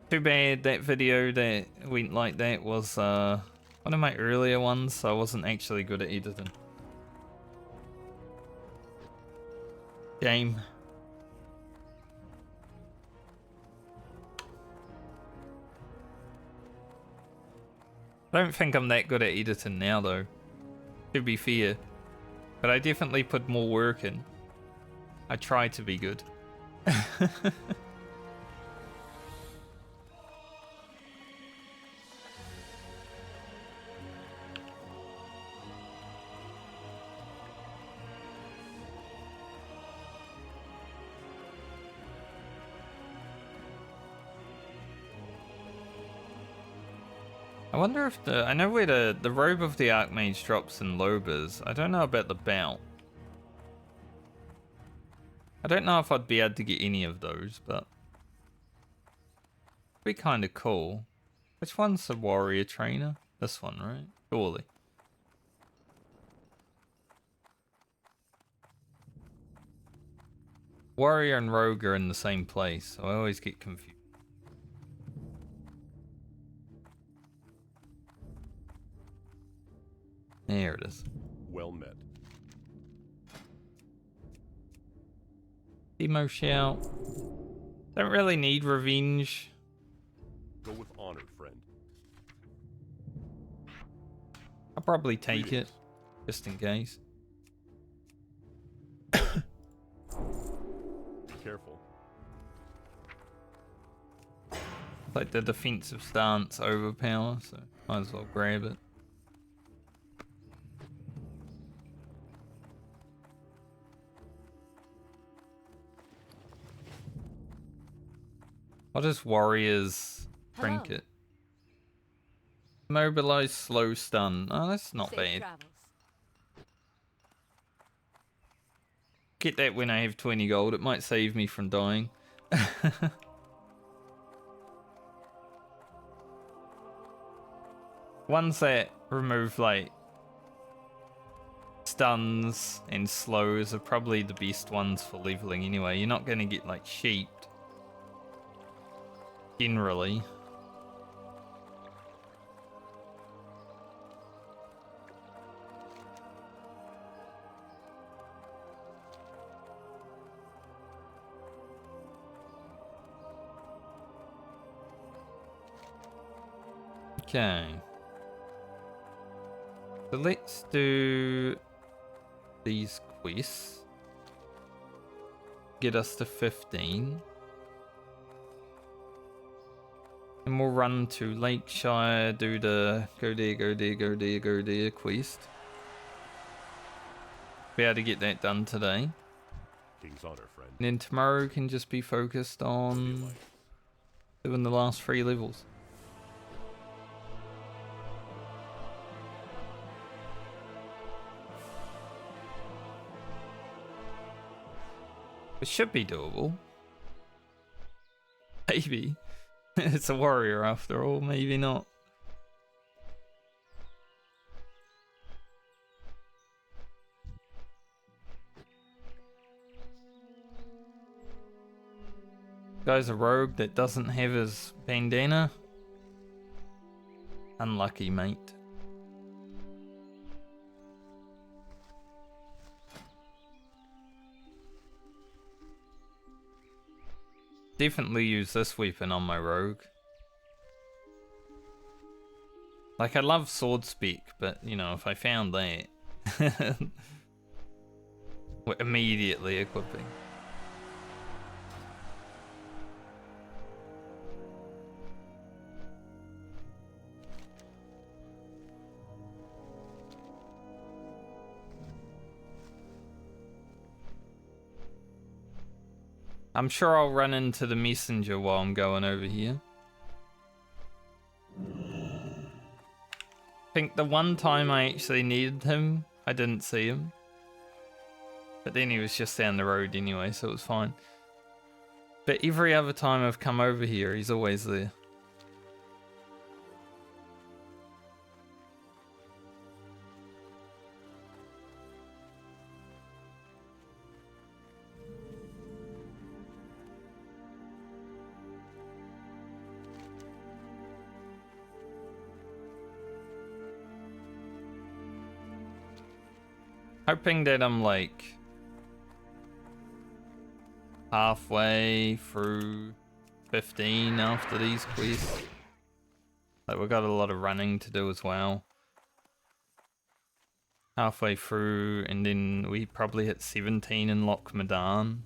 Too bad that video that went like that was one of my earlier ones, so I wasn't actually good at editing. Game. I don't think I'm that good at editing now though, to be fair. But I definitely put more work in. I try to be good. I wonder if I know where the robe of the Archmage drops in Lobers. I don't know about the belt. I don't know if I'd be able to get any of those, but it'd be kind of cool. Which one's the warrior trainer? This one, right? Surely. Warrior and rogue are in the same place, so I always get confused. There it is. Well met. Emo shout. Don't really need revenge. Go with honor, friend. I'll probably take it, just in case. Be careful. Like the defensive stance overpower, so might as well grab it. What is Warrior's trinket? Mobilize slow stun. Oh, that's not Safe bad. travels. Get that when I have 20 gold. It might save me from dying. Ones that remove like stuns and slows are probably the best ones for leveling anyway. You're not going to get like sheeped. Generally. Okay. So let's do these quests. Get us to 15. And we'll run to Lakeshire, do the go there quest. Be able to get that done today. King's honor, friend. And then tomorrow can just be focused on doing the last 3 levels. It should be doable. Maybe. It's a warrior after all, maybe not. Guy's a rogue that doesn't have his bandana. Unlucky, mate. Definitely use this weapon on my rogue. Like, I love sword spec, but, you know, if I found that... we're immediately equipping. I'm sure I'll run into the messenger while I'm going over here. I think the one time I actually needed him, I didn't see him. But then he was just down the road anyway, so it was fine. But every other time I've come over here, he's always there. Hoping that I'm like halfway through 15 after these quests. Like we've got a lot of running to do as well. Halfway through, and then we probably hit 17 in Loch Madan.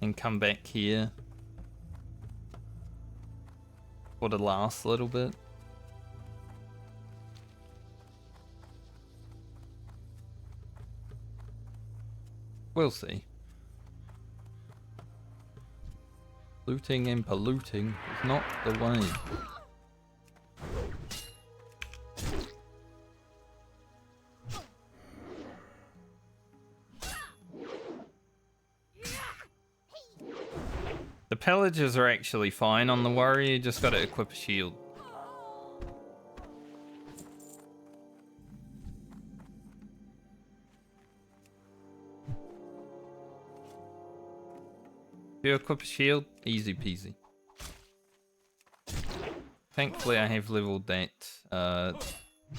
And come back here for the last little bit. We'll see. Looting and polluting is not the way. The pillagers are actually fine on the warrior, you just gotta equip a shield. If you equip a shield, easy peasy. Thankfully I have leveled that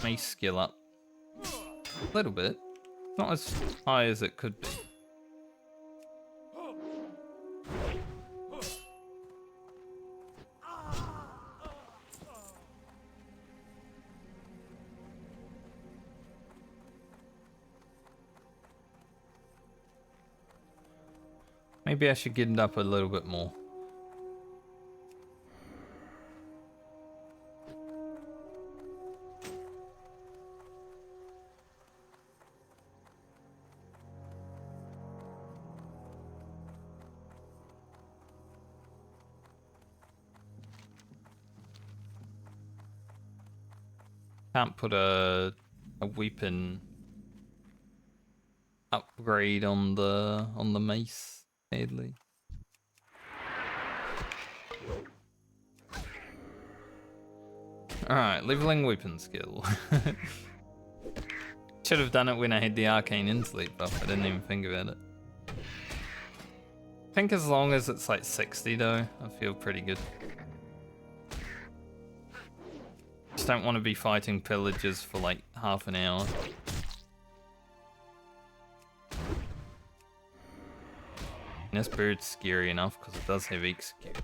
mace skill up a little bit. Not as high as it could be. Maybe I should get it up a little bit more. Can't put a weapon upgrade on the mace. Medley. Alright, leveling weapon skill. Should have done it when I had the arcane intellect buff, I didn't even think about it. I think as long as it's like 60 though, I feel pretty good. Just don't want to be fighting pillagers for like half an hour. This bird's scary enough because it does have execute.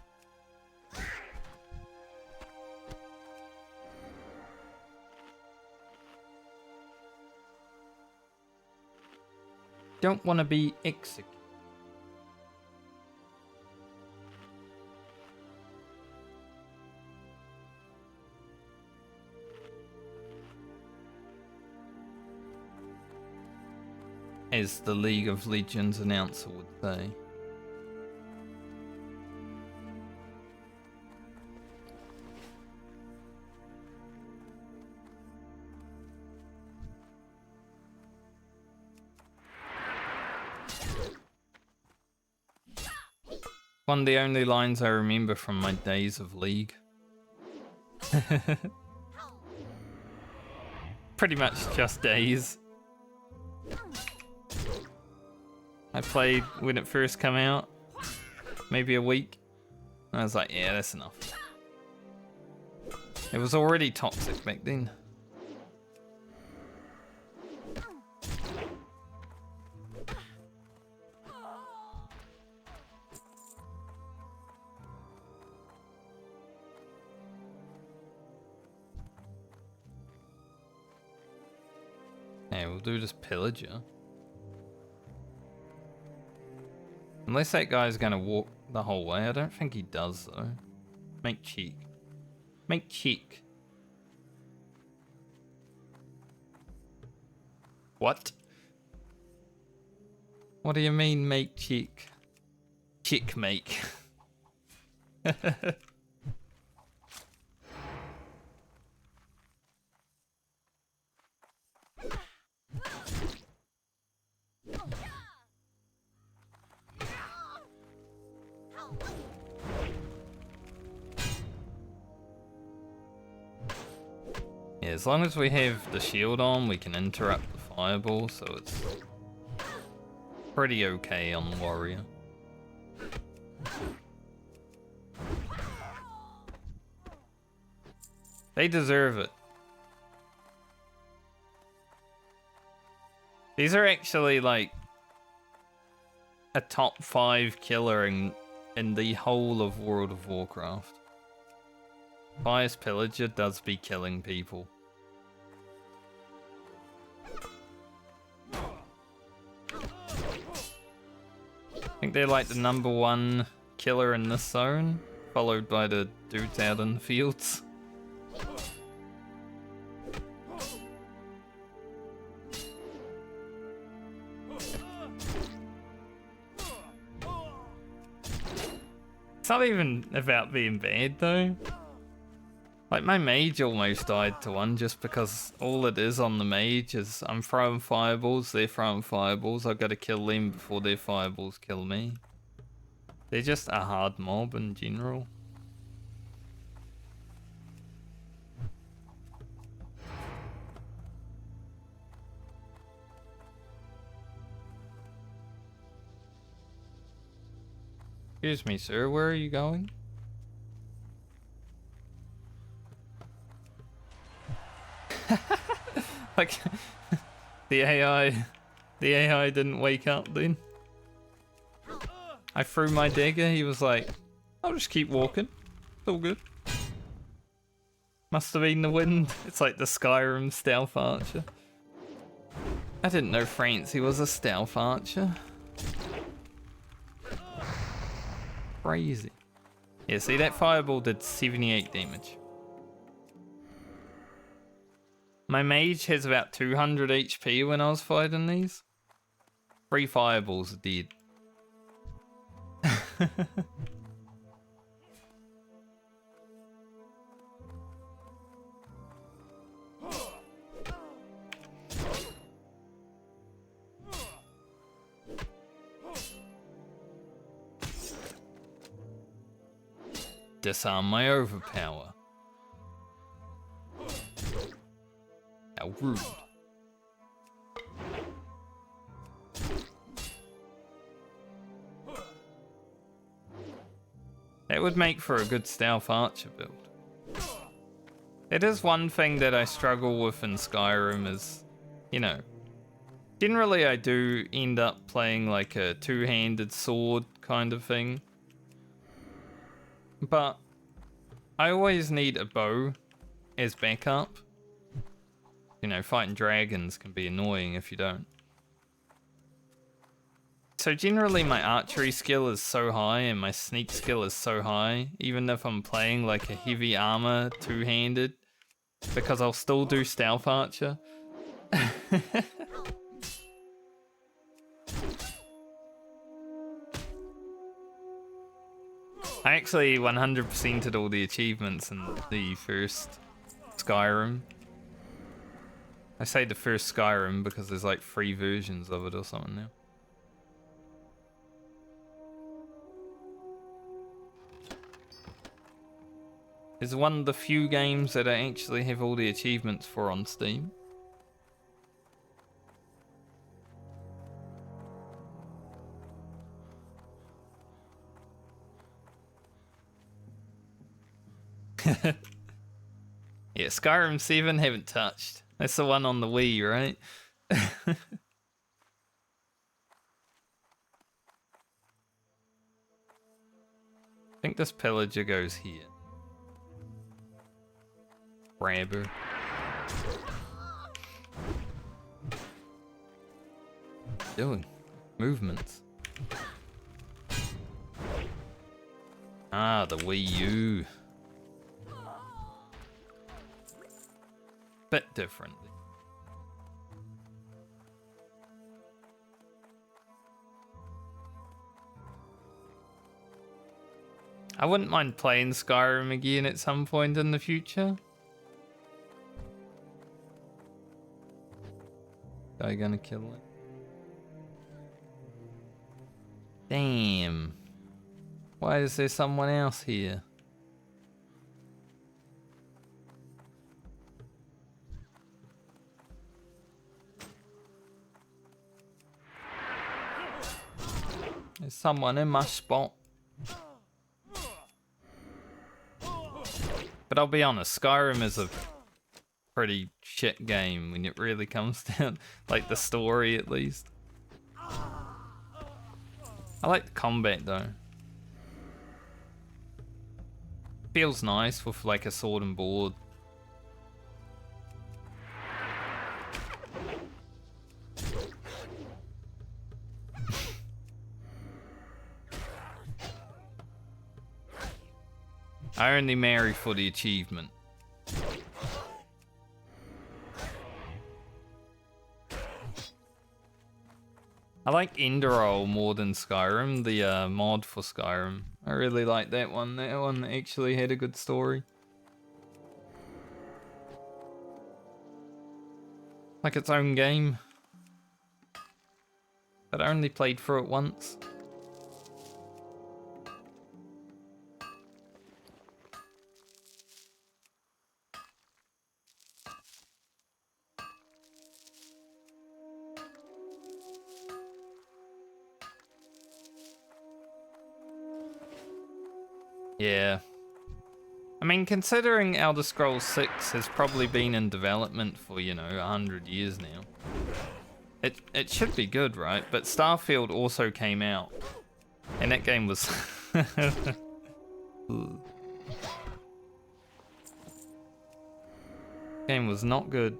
Don't want to be executed. As the League of Legends announcer would say. One of the only lines I remember from my days of League. Pretty much just days. I played when it first came out, maybe a week. I was like, yeah, that's enough. It was already toxic back then. Hey, we'll do this pillager. Unless that guy's gonna walk the whole way. I don't think he does though. Make cheek. Make cheek. What? What do you mean make cheek? Chick make. Yeah, as long as we have the shield on, we can interrupt the fireball, so it's pretty okay on the warrior. They deserve it. These are actually like a top 5 killer in the whole of World of Warcraft. Pious Pillager does be killing people. I think they're like the #1 killer in this zone, followed by the dudes out in the fields. It's not even about being bad though. Like my mage almost died to one just because all it is on the mage is I'm throwing fireballs, they're throwing fireballs, I've got to kill them before their fireballs kill me. They're just a hard mob in general. Excuse me, sir, where are you going? Like, the AI didn't wake up then. I threw my dagger, he was like, I'll just keep walking, it's all good. Must have been the wind. It's like the Skyrim stealth archer. I didn't know Francie was a stealth archer. Crazy. Yeah, see that fireball did 78 damage. My mage has about 200 HP when I was fighting these. 3 fireballs are dead. Disarm my overpower. How rude. That would make for a good stealth archer build. It is one thing that I struggle with in Skyrim is, you know, generally I do end up playing like a two-handed sword kind of thing. But I always need a bow as backup. You know, fighting dragons can be annoying if you don't. So generally my archery skill is so high and my sneak skill is so high, even if I'm playing like a heavy armor two-handed, because I'll still do stealth archer. I actually 100%ed all the achievements in the first Skyrim. I say the first Skyrim because there's like 3 versions of it or something now. It's one of the few games that I actually have all the achievements for on Steam. Yeah, Skyrim 7 haven't touched. That's the one on the Wii, right? I think this pillager goes here. Grabber. Doing movements. Ah, the Wii U. Bit differently. I wouldn't mind playing Skyrim again at some point in the future. Guy gonna kill it? Damn. Why is there someone else here? There's someone in my spot. But I'll be honest, Skyrim is a pretty shit game when it really comes down, like the story at least. I like the combat though. Feels nice with like a sword and board. I only marry for the achievement. I like Enderroll more than Skyrim, the mod for Skyrim. I really like that one. That one actually had a good story. Like its own game. But I only played through it once. Yeah. I mean, considering Elder Scrolls 6 has probably been in development for, you know, 100 years now. It should be good, right? But Starfield also came out. And that game was... Game was not good.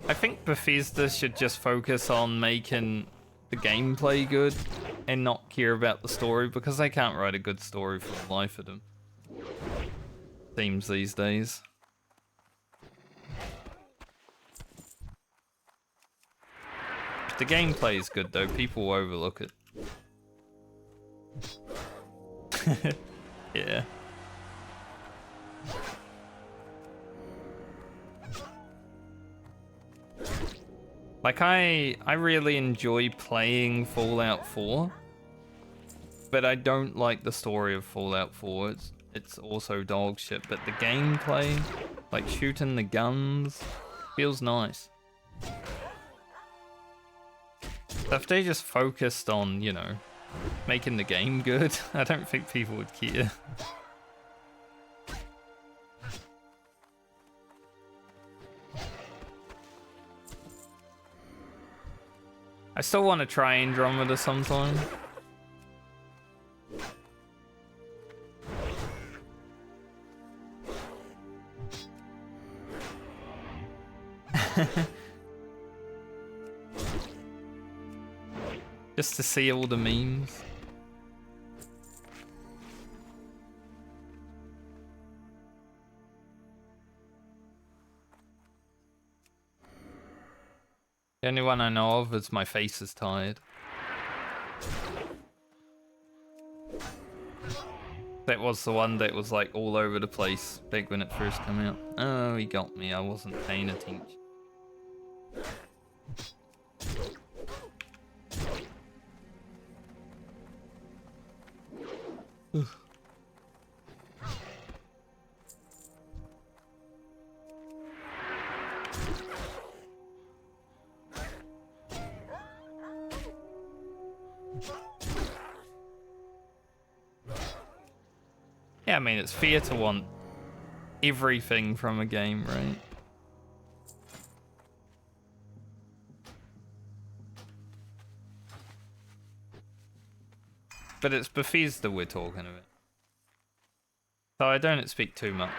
I think Bethesda should just focus on making the gameplay good and not care about the story, because they can't write a good story for the life of them. Seems these days. If the gameplay is good though, people will overlook it. Yeah. Like, I really enjoy playing Fallout 4, but I don't like the story of Fallout 4. It's also dog shit, but the gameplay, like shooting the guns, feels nice. So if they just focused on, you know, making the game good, I don't think people would care. I still want to try Andromeda sometime. Just to see all the memes. The only one I know of is My Face is Tired. That was the one that was like all over the place back when it first came out. Oh, he got me. I wasn't paying attention. Yeah, I mean, it's fair to want everything from a game, right? But it's Bethesda we're talking about. So I don't expect too much.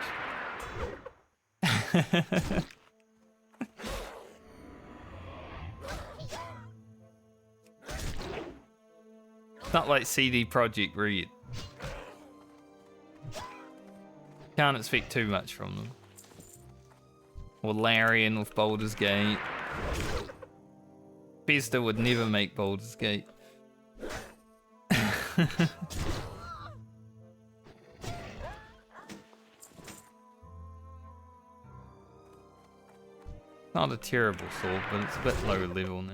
It's not like CD Projekt Red. Can't expect too much from them. Or Larian with Baldur's Gate. Bethesda would never make Baldur's Gate. Not a terrible sword, but it's a bit low level now.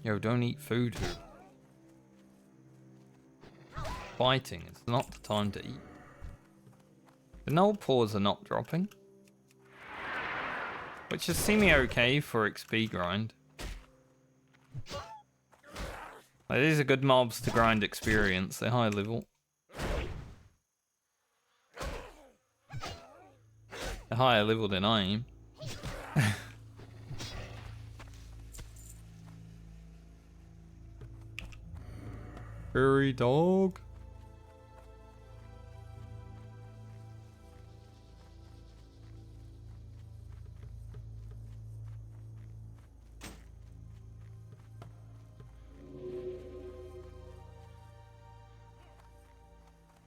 Yo, don't eat food here. Fighting, it's not the time to eat. The null paws are not dropping. Which is semi-okay for XP grind. Like, these are good mobs to grind experience, they're high level. They're higher level than I am. Furry dog.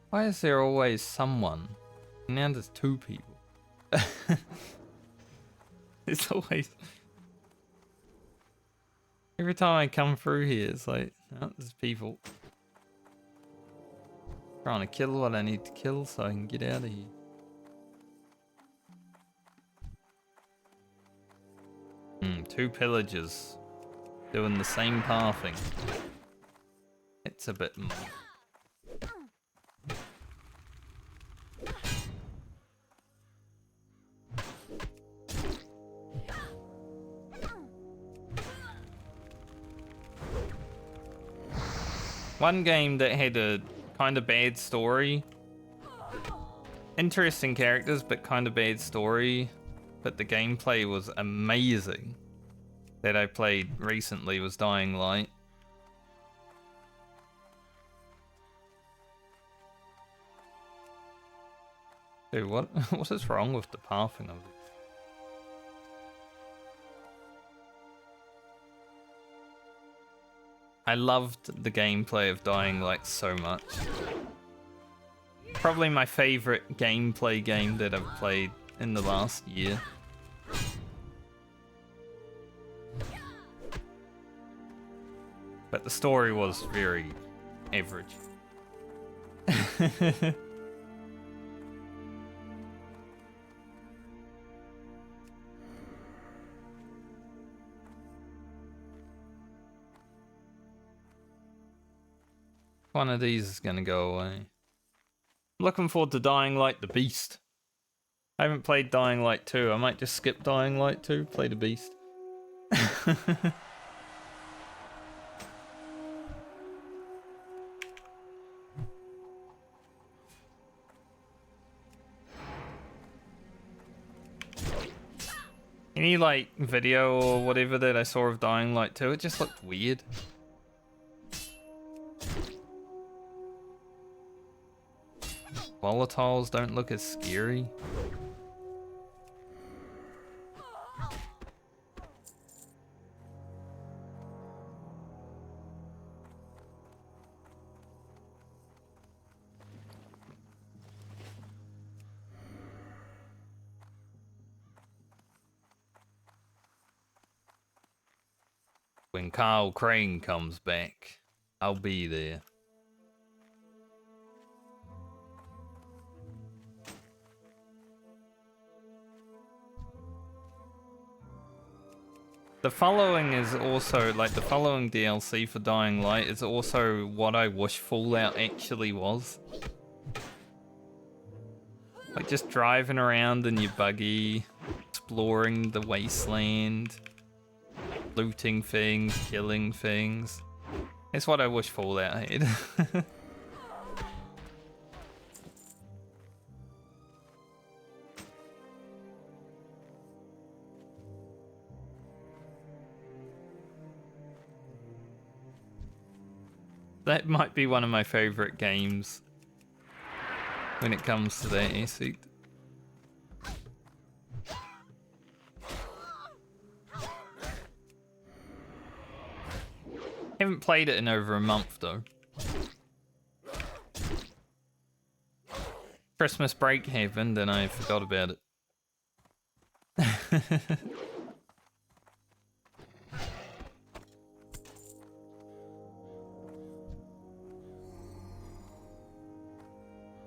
Why is there always someone? Now there's two people. It's always... Every time I come through here, it's like, oh, there's people. Trying to kill what I need to kill so I can get out of here. Two pillagers doing the same pathing. It's a bit more. One game that had a kind of bad story. Interesting characters, but kind of bad story. But the gameplay was amazing. That I played recently was Dying Light. Dude, what is wrong with the pathing of this? I loved the gameplay of Dying Light so much. Probably my favorite gameplay game that I've played in the last year. But the story was very average. One of these is gonna go away. Looking forward to Dying Light the Beast. I haven't played Dying Light 2. I might just skip Dying Light 2, play the Beast. Any like video or whatever that I saw of Dying Light 2, it just looked weird. Volatiles don't look as scary. When Kyle Crane comes back, I'll be there. The following is also, like, the following DLC for Dying Light is also what I wish Fallout actually was. Like, just driving around in your buggy, exploring the wasteland, looting things, killing things. It's what I wish Fallout had. That might be one of my favorite games when it comes to that aspect. Haven't played it in over a month though. Christmas break happened and I forgot about it.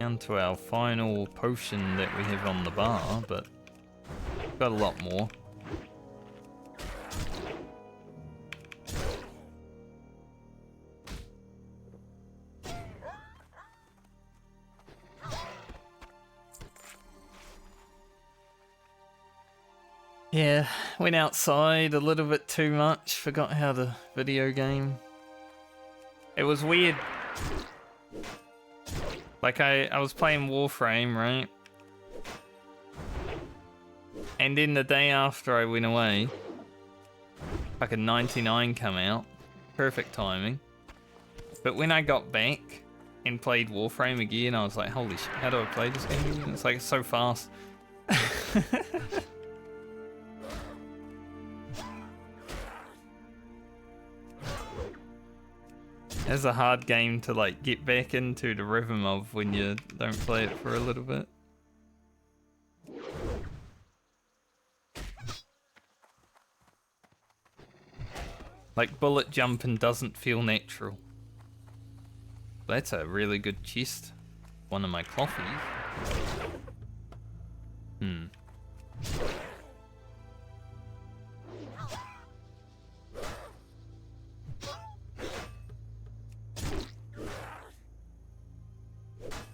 Down to our final potion that we have on the bar, but got a lot more. Yeah, went outside a little bit too much, forgot how to video game. It was weird. Like I was playing Warframe, right? And then the day after I went away, like a 99 come out. Perfect timing. But when I got back and played Warframe again, I was like, holy shit, how do I play this game again? It's like, it's so fast. It's a hard game to like get back into the rhythm of when you don't play it for a little bit. Like bullet jumping doesn't feel natural. That's a really good chest. One of my coffees.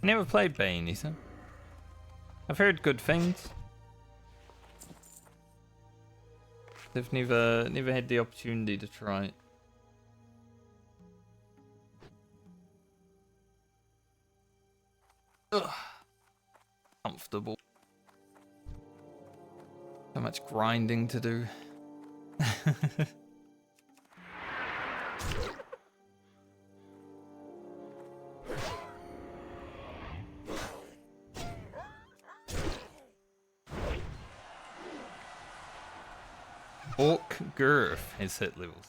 Never played Bane, is it? I've heard good things. I've never had the opportunity to try it. Ugh. Comfortable. So much grinding to do. Orc Gurf has hit levels.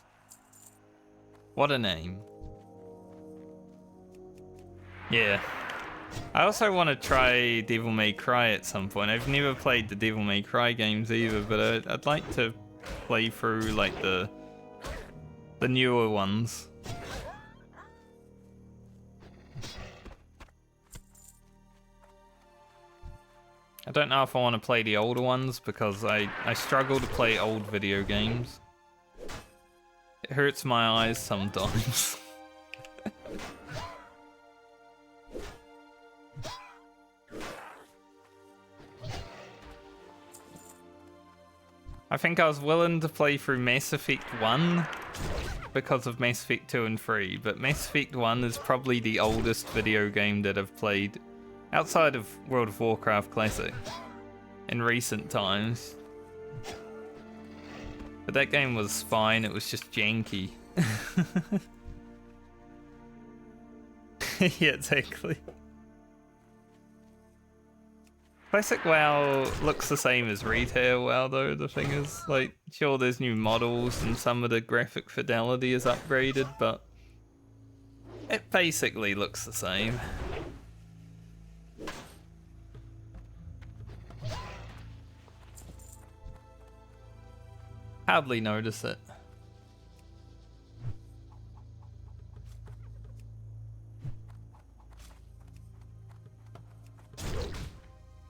What a name. Yeah. I also want to try Devil May Cry at some point. I've never played the Devil May Cry games either, but I'd like to play through like the newer ones. I don't know if I want to play the older ones because I struggle to play old video games. It hurts my eyes sometimes. I think I was willing to play through Mass Effect 1 because of Mass Effect 2 and 3, but Mass Effect 1 is probably the oldest video game that I've played outside of World of Warcraft Classic in recent times. But that game was fine, it was just janky. Yeah, exactly. Classic WoW looks the same as retail WoW though, the thing is, like, sure there's new models and some of the graphic fidelity is upgraded, but it basically looks the same. Hardly notice it.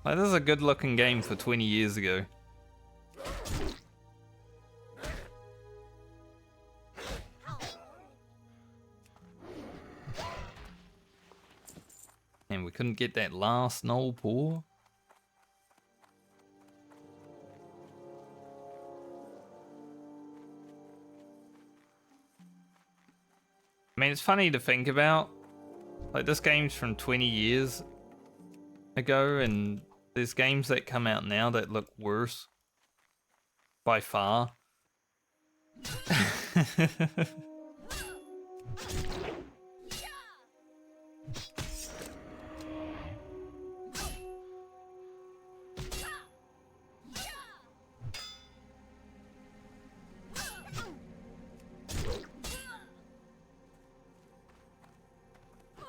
Like, this is a good looking game for 20 years ago. And we couldn't get that last null pour. I mean, it's funny to think about. Like, this game's from 20 years ago, and there's games that come out now that look worse. By far.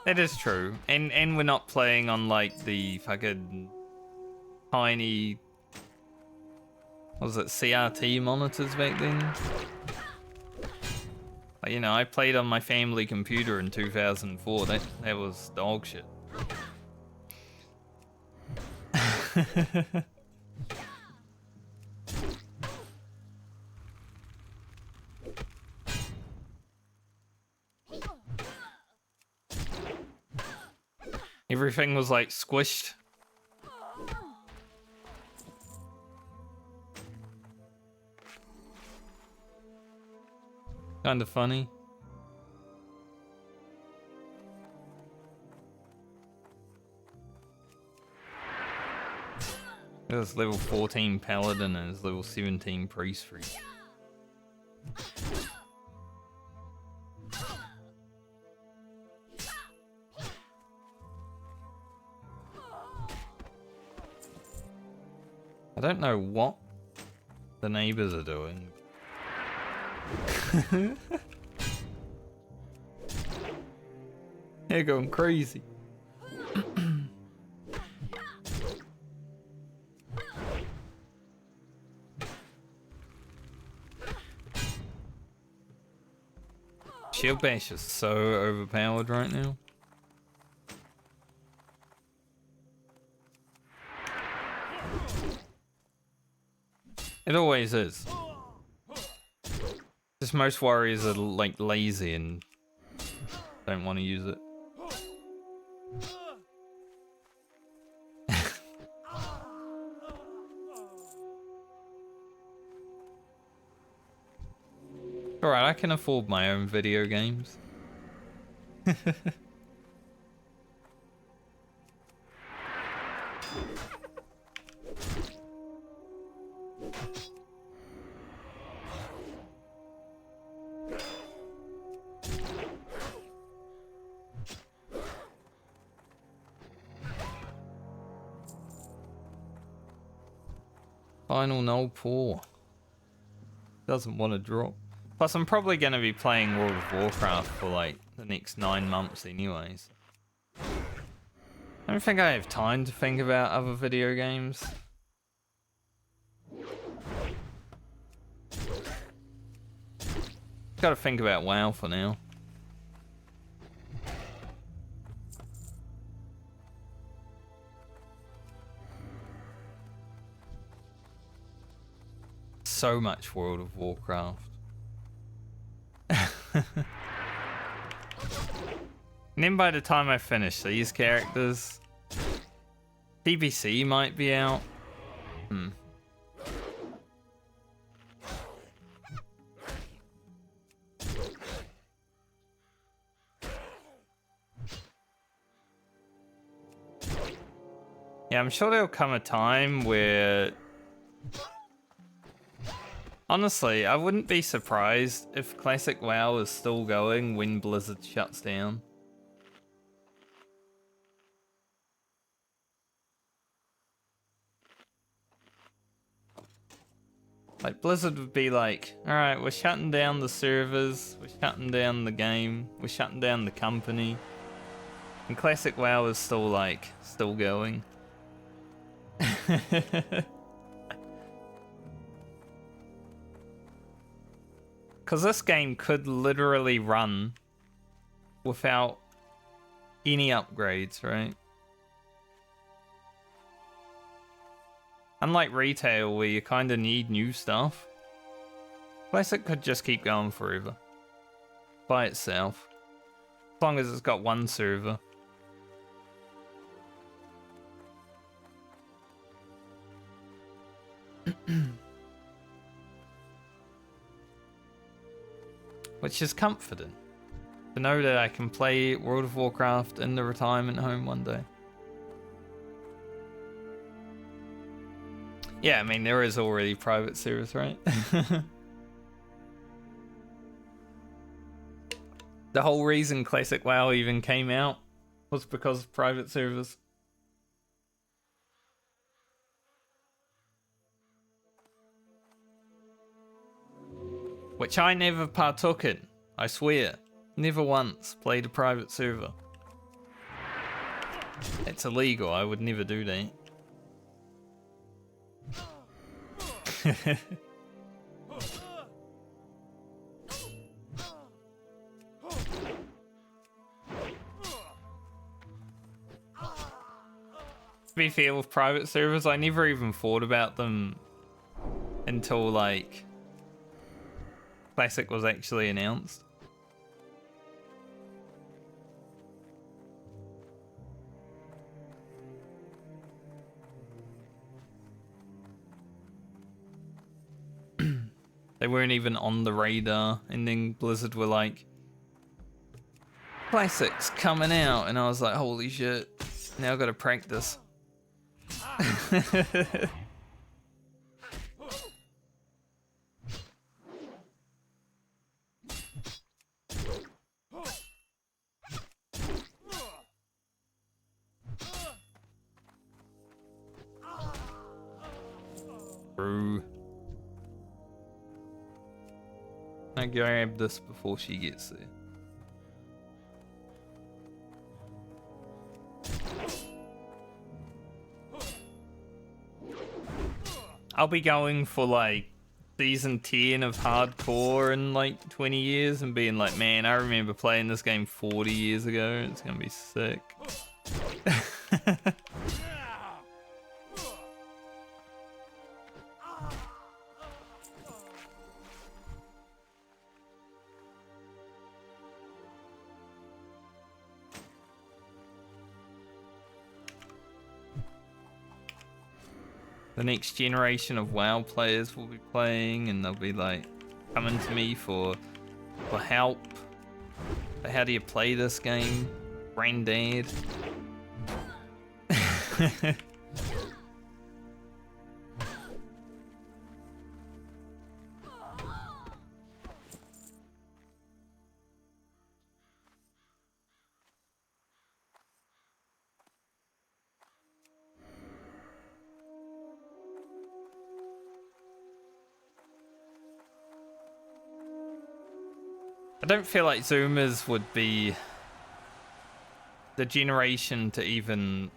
That is true, and we're not playing on like the fucking tiny, what was it, CRT monitors back then? Like, you know, I played on my family computer in 2004. That was dog shit. Everything was like squished. Kind of funny. There's level 14 paladin and his level 17 priest free. I don't know what the neighbors are doing. They're going crazy. Shield bash is so overpowered right now. It always is. Just most warriors are like lazy and don't want to use it. Alright, I can afford my own video games. Final no pour. Doesn't want to drop. Plus, I'm probably going to be playing World of Warcraft for like the next 9 months anyways. I don't think I have time to think about other video games. Got to think about WoW for now. So much World of Warcraft. And then by the time I finish these characters, PBC might be out. Yeah, I'm sure there'll come a time where... Honestly, I wouldn't be surprised if Classic WoW is still going when Blizzard shuts down. Like, Blizzard would be like, alright, we're shutting down the servers, we're shutting down the game, we're shutting down the company. And Classic WoW is still like, still going. Because this game could literally run without any upgrades, right? Unlike retail, where you kind of need new stuff, Classic could just keep going forever. By itself. As long as it's got one server. Which is comforting. To know that I can play World of Warcraft in the retirement home one day. Yeah, I mean, there is already private servers, right? The whole reason Classic WoW even came out was because of private servers. Which I never partook in, I swear. Never once played a private server. It's illegal, I would never do that. To be fair, with private servers, I never even thought about them until like Classic was actually announced. They weren't even on the radar, and then Blizzard were like, classics coming out, and I was like, holy shit, now I've got to practice. True. I grab this before she gets there. I'll be going for like season 10 of hardcore in like 20 years and being like, man, I remember playing this game 40 years ago. It's gonna be sick. The next generation of WoW players will be playing, and they'll be like coming to me for help. But how do you play this game, granddad? I don't feel like Zoomers would be the generation to even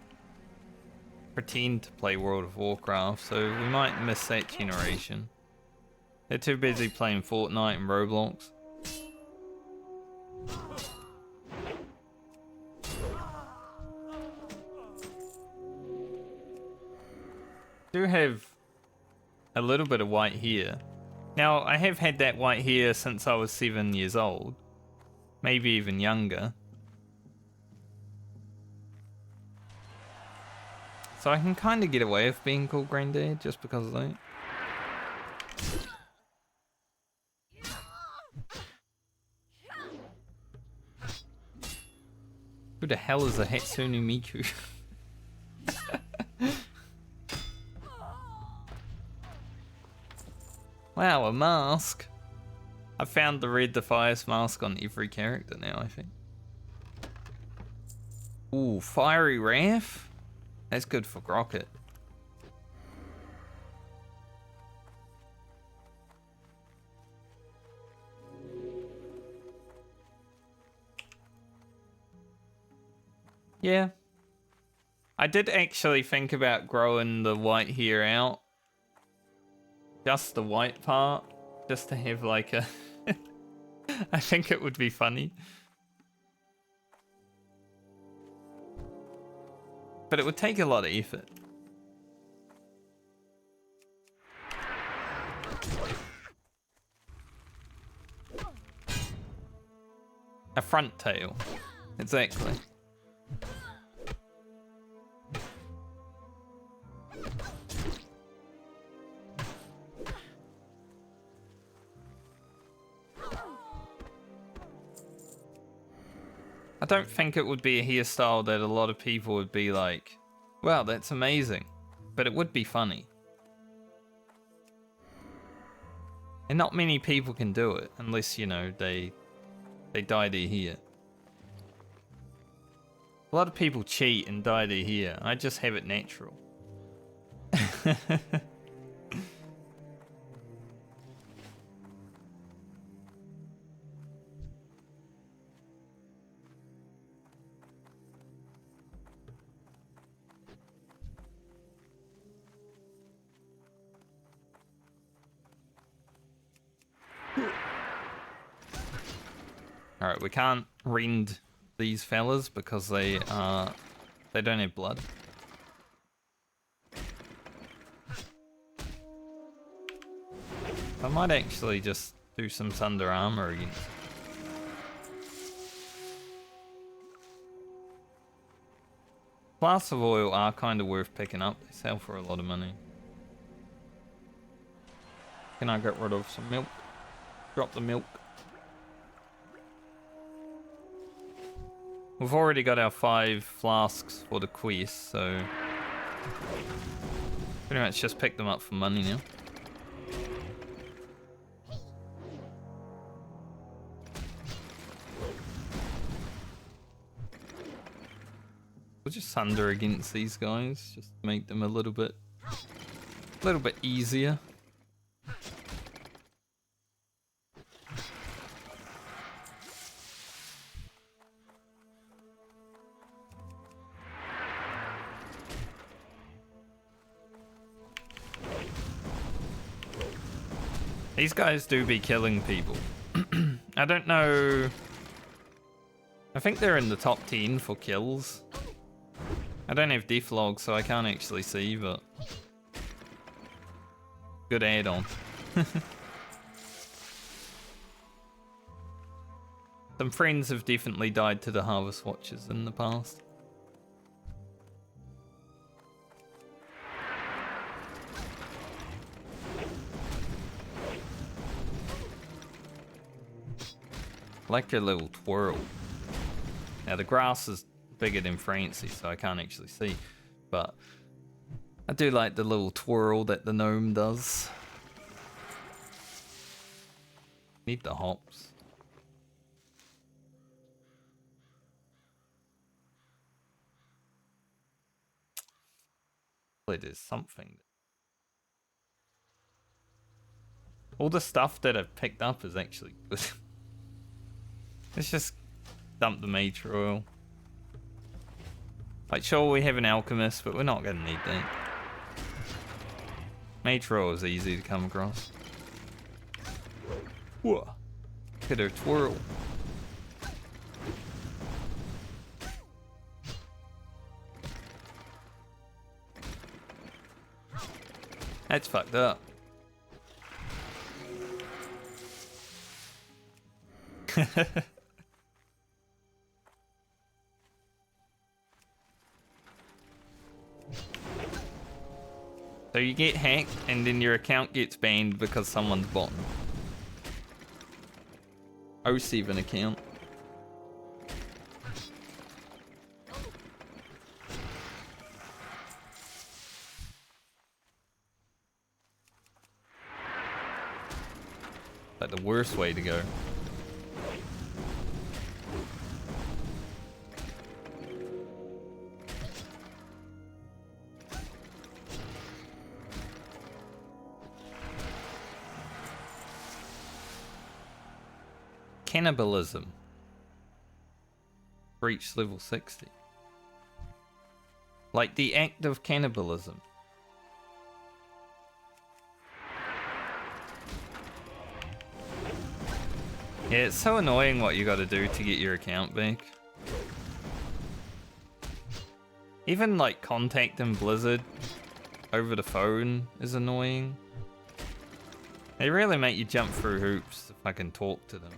pretend to play World of Warcraft, so we might miss that generation. They're too busy playing Fortnite and Roblox. Do have a little bit of white hair. Now, I have had that white hair since I was 7 years old. Maybe even younger. So I can kind of get away with being called Granddad just because of that. Who the hell is a Hatsune Miku? Wow, a mask. I found the Red Defias mask on every character now, I think. Ooh, Fiery Wrath? That's good for Grocket. Yeah. I did actually think about growing the white hair out. Just the white part, just to have like a... I think it would be funny. But it would take a lot of effort. A front tail, exactly. I don't think it would be a hairstyle that a lot of people would be like, wow, that's amazing. But it would be funny. And not many people can do it unless, you know, they dye their hair. A lot of people cheat and dye their hair. I just have it natural. Alright, we can't rend these fellas because they don't have blood. I might actually just do some Thunder Armor again. Flasks of oil are kind of worth picking up. They sell for a lot of money. Can I get rid of some milk? drop the milk. We've already got our 5 flasks for the quest, so pretty much just pick them up for money now. We'll just thunder against these guys, just to make them a little bit easier. These guys do be killing people. I don't know. I think they're in the top 10 for kills. I don't have def logs, so I can't actually see, but good add-on. Some friends have definitely died to the Harvest Watchers in the past. Like your little twirl. Now the grass is bigger than Francie, so I can't actually see, but I do like the little twirl that the gnome does. Need the hops. It is something. All the stuff that I've picked up is actually good. Let's just dump the mage oil. Like, sure, we have an alchemist, but we're not gonna need that. Mage oil is easy to come across. Whoa. Look at her twirl. That's fucked up. So you get hacked and then your account gets banned because someone's botting. 07 account. Like the worst way to go. Cannibalism. Reach level 60. Like the act of cannibalism. Yeah, it's so annoying what you gotta do to get your account back. Even like contacting Blizzard over the phone is annoying. They really make you jump through hoops to fucking talk to them.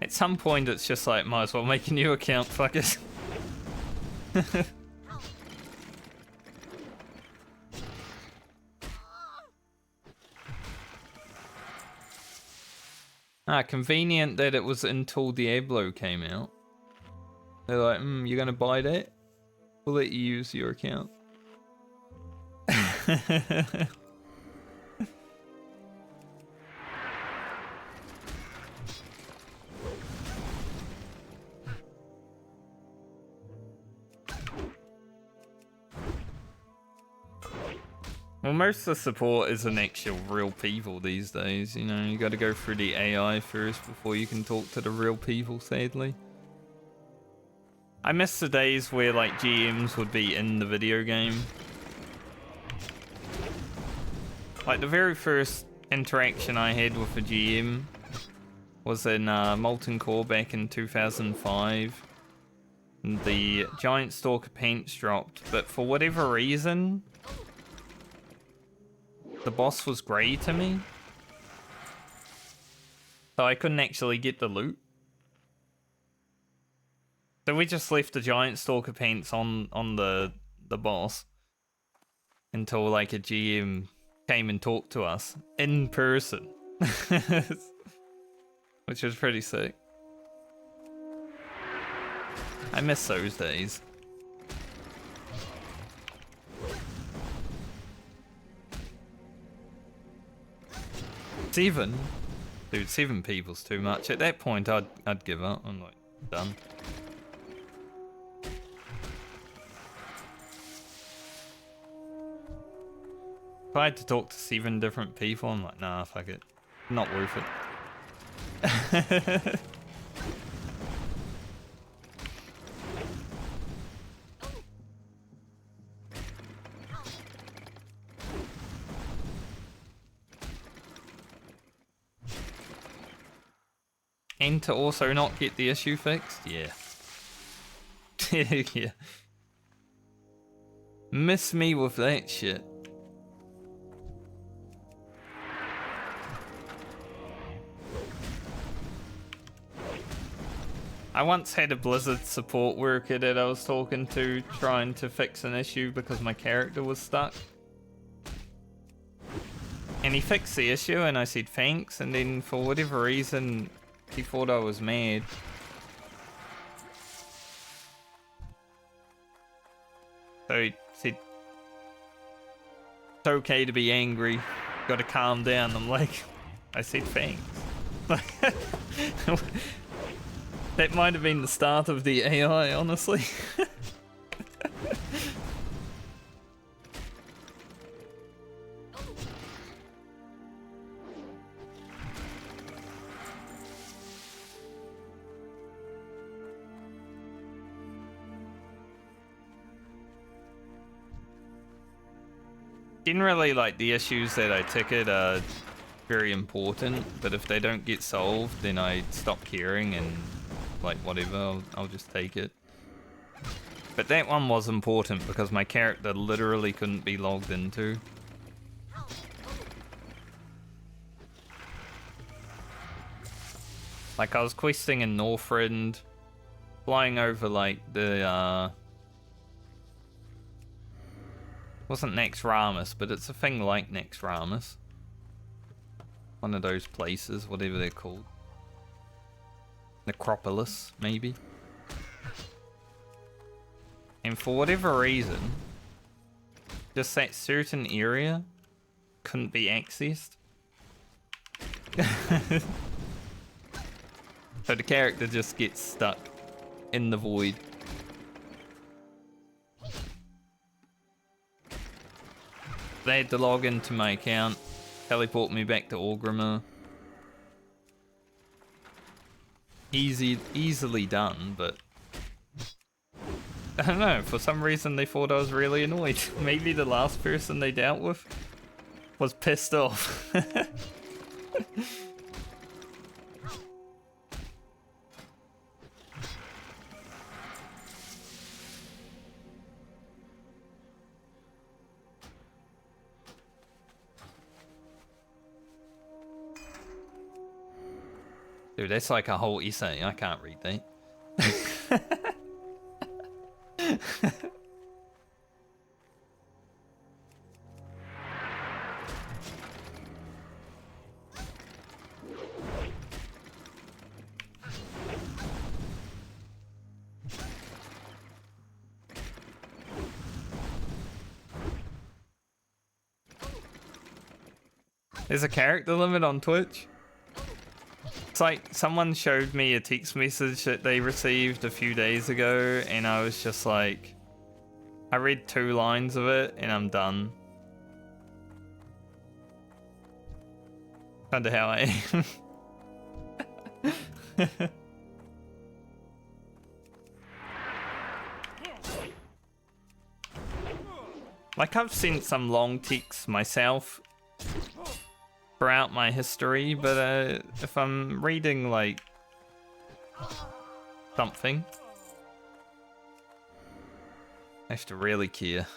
At some point it's just like, might as well make a new account, fuckers. Convenient that it was until Diablo came out. They're like, you're gonna buy that? We'll let you use your account. Well, most of the support isn't actual real people these days, you know, you gotta go through the AI first before you can talk to the real people, sadly. I miss the days where, like, GMs would be in the video game. Like, the very first interaction I had with a GM was in Molten Core back in 2005. And the Giant Stalker pants dropped, but for whatever reason, the boss was grey to me. So I couldn't actually get the loot. So we just left the giant stalker pants on the boss until like a GM came and talked to us in person, which was pretty sick. I miss those days. Seven? Dude, 7 people's too much. At that point, I'd give up. I'm like, done. If I had to talk to 7 different people, I'm like, nah, fuck it. Not worth it. And to also not get the issue fixed? Yeah. Yeah. Miss me with that shit. I once had a Blizzard support worker that I was talking to trying to fix an issue because my character was stuck. And he fixed the issue and I said thanks, and then for whatever reason he thought I was mad. So he said, it's okay to be angry, gotta calm down. I'm like, I said thanks. That might have been the start of the AI, honestly. Generally, like, the issues that I ticket are very important, but if they don't get solved, then I stop caring and, like, whatever, I'll just take it. But that one was important because my character literally couldn't be logged into. Like, I was questing in Northrend, flying over, like, the, wasn't Naxxramas, but it's a thing like Naxxramas. One of those places, whatever they're called. Necropolis, maybe. And for whatever reason, just that certain area couldn't be accessed. So the character just gets stuck in the void. They had to log into my account, teleport me back to Orgrimmar. Easily done, but I don't know, for some reason they thought I was really annoyed. Maybe the last person they dealt with was pissed off. Dude, that's like a whole essay. I can't read that. There's a character limit on Twitch. It's like someone showed me a text message that they received a few days ago, and I was just like, I read 2 lines of it and I'm done. Kinda how I am. Like, I've sent some long texts myself throughout my history, but if I'm reading like something, I have to really care.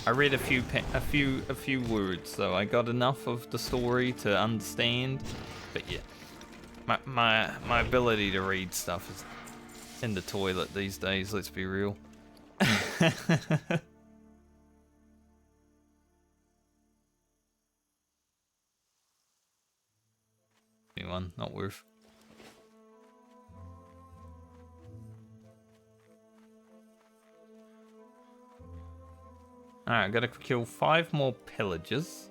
I read a few words, so I got enough of the story to understand. But yeah, my ability to read stuff is in the toilet these days. Let's be real. Anyone, not worth. Alright, I gotta kill 5 more pillagers.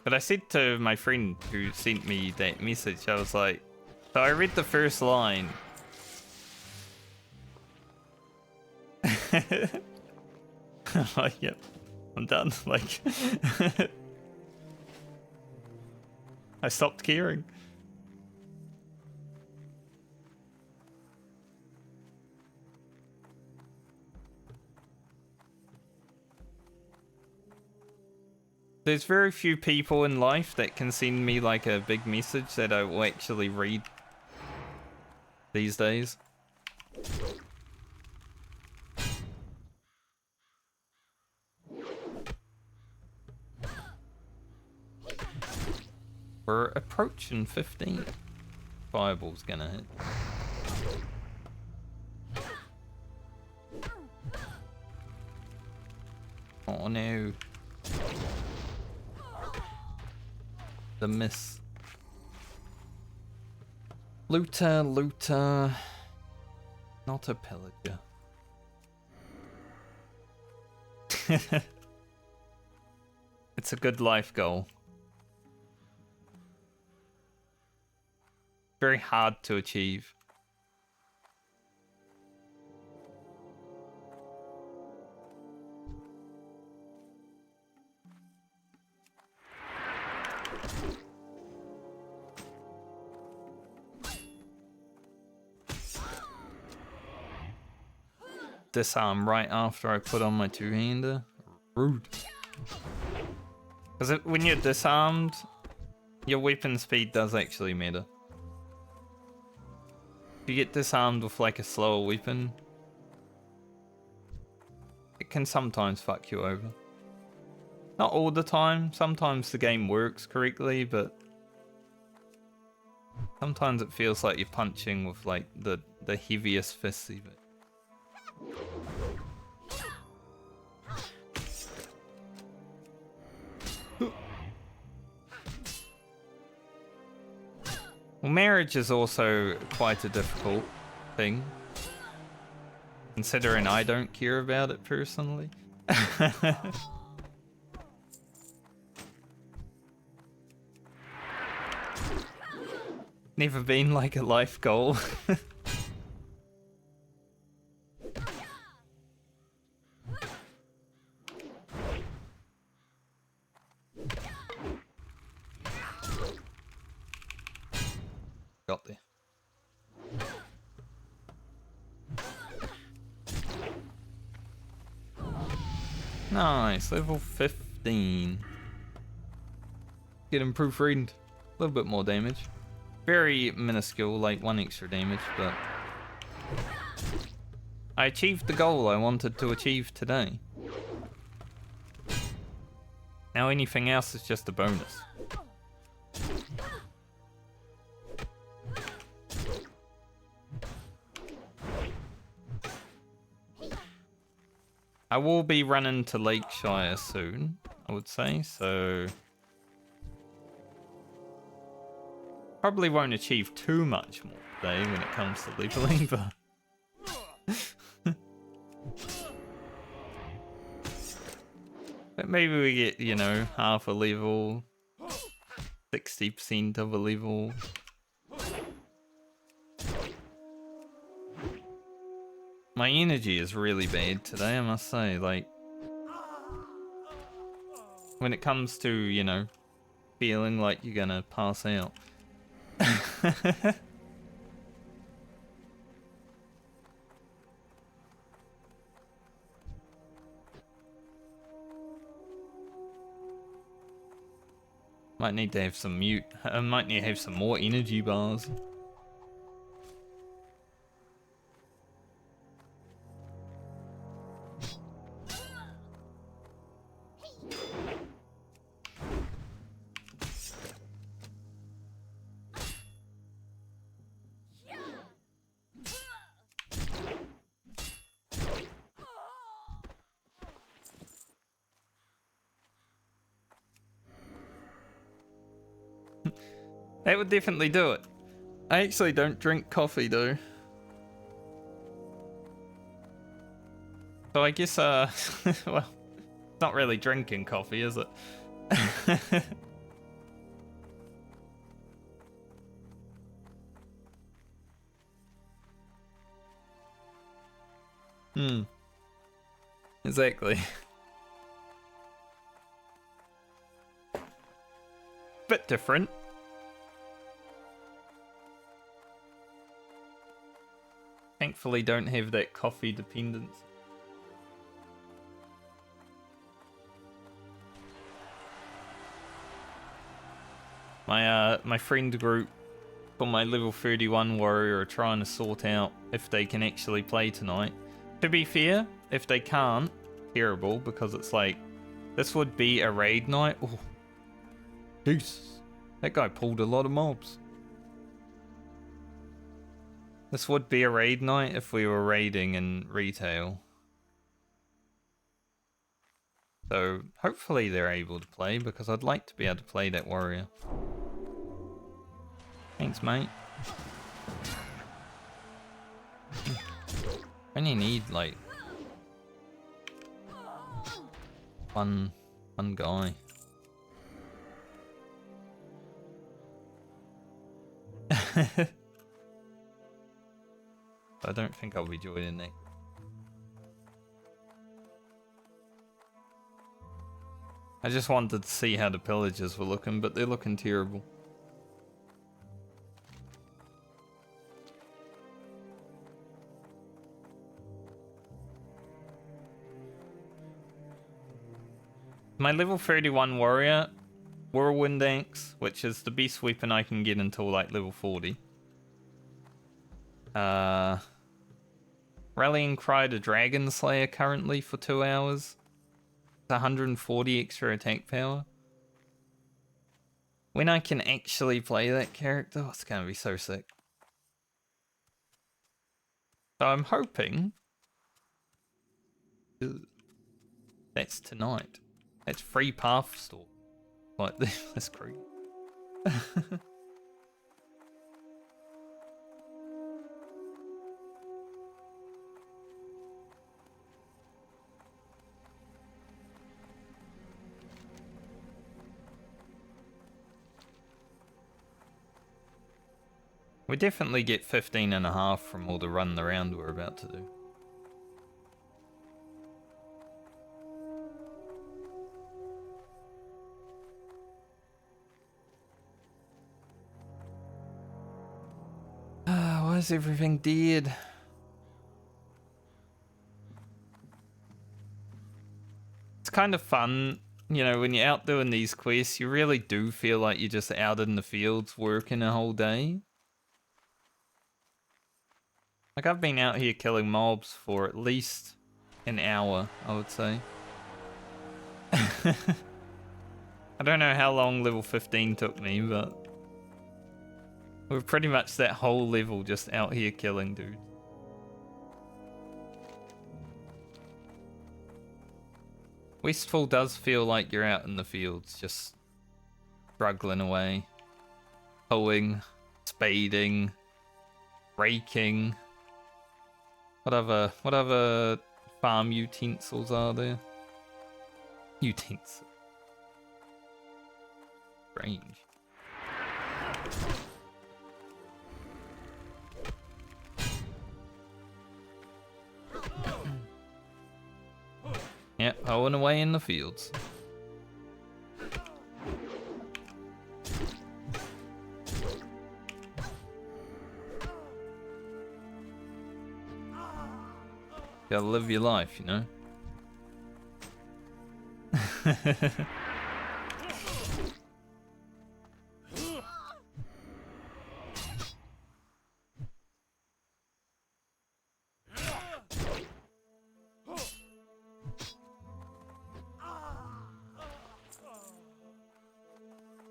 But I said to my friend who sent me that message, I was like, so I read the first line. I'm like, yep, I'm done. Like, I stopped caring. There's very few people in life that can send me like a big message that I will actually read these days. We're approaching 15. Fireball's gonna hit. Oh no. The miss. Looter, looter. Not a pillager. It's a good life goal. Very hard to achieve. Disarm right after I put on my two-hander. Rude. Because when you're disarmed, your weapon speed does actually matter. If you get disarmed with like a slower weapon, it can sometimes fuck you over. Not all the time. Sometimes the game works correctly, but sometimes it feels like you're punching with like the heaviest fists even. Well, marriage is also quite a difficult thing, considering I don't care about it personally. Never been like a life goal. Got there. Nice, level 15. Get improved reading. A little bit more damage. Very minuscule, like 1 extra damage, but I achieved the goal I wanted to achieve today. Now anything else is just a bonus. I will be running to Lakeshire soon, I would say, so probably won't achieve too much more today when it comes to leveling, but but maybe we get, you know, half a level, 60% of a level. My energy is really bad today, I must say, like, when it comes to, you know, feeling like you're gonna pass out. Might need to have some mute. I might need to have some more energy bars. That would definitely do it. I actually don't drink coffee though. So I guess, well, it's not really drinking coffee, is it? Exactly. Bit different. Thankfully don't have that coffee dependence. My friend group for my level 31 warrior are trying to sort out if they can actually play tonight. To be fair, if they can't, terrible, because it's like, this would be a raid night. Oh, Jesus, that guy pulled a lot of mobs. This would be a raid night if we were raiding in retail. So hopefully they're able to play, because I'd like to be able to play that warrior. Thanks, mate. I only need like one guy. I don't think I'll be joining that. I just wanted to see how the pillagers were looking, but they're looking terrible. My level 31 warrior, Whirlwind Axe, which is the best weapon I can get until like level 40. Rallying Cry to Dragon Slayer currently for 2 hours. 140 extra attack power. When I can actually play that character, it's gonna be so sick. So I'm hoping that's tonight. That's free path store. Like that's great. We definitely get 15.5 from all the run around we're about to do. Why is everything dead? It's kind of fun, you know, when you're out doing these quests, you really do feel like you're just out in the fields working a whole day. Like, I've been out here killing mobs for at least an hour, I would say. I don't know how long level 15 took me, but we're pretty much that whole level just out here killing dudes. Westfall does feel like you're out in the fields, just struggling away. Hoeing, spading, raking. What other farm utensils are there? Utensils. Strange. Yep, hoeing away in the fields. Gotta live your life, you know?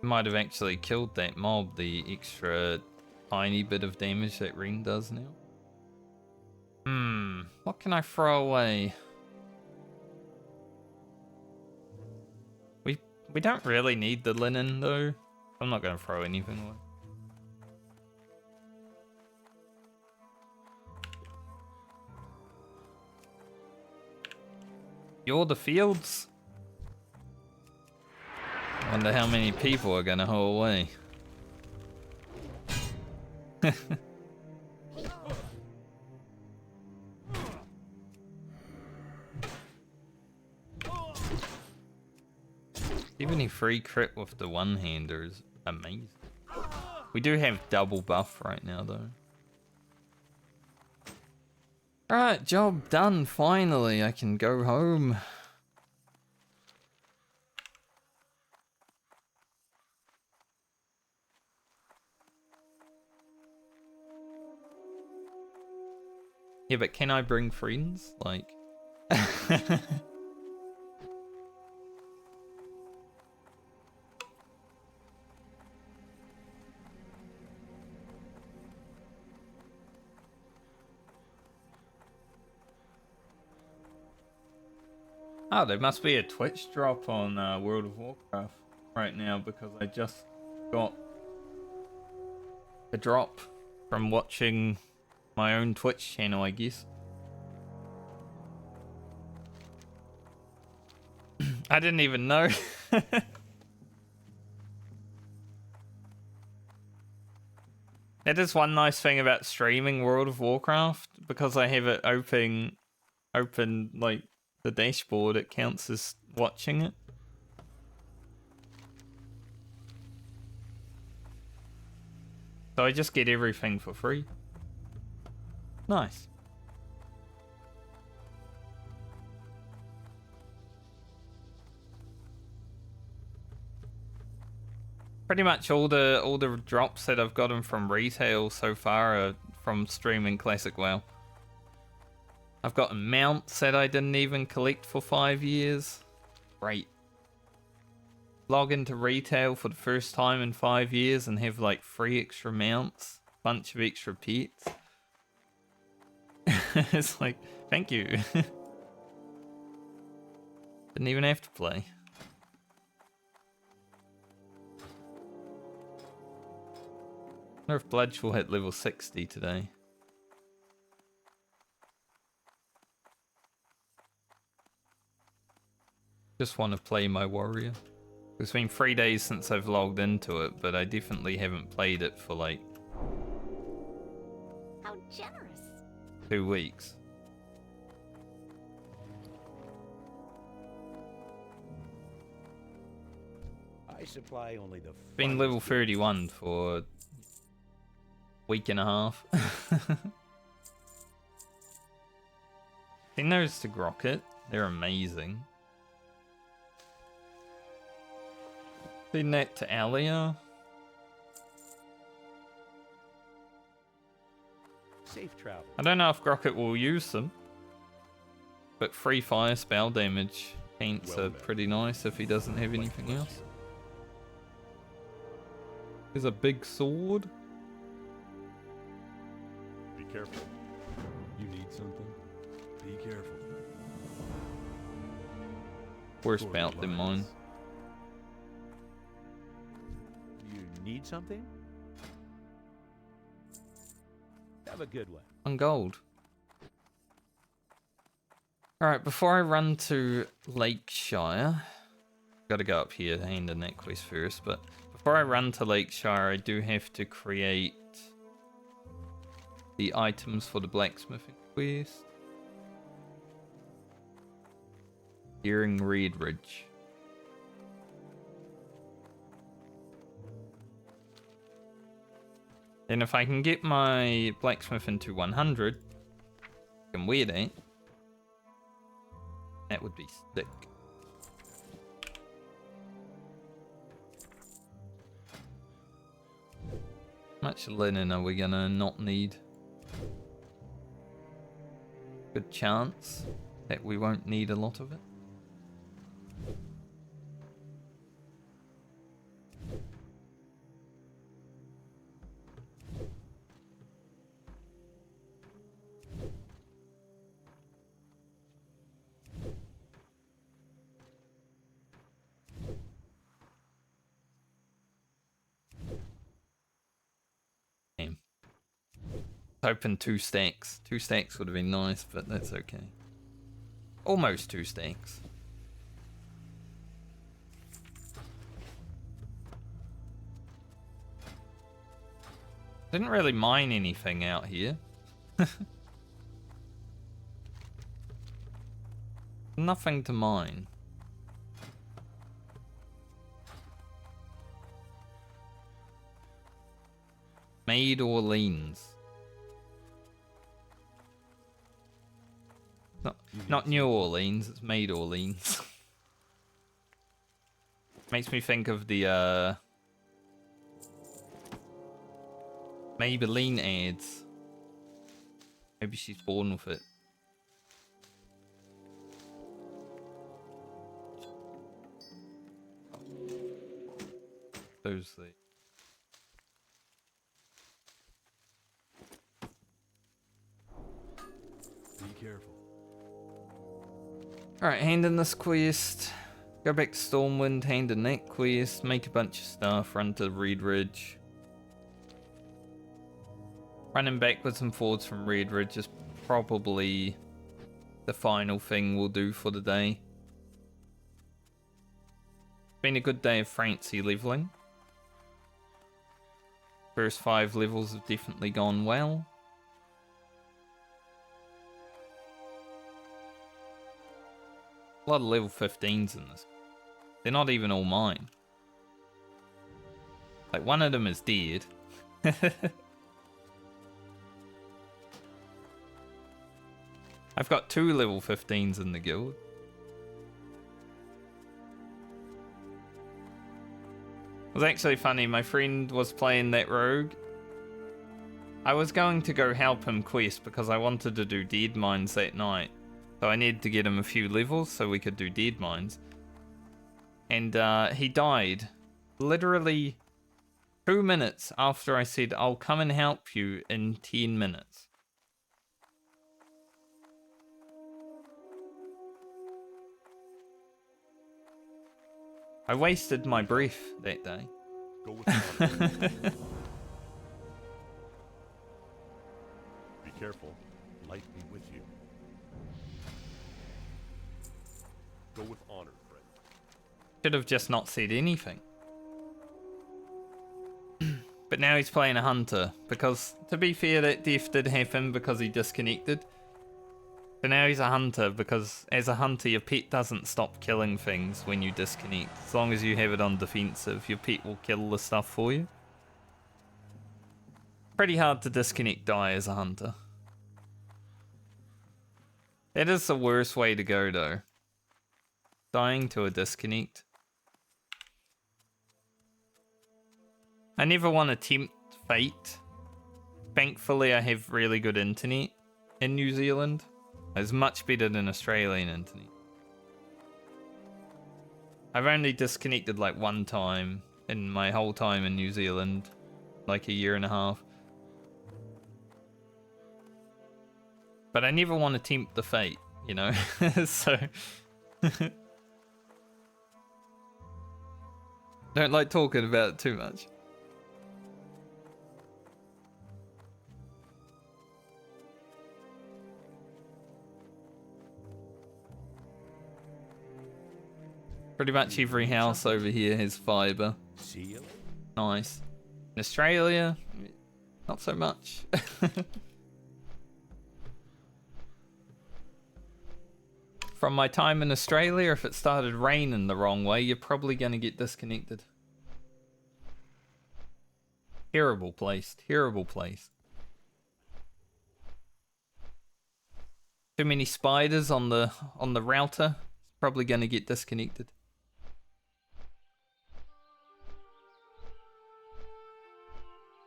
Might have actually killed that mob, the extra tiny bit of damage that ring does now. What can I throw away? We don't really need the linen though. I'm not gonna throw anything away. You're the fields? Wonder how many people are gonna haul away. Even a free crit with the one-hander is amazing. We do have double buff right now though. Alright, job done, finally. I can go home. Yeah, but can I bring friends? Like... Oh, there must be a Twitch drop on World of Warcraft right now because I just got a drop from watching my own Twitch channel, I guess. I didn't even know. That is one nice thing about streaming World of Warcraft, because I have it open like the dashboard, it counts as watching it. So I just get everything for free. Nice. Pretty much all the drops that I've gotten from retail so far are from streaming Classic WoW. I've got mounts that I didn't even collect for 5 years. Great. Log into retail for the first time in 5 years and have like 3 extra mounts, bunch of extra pets. It's like, thank you. Didn't even have to play. I wonder if Bludge will hit level 60 today. Just want to play my warrior. It's been 3 days since I've logged into it, but I definitely haven't played it for like... How generous. 2 weeks. I supply only the Been level 31 for a week and a half. Seen those to Grocket, they're amazing. Seen that to Alia. safe travel. I don't know if Grocket will use them, but free fire spell damage paints are pretty nice if he doesn't have anything else. There's a big sword. Be careful. You need something? Be careful. Worse Sword bout than mine. alliance. You need something? Have a good one. On gold. Alright, before I run to Lakeshire, gotta go up here to hand in that quest first, but before I run to Lakeshire, I do have to create the items for the blacksmithing quest. Hearing Red Ridge. And if I can get my blacksmithing to 100, I can wear that. That would be sick. How much linen are we gonna not need? Good chance that we won't need a lot of it. Hoping 2 stacks. 2 stacks would have been nice, but that's okay. Almost 2 stacks. Didn't really mine anything out here. Nothing to mine. Made Orleans. Not New Orleans, it's Made Orleans. Makes me think of the Maybelline ads. Maybe she's born with it. Those things. Be careful. Alright, hand in this quest. Go back to Stormwind, hand in that quest, make a bunch of stuff, run to Red Ridge. Running backwards and forwards from Red Ridge is probably the final thing we'll do for the day. Been a good day of Francie leveling. First 5 levels have definitely gone well. A lot of level 15s in this. They're not even all mine. Like, one of them is dead. I've got 2 level 15s in the guild. It was actually funny, my friend was playing that rogue. I was going to go help him quest because I wanted to do dead mines that night. So I needed to get him a few levels so we could do dead mines. And he died literally 2 minutes after I said, I'll come and help you in 10 minutes. I wasted my breath that day. Go with honor. Be careful. Light be with you. Go with honor, friend. Should have just not said anything. But now he's playing a hunter, because to be fair, that death did happen because he disconnected. So now he's a hunter, because as a hunter your pet doesn't stop killing things when you disconnect. As long as you have it on defensive, your pet will kill the stuff for you. Pretty hard to disconnect die as a hunter. That is the worst way to go though. Dying to a disconnect. I never want to tempt fate. Thankfully I have really good internet in New Zealand. It's much better than Australian internet. I've only disconnected like 1 time in my whole time in New Zealand. Like a year and a half. But I never want to tempt the fate, you know? So... Don't like talking about it too much. Pretty much every house over here has fibre. See you later. Nice. In Australia, not so much. From my time in Australia, if it started raining the wrong way, you're probably going to get disconnected. Terrible place. Terrible place. Too many spiders on the router. It's probably going to get disconnected.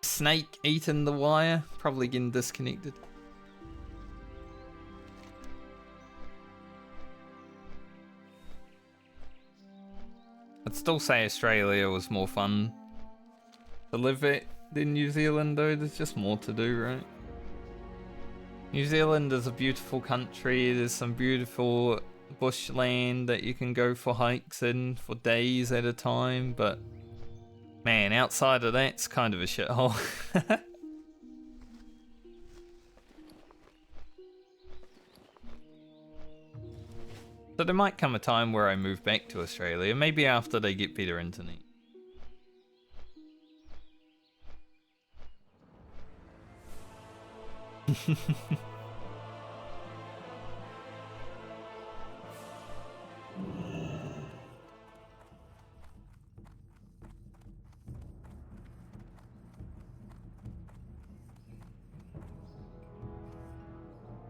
Snake eating the wire. Probably getting disconnected. I'd still say Australia was more fun to live at than New Zealand though. There's just more to do, right? New Zealand is a beautiful country. There's some beautiful bushland that you can go for hikes in for days at a time, but man, outside of that, it's kind of a shithole. So there might come a time where I move back to Australia, maybe after they get better internet.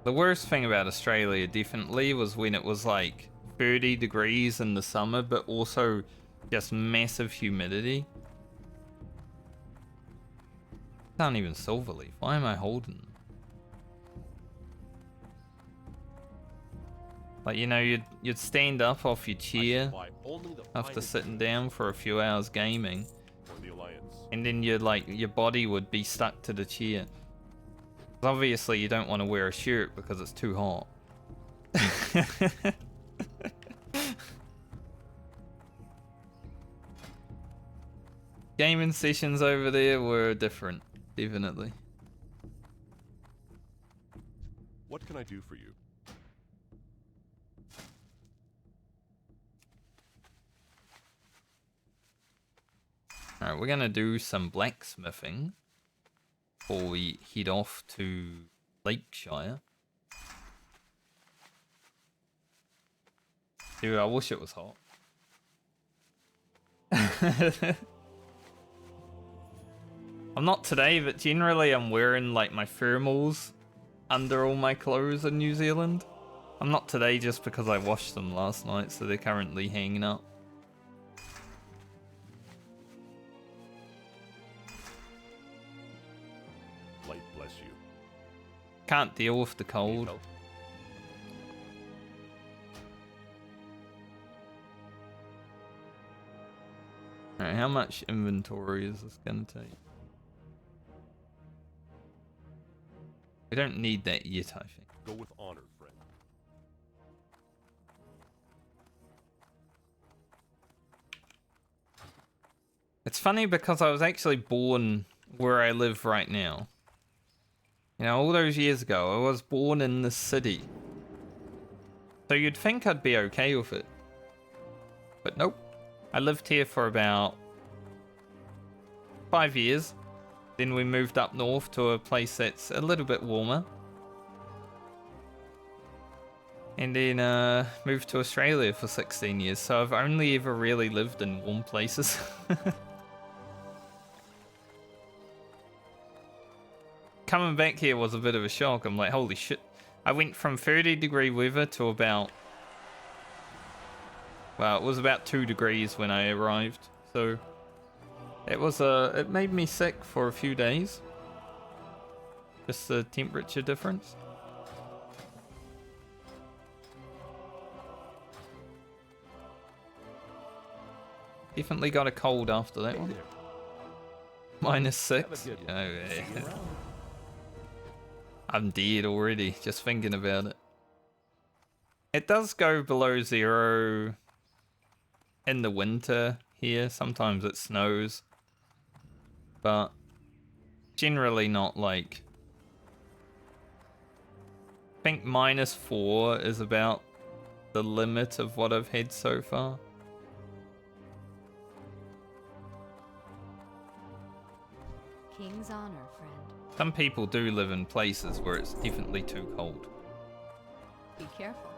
The worst thing about Australia definitely was when it was like 30 degrees in the summer, but also just massive humidity. Can't even Silverleaf. Why am I holding them? Like, you know, you'd stand up off your chair after sitting down for a few hours gaming, and then your body would be stuck to the chair. Obviously, you don't want to wear a shirt because it's too hot. Gaming sessions over there were different, definitely. What can I do for you? Alright, we're gonna do some blacksmithing before we head off to Lakeshire. Dude, I wish it was hot. I'm not today, but generally I'm wearing like my thermals under all my clothes in New Zealand. I'm not today just because I washed them last night, so they're currently hanging up. Light bless you. Can't deal with the cold. Alright, how much inventory is this gonna take? We don't need that yet, I think. Go with honor, friend. It's funny because I was actually born where I live right now. You know, all those years ago, I was born in this city. So you'd think I'd be okay with it. But nope. I lived here for about 5 years. Then we moved up north to a place that's a little bit warmer. And then moved to Australia for 16 years. So I've only ever really lived in warm places. Coming back here was a bit of a shock. I'm like, holy shit. I went from 30-degree weather to about... Well, it was about 2 degrees when I arrived. So... It made me sick for a few days. Just the temperature difference. Definitely got a cold after that one. -6. Oh, yeah. I'm dead already, just thinking about it. It does go below 0 in the winter here. Sometimes it snows. But generally not like... I think -4 is about the limit of what I've had so far. King's honor, friend. Some people do live in places where it's definitely too cold. Be careful.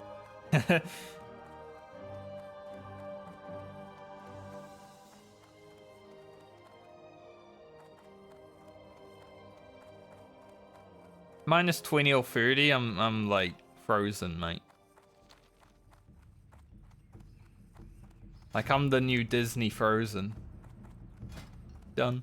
-20 or 30, I'm like frozen, mate. Like I'm the new Disney Frozen. Done.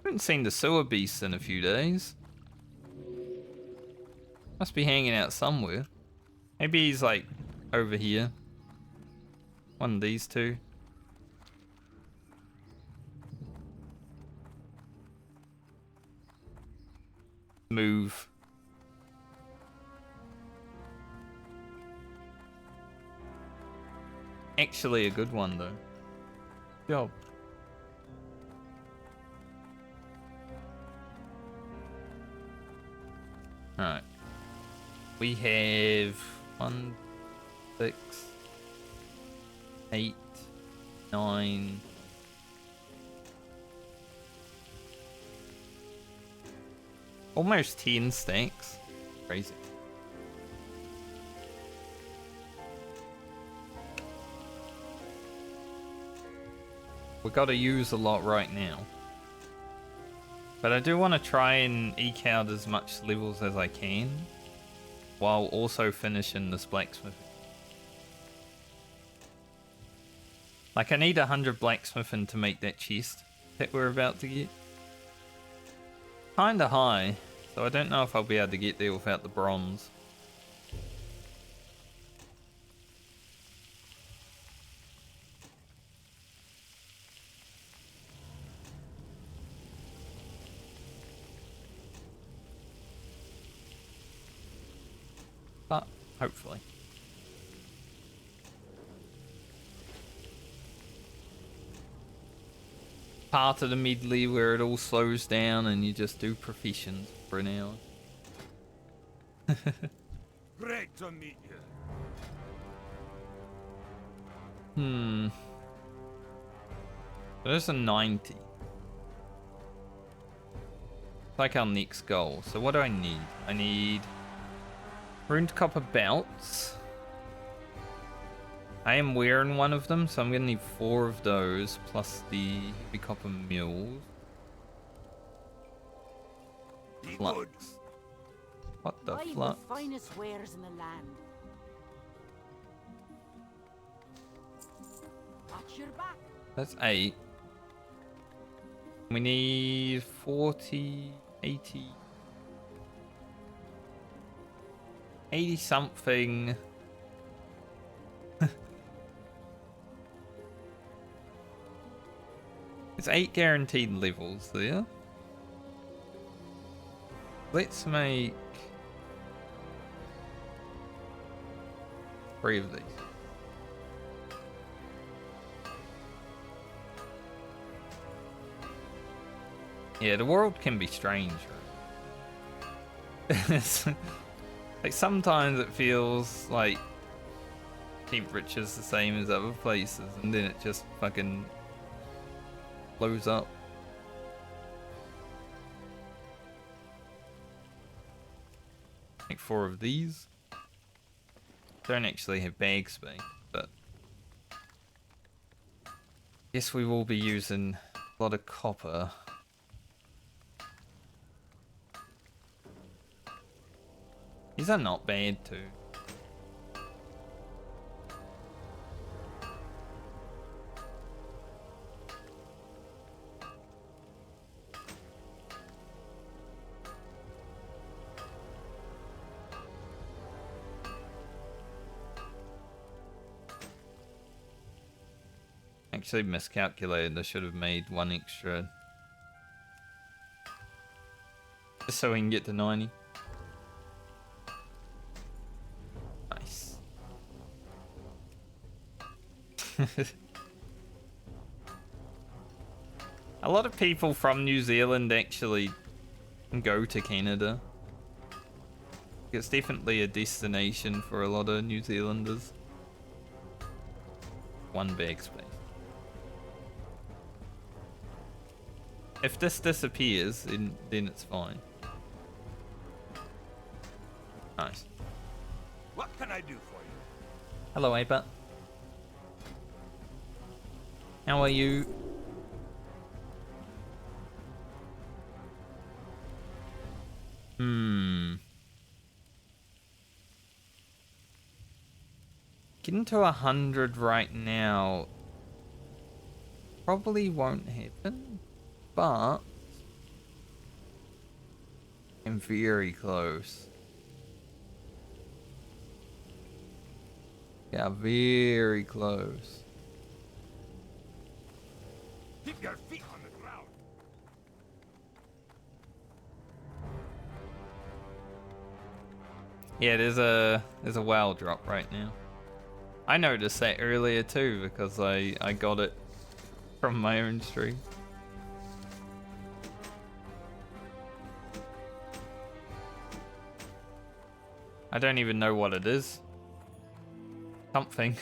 Haven't seen the sewer beast in a few days. Must be hanging out somewhere. Maybe he's like over here. One of these two. Move. actually a good one though. Job. Alright. We have 1, 6, 8, 9. Almost 10 stacks. Crazy. We gotta use a lot right now. But I do want to try and eke out as much levels as I can, while also finishing this blacksmithing. Like, I need 100 blacksmithing to make that chest that we're about to get. Kinda high, so I don't know if I'll be able to get there without the bronze. But, hopefully. Part of the Medley where it all slows down and you just do professions for an hour. Great to meet you. There's a 90. It's like our next goal. So what do I need? I need ruined copper belts. I am wearing one of them, so I'm gonna need 4 of those, plus the heavy copper mules. Be good. Flux. What the Buy flux? the finest wares in the land. Watch your back. That's 8. We need 40, 80. 80 something. It's 8 guaranteed levels there. Let's make 3 of these. Yeah, the world can be strange, right? Like, sometimes it feels like temperature's the same as other places, and then it just fucking blows up. Make 4 of these. Don't actually have bag space, but guess we will be using a lot of copper. These are not bad too. Actually miscalculated. I should have made 1 extra just so we can get to 90. Nice. A lot of people from New Zealand actually go to Canada. It's definitely a destination for a lot of New Zealanders. 1 bag space. If this disappears, then it's fine. Nice. What can I do for you? Hello, Ape. How are you? Getting to 100 right now probably won't happen, but I'm very close. Yeah, very close. Keep your feet on the ground. Yeah, there's a WoW drop right now. I noticed that earlier too because I got it from my own stream. I don't even know what it is. Something.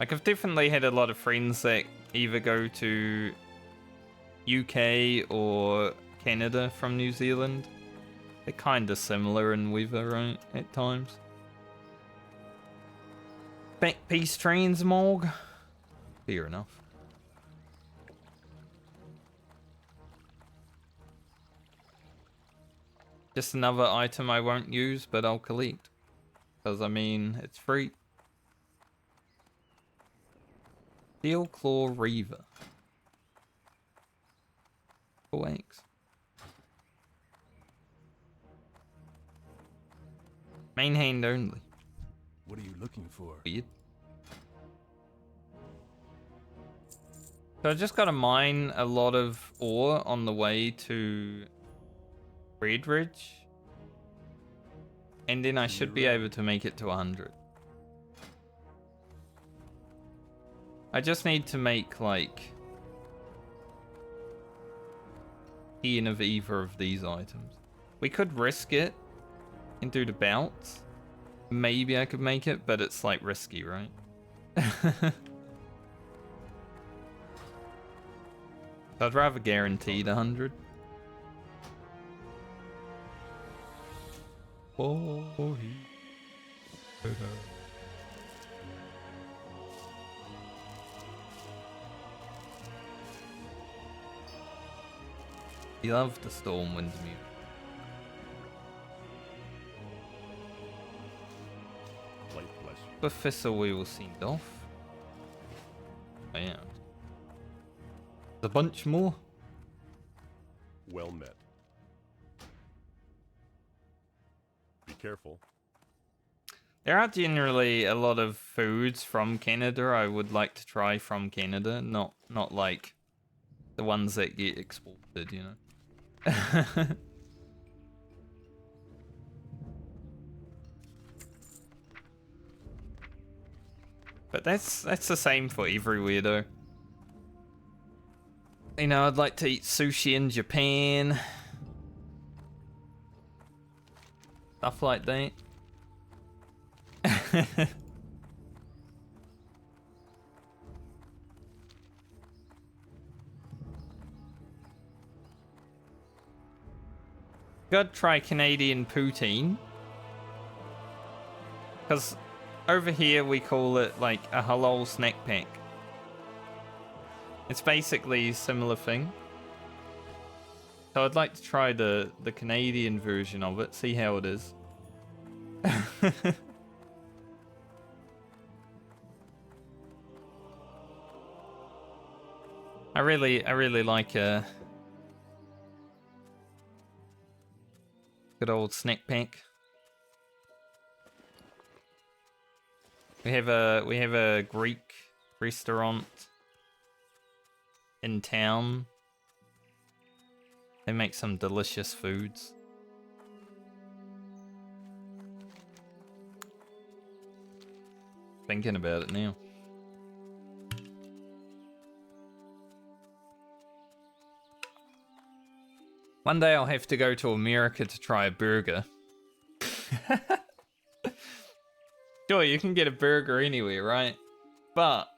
Like, I've definitely had a lot of friends that either go to UK or Canada from New Zealand. They're kind of similar in weather, right, at times. Back peace trains, Morg. Fair enough. Just another item I won't use, but I'll collect. Because, I mean, it's free. Steel Claw Reaver. Thanks. Main hand only. What are you looking for? Weird. So I just gotta mine a lot of ore on the way to Red Ridge. And then I should be able to make it to 100. I just need to make like 10 of either of these items. We could risk it and do the bouts. Maybe I could make it, but it's like risky, right? I'd rather guarantee the 100. Oh, he loved the Stormwind's music. Light bless you. The Thistle we will send off. Oh, yeah. A bunch more. Well met. Be careful. There are generally a lot of foods from Canada I would like to try from Canada, not like the ones that get exported, you know. But that's the same for everywhere though. You know, I'd like to eat sushi in Japan. Stuff like that. Gotta try Canadian poutine. Because over here we call it like a halal snack pack. It's basically a similar thing. So I'd like to try the Canadian version of it, see how it is. I really like a good old snack pack. We have a Greek restaurant in town. They make some delicious foods. Thinking about it now. One day I'll have to go to America to try a burger. Sure, you can get a burger anywhere, right? But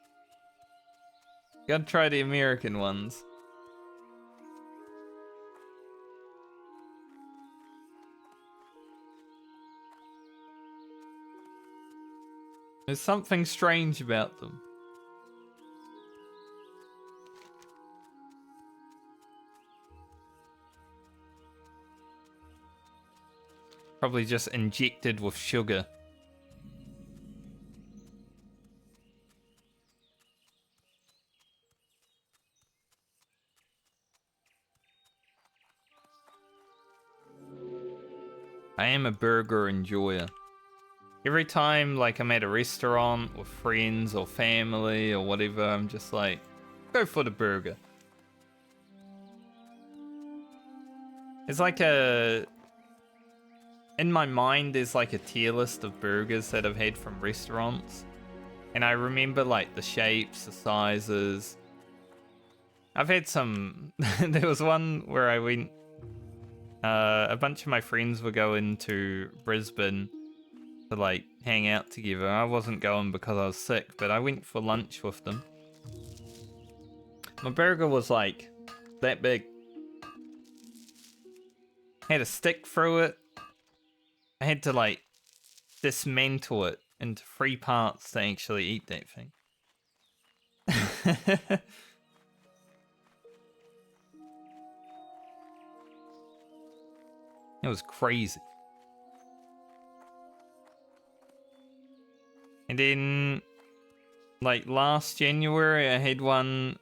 you gotta try the American ones. There's something strange about them. Probably just injected with sugar. I am a burger enjoyer. Every time like I'm at a restaurant with friends or family or whatever, I'm just like, go for the burger. It's like a... In my mind, there's like a tier list of burgers that I've had from restaurants. And I remember like the shapes, the sizes. I've had some... There was one where I went... a bunch of my friends were going to Brisbane to like hang out together. I wasn't going because I was sick, but I went for lunch with them. My burger was like that big. Had a stick through it. I had to like dismantle it into 3 parts to actually eat that thing. It was crazy. And then, like last January, I had one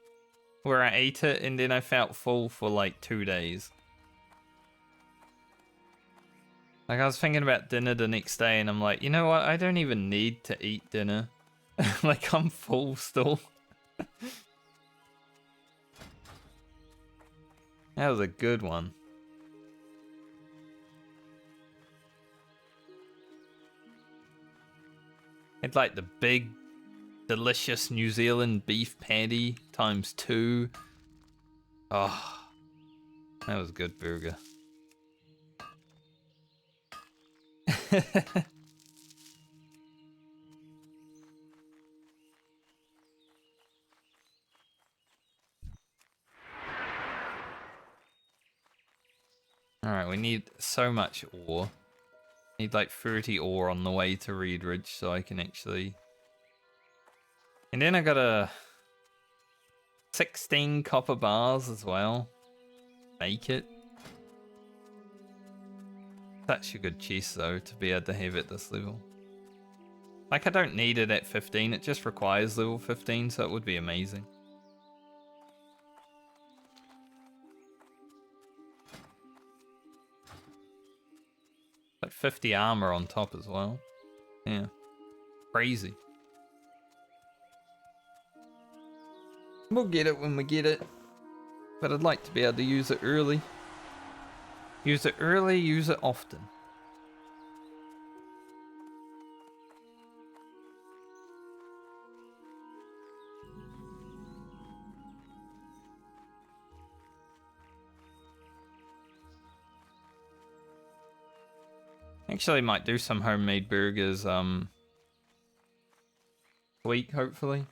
where I ate it and then I felt full for like 2 days. Like I was thinking about dinner the next day and I'm like, you know what? I don't even need to eat dinner. Like I'm full still. That was a good one. It's like the big, delicious New Zealand beef patty times 2. Oh, that was a good burger. Alright, we need so much ore. Need like 30 ore on the way to Reedridge so I can actually... And then I got a 16 copper bars as well. Make it. Such a good chest though to be able to have at this level. Like I don't need it at 15, it just requires level 15, so it would be amazing. Like 50 armor on top as well. Yeah. Crazy. We'll get it when we get it. But I'd like to be able to use it early. Use it early, use it often. Actually might do some homemade burgers week, hopefully.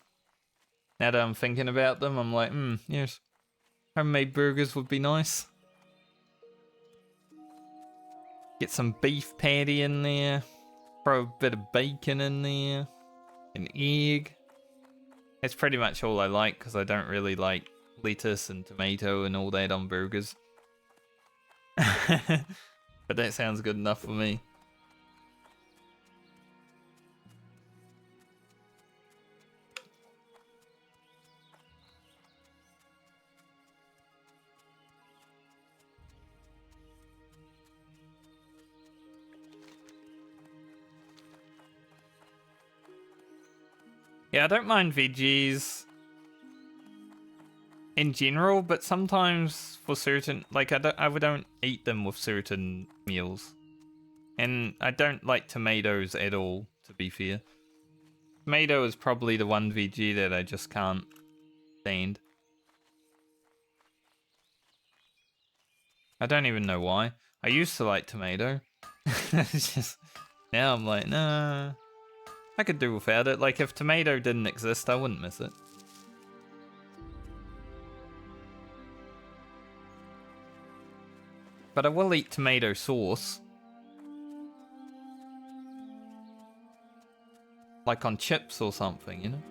Now that I'm thinking about them, I'm like, yes. Homemade burgers would be nice. Get some beef patty in there. Throw a bit of bacon in there. An egg. That's pretty much all I like because I don't really like lettuce and tomato and all that on burgers. But that sounds good enough for me. Yeah, I don't mind veggies in general, but sometimes for certain, like I don't eat them with certain meals. And I don't like tomatoes at all, to be fair. Tomato is probably the one veggie that I just can't stand. I don't even know why. I used to like tomato. It's just, now I'm like, nah. I could do without it. Like, if tomato didn't exist, I wouldn't miss it. But I will eat tomato sauce. Like on chips or something, you know?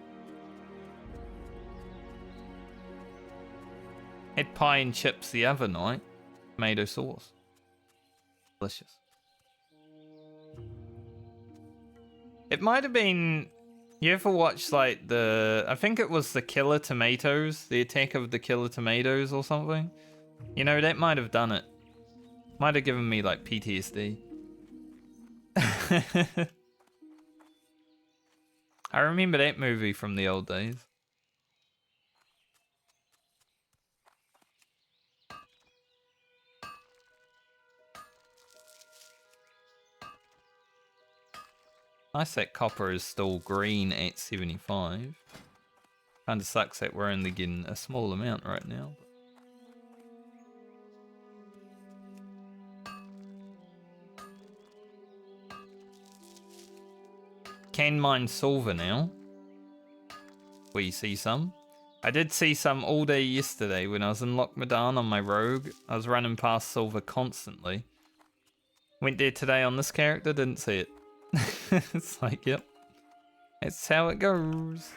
Had pie and chips the other night. Tomato sauce. Delicious. It might have been... You ever watched like the... I think it was the Killer Tomatoes. The Attack of the Killer Tomatoes or something. You know, that might have done it. Might have given me like PTSD. I remember that movie from the old days. Nice that copper is still green at 75. Kinda sucks that we're only getting a small amount right now. Can mine silver now. We see some. I did see some all day yesterday when I was in Lochmadan on my rogue. I was running past silver constantly. Went there today on this character, didn't see it. It's like, yep. That's how it goes.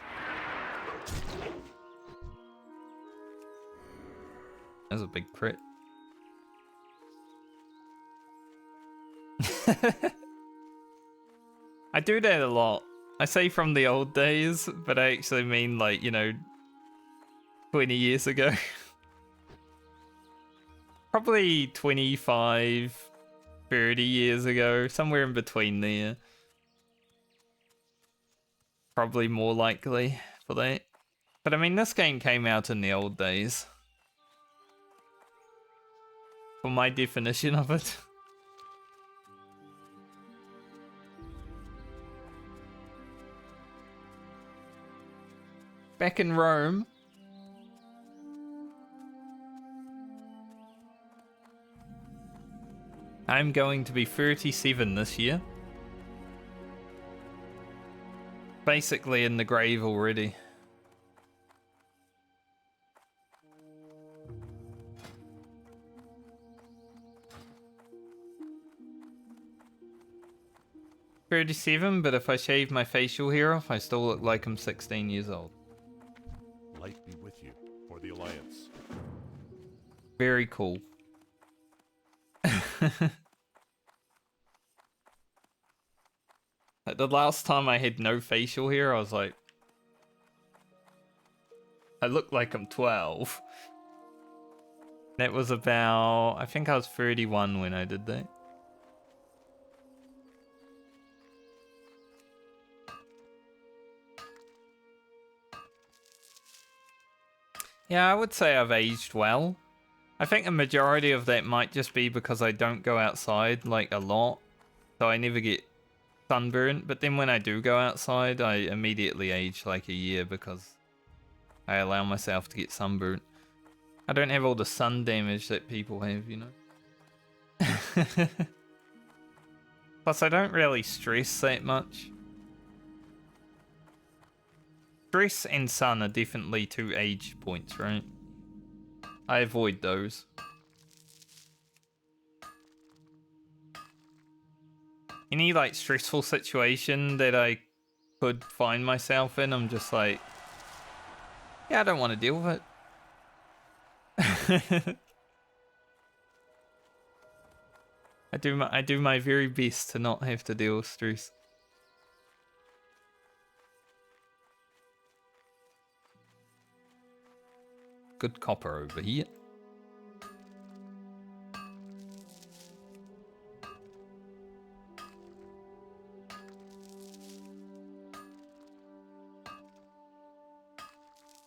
That was a big crit. I do that a lot. I say from the old days, but I actually mean like, you know, 20 years ago. Probably 25, 30 years ago, somewhere in between there. Probably more likely for that. But I mean, this game came out in the old days. For my definition of it. Back in Rome. I'm going to be 37 this year. Basically in the grave already. $37, but if I shave my facial hair off, I still look like I'm 16 years old. Light be with you, for the Alliance. Very cool. Like the last time I had no facial hair, I was like, I look like I'm 12. That was about, I think I was 31 when I did that. Yeah, I would say I've aged well. I think a majority of that might just be because I don't go outside like a lot. So I never get sunburnt. But then when I do go outside, I immediately age like a year because I allow myself to get sunburnt. I don't have all the sun damage that people have, you know. Plus, I don't really stress that much. Stress and sun are definitely two age points, right? I avoid those. Any like stressful situation that I could find myself in, I'm just like, yeah, I don't want to deal with it. I do my very best to not have to deal with stress. Good copper over here.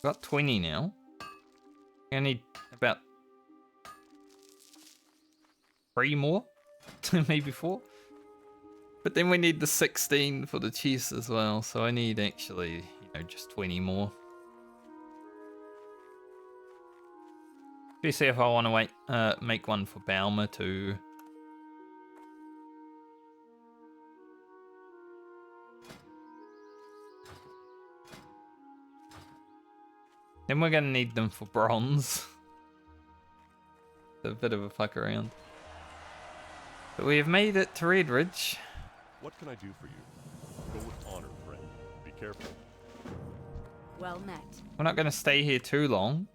Got 20 now. I need about 3 more, maybe 4. But then we need the 16 for the chest as well, so I need actually, you know, just 20 more. Especially if I want to make one for Balmer too. Then we're gonna need them for bronze. A bit of a fuck around. But we have made it to Redridge. What can I do for you? Go with honor, friend. Be careful. Well met. We're not gonna stay here too long.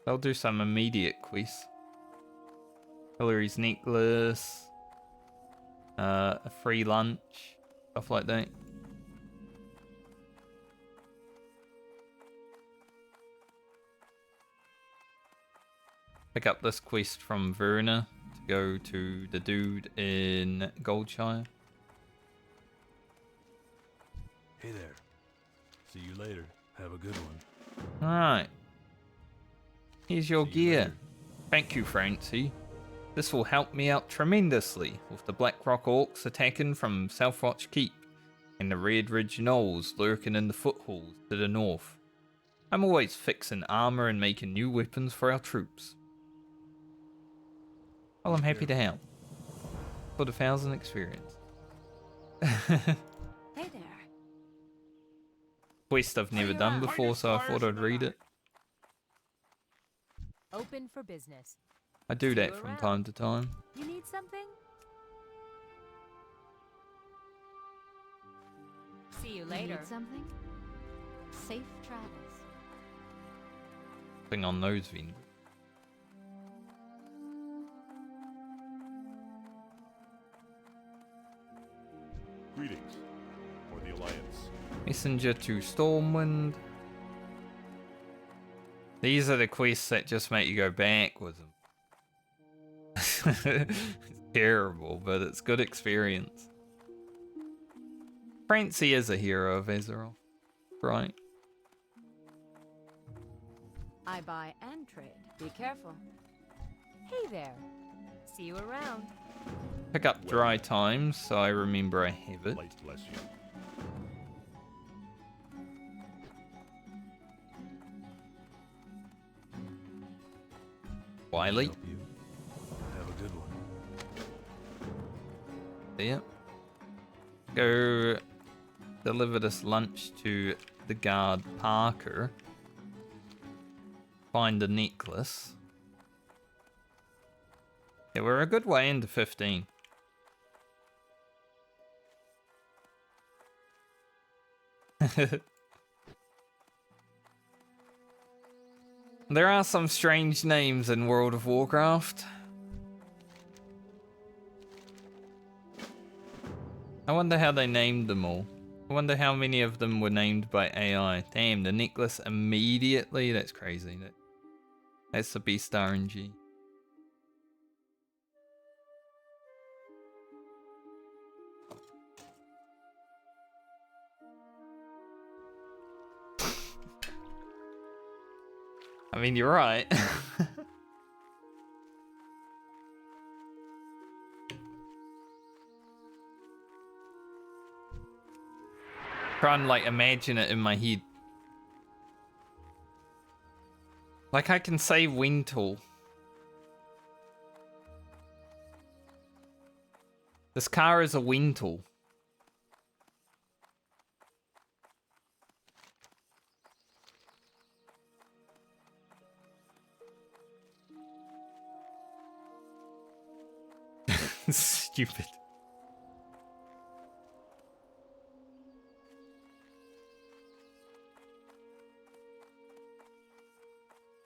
I'll do some immediate quests. Hillary's necklace. A free lunch. Stuff like that. Pick up this quest from Verna to go to the dude in Goldshire. Hey there. See you later. Have a good one. Alright. Here's your See you gear. later. Thank you, Francie. This will help me out tremendously with the Blackrock Orcs attacking from Southwatch Keep and the Red Ridge Knolls lurking in the foothills to the north. I'm always fixing armor and making new weapons for our troops. Well, I'm happy to help. For the 1,000 experience. Hey there. Quest I've never done before, so I thought I'd read it. Open for business. I do See that you from around. time to time. You need something? See you later. Need something? Safe travels. Thing on those vendors. Greetings. For the Alliance. Messenger to Stormwind. These are the quests that just make you go backwards. It's terrible, but it's good experience. Francie is a hero of Azeroth, right? I buy and trade. Be careful. Hey there. See you around. Pick up dry times, so I remember I have it. Light bless you. Wiley, Help you. Have a good one. there. Go deliver this lunch to the guard Parker. Find the necklace. Yeah, we're a good way into 15. There are some strange names in World of Warcraft. I wonder how they named them all. I wonder how many of them were named by AI. Damn, the necklace immediately? That's crazy. That's the best RNG. I mean, you're right. Try and like imagine it in my head. Like I can say Wintool. This car is a Wintool. Stupid.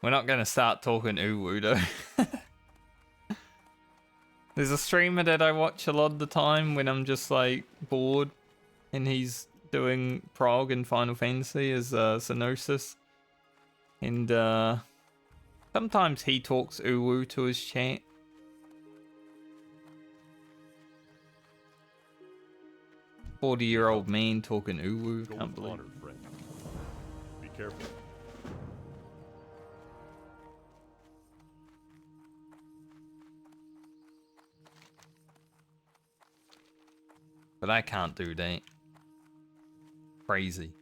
We're not gonna start talking Uwu though. There's a streamer that I watch a lot of the time when I'm just like bored, and he's doing Prog and Final Fantasy as Synosis, and sometimes he talks Uwu to his chat. 40-year-old man talking Uwu. Go Can't with believe. honor, friend. Be careful. But I can't do that. Crazy.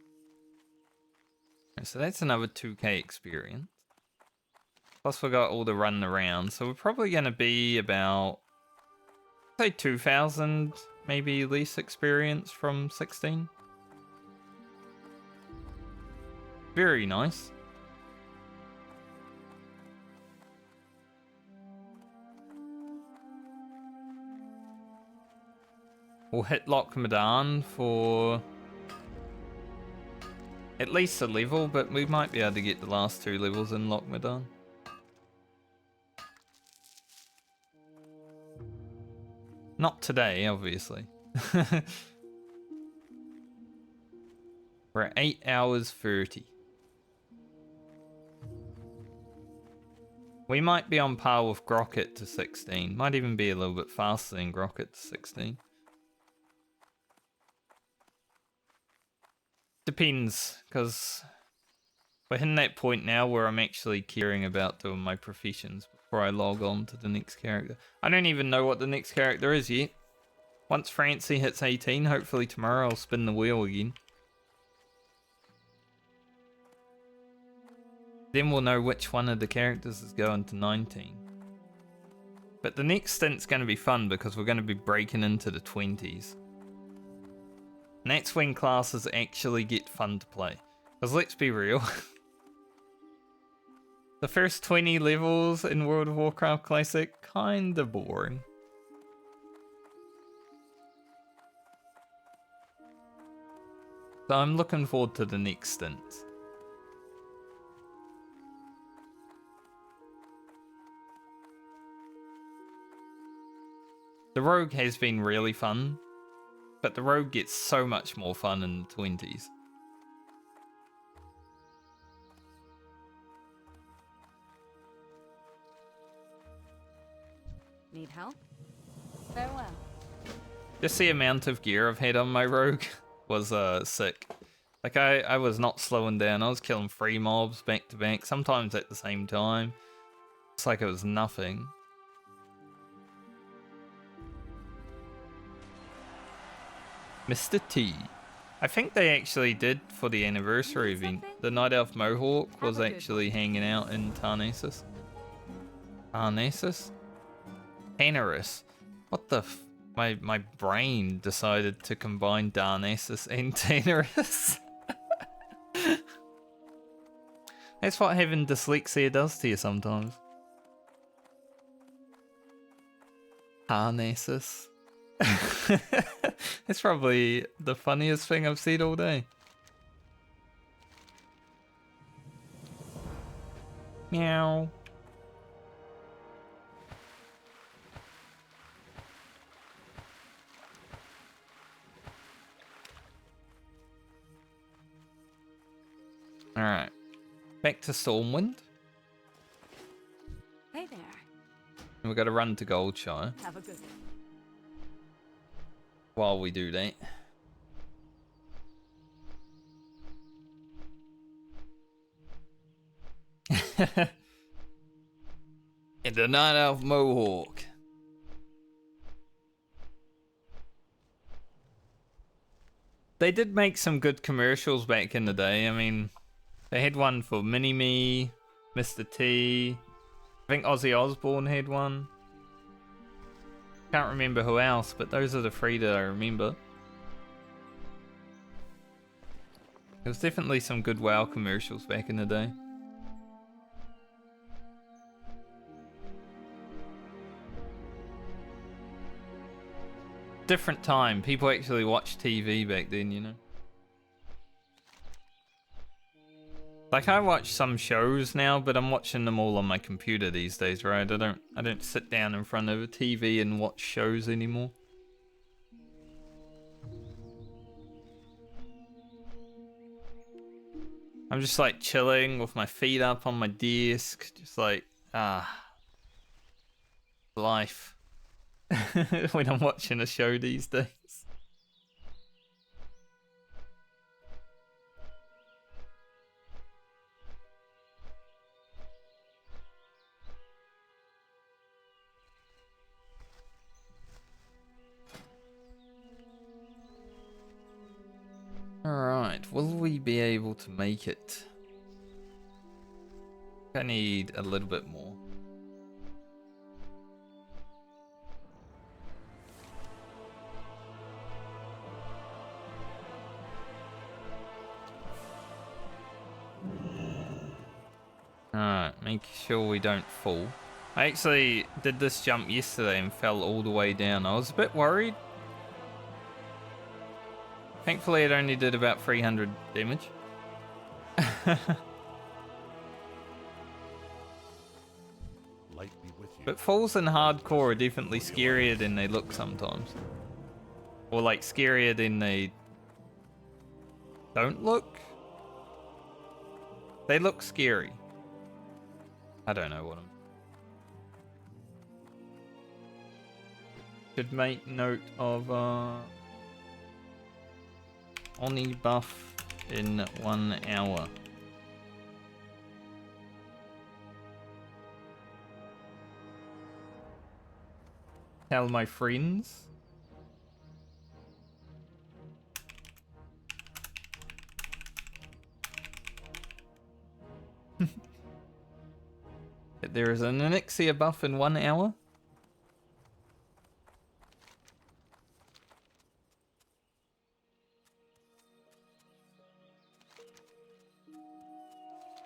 Right, so that's another 2k experience. Plus we got all the run around. So we're probably going to be about, say 2,000 maybe least experience from 16. Very nice. We'll hit Loch Madan for at least a level, but we might be able to get the last 2 levels in Loch Madan. Not today, obviously. We're at 8 hours 30. We might be on par with Grocket to 16. Might even be a little bit faster than Grocket to 16. Depends, because we're hitting that point now where I'm actually caring about doing my professions before I log on to the next character. I don't even know what the next character is yet. Once Francie hits 18, hopefully tomorrow I'll spin the wheel again. Then we'll know which one of the characters is going to 19. But the next stint's going to be fun because we're going to be breaking into the 20s. And that's when classes actually get fun to play. Because let's be real. The first 20 levels in World of Warcraft Classic, kinda boring. So I'm looking forward to the next stint. The Rogue has been really fun, but the Rogue gets so much more fun in the 20s. Need help? Farewell. Just the amount of gear I've had on my Rogue was sick. Like I was not slowing down. I was killing 3 mobs back to back, sometimes at the same time. It's like it was nothing. Mr. T. I think they actually did for the anniversary event. The Night Elf Mohawk was actually hanging out in Tarnassus. Tarnassus? Tanaris. What the f... My brain decided to combine Darnassus and Tanaris. That's what having dyslexia does to you sometimes. Tarnassus. It's probably the funniest thing I've said all day. Meow. Alright. Back to Stormwind. Hey there. And we've got to run to Goldshire Have a good one. while we do that. In the Night Elf Mohawk. They did make some good commercials back in the day. I mean, they had one for Mini-Me, Mr. T. I think Ozzy Osbourne had one. Can't remember who else, but those are the 3 that I remember. There was definitely some good WoW commercials back in the day. Different time. People actually watched TV back then, you know. Like I watch some shows now, but I'm watching them all on my computer these days, right? I don't sit down in front of a TV and watch shows anymore. I'm just like chilling with my feet up on my desk, just like life. When I'm watching a show these days. Alright, will we be able to make it? I need a little bit more. Alright, make sure we don't fall. I actually did this jump yesterday and fell all the way down. I was a bit worried. Thankfully it only did about 300 damage. Light be with you. But falls in hardcore are definitely scarier than they look sometimes. Or like scarier than they don't look. They look scary. I don't know what I'm... Should make note of Oni buff in 1 hour. Tell my friends. There is an elixir buff in 1 hour.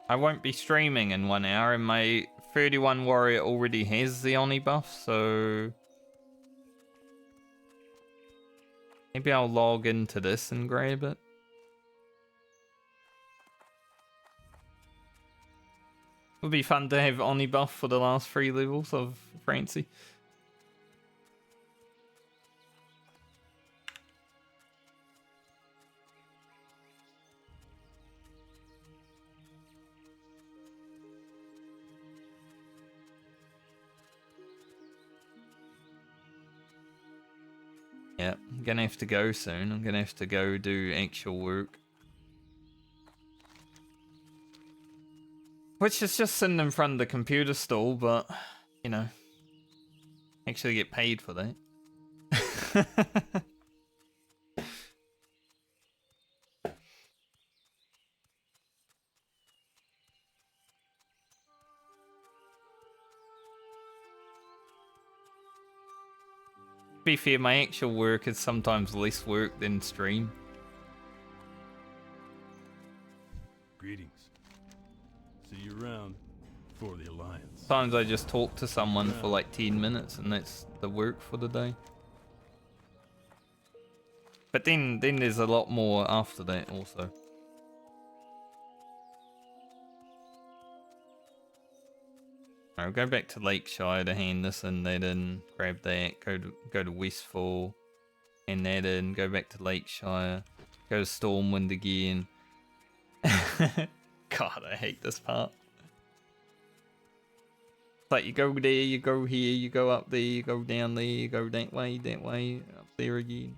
I won't be streaming in 1 hour, and my 31 warrior already has the Oni buff, so maybe I'll log into this and grab it. Would be fun to have Oni buff for the last 3 levels of Francie. Yeah, I'm gonna have to go soon. I'm gonna have to go do actual work. Which is just sitting in front of the computer stall, but, you know, actually get paid for that. To be fair, my actual work is sometimes less work than stream. Greetings. See you around for the Alliance. Sometimes I just talk to someone for like 10 minutes and that's the work for the day. But then there's a lot more after that also. Alright, go back to Lakeshire to hand this and that in, grab that, go to Westfall, hand that in, go back to Lakeshire, go to Stormwind again. God, I hate this part. It's like you go there, you go here, you go up there, you go down there, you go that way, up there again.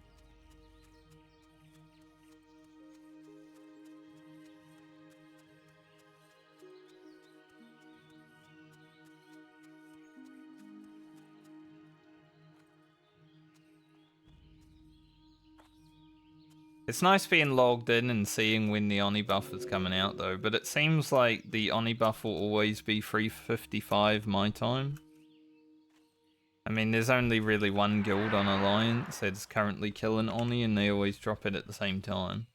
It's nice being logged in and seeing when the Oni buff is coming out though, but it seems like the Oni buff will always be 3:55 my time. I mean, there's only really one guild on Alliance that's currently killing Oni and they always drop it at the same time.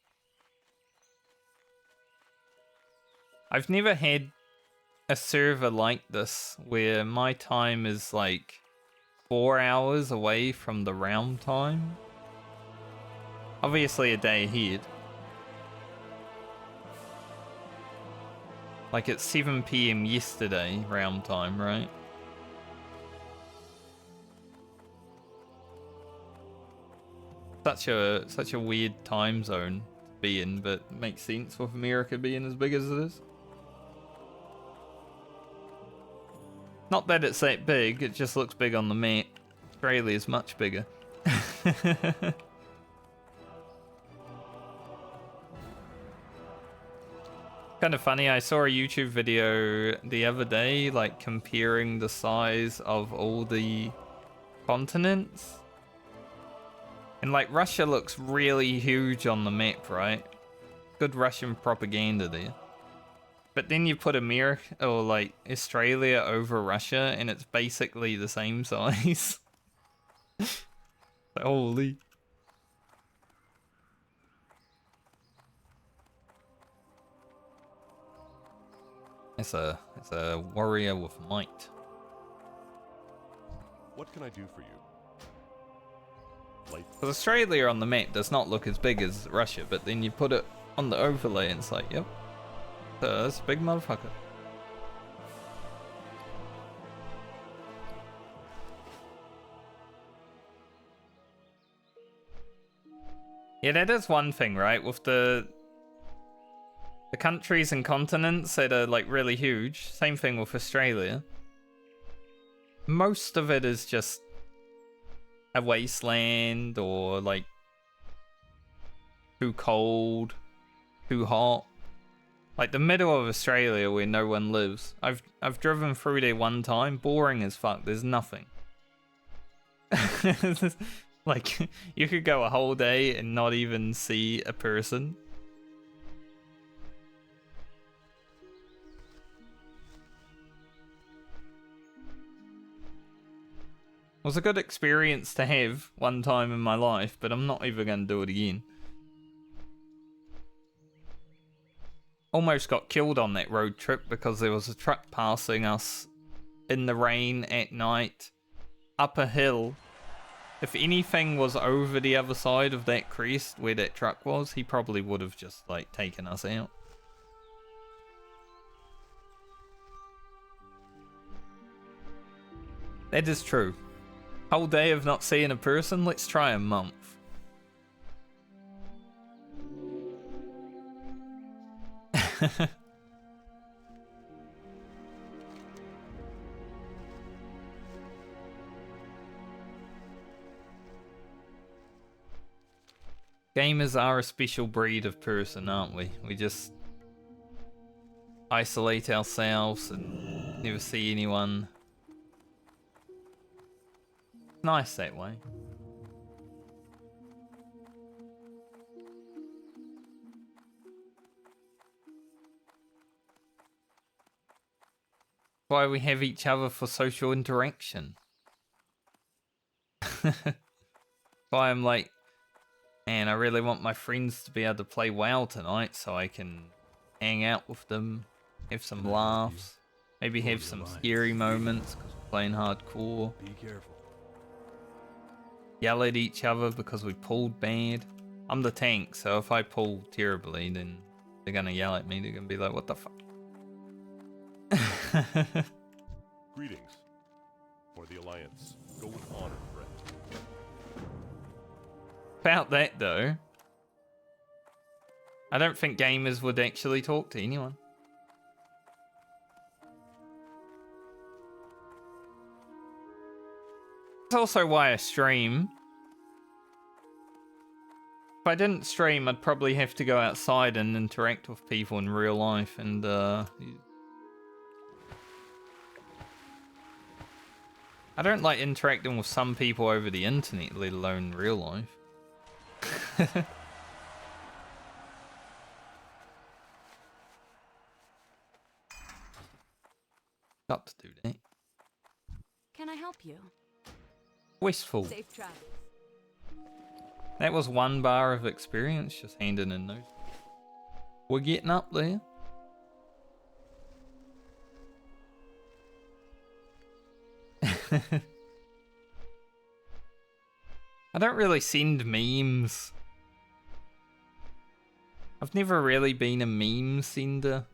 I've never had a server like this where my time is like 4 hours away from the realm time. Obviously a day ahead. Like it's 7 PM yesterday, realm time, right? Such a weird time zone to be in, but makes sense with America being as big as it is. Not that it's that big, it just looks big on the map. Australia is much bigger. Kind of funny, I saw a YouTube video the other day, like comparing the size of all the continents. And like Russia looks really huge on the map, right? Good Russian propaganda there. But then you put America or like Australia over Russia and it's basically the same size. Holy. It's a warrior with might. What can I do for you? Light. Because Australia on the map does not look as big as Russia, but then you put it on the overlay and it's like, yep, that's a big motherfucker. Yeah, that is one thing, right? With the countries and continents that are like really huge, same thing with Australia. Most of it is just a wasteland or like too cold, too hot. Like the middle of Australia where no one lives. I've driven through there one time, boring as fuck, there's nothing. Like, you could go a whole day and not even see a person. It was a good experience to have one time in my life, but I'm not even going to do it again. Almost got killed on that road trip because there was a truck passing us in the rain at night up a hill. If anything was over the other side of that crest where that truck was, he probably would have just like taken us out. That is true. Whole day of not seeing a person, let's try a month. Gamers are a special breed of person, aren't we? We just isolate ourselves and never see anyone. Nice that way. Why we have each other for social interaction. Why I'm like, man, I really want my friends to be able to play WoW tonight so I can hang out with them, have some laughs, maybe have some scary moments because we're playing hardcore. Be careful. Yell at each other because we pulled bad. I'm the tank, so if I pull terribly, then they're gonna yell at me. They're gonna be like, what the fuck? Greetings. For the Alliance, go with honor, friend. About that though, I don't think gamers would actually talk to anyone. That's also why I stream. If I didn't stream, I'd probably have to go outside and interact with people in real life, and I don't like interacting with some people over the internet, let alone real life. Got to do that. Can I help you? Wasteful. Safe travels. That was 1 bar of experience, just handing in those. We're getting up there. I don't really send memes. I've never really been a meme sender.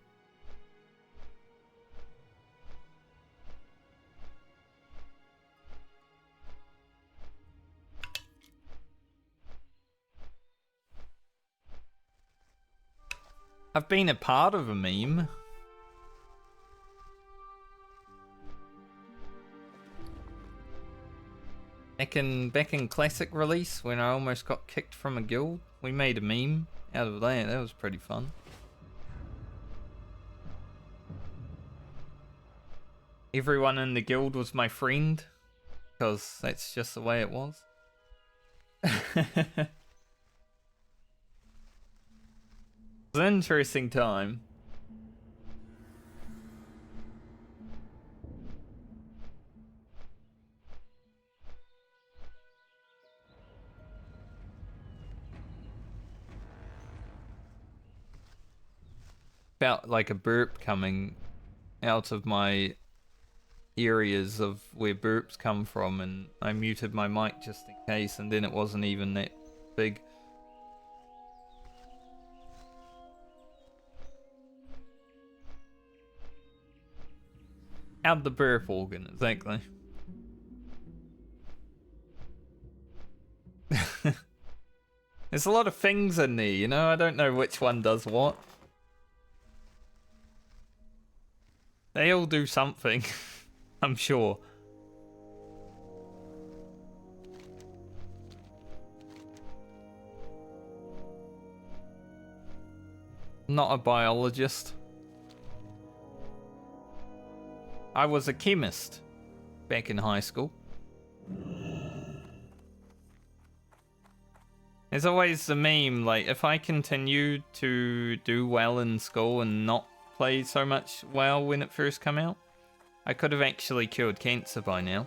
I've been a part of a meme. Back in classic release, when I almost got kicked from a guild, we made a meme out of that. That was pretty fun. Everyone in the guild was my friend, because that's just the way it was. It was an interesting time. Felt like a burp coming out of my areas of where burps come from, and I muted my mic just in case, and then it wasn't even that big. How'd the burp organ, exactly. There's a lot of things in there, you know? I don't know which one does what. They all do something, I'm sure. Not a biologist. I was a chemist back in high school. There's always the meme, like, if I continue to do well in school and not play so much WoW when it first came out, I could have actually cured cancer by now.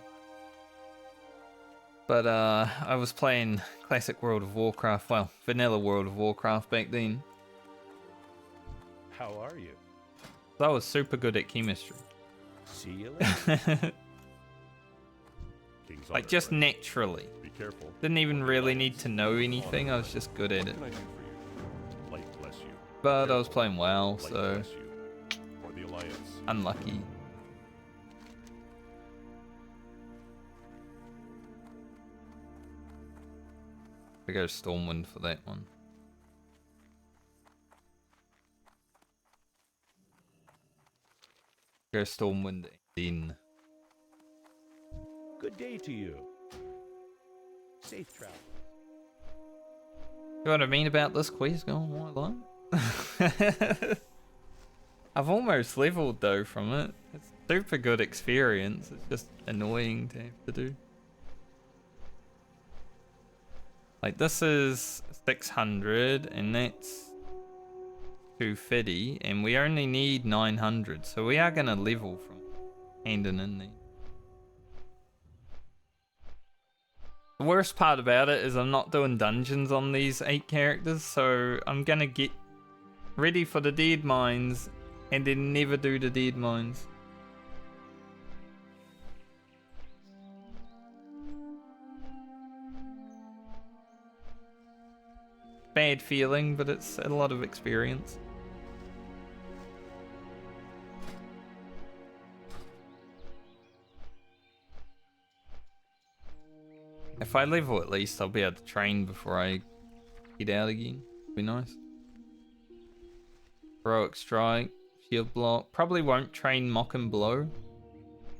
But I was playing classic World of Warcraft, well, vanilla World of Warcraft back then. How are you? So I was super good at chemistry. See you later. King's Like, honor, just friend. naturally. Be careful. Didn't even For the really Alliance. need to know anything, I was just good at What it. can I do for you? Light bless you. But I was playing WoW, Light so bless you. For the Alliance. unlucky. I go Stormwind for that one. Go Stormwind in. Good day to you. Safe travel. You know what I mean about this quest going white line? I've almost leveled though from it. It's super good experience. It's just annoying to have to do. Like, this is 600 and that's 250 and we only need 900, so we are gonna level from handing in there. The worst part about it is I'm not doing dungeons on these 8 characters, so I'm gonna get ready for the dead mines and then never do the dead mines. Bad feeling, but it's a lot of experience. If I level at least, I'll be able to train before I get out again. Be nice. Heroic Strike, Shield Block. Probably won't train Mock and Blow.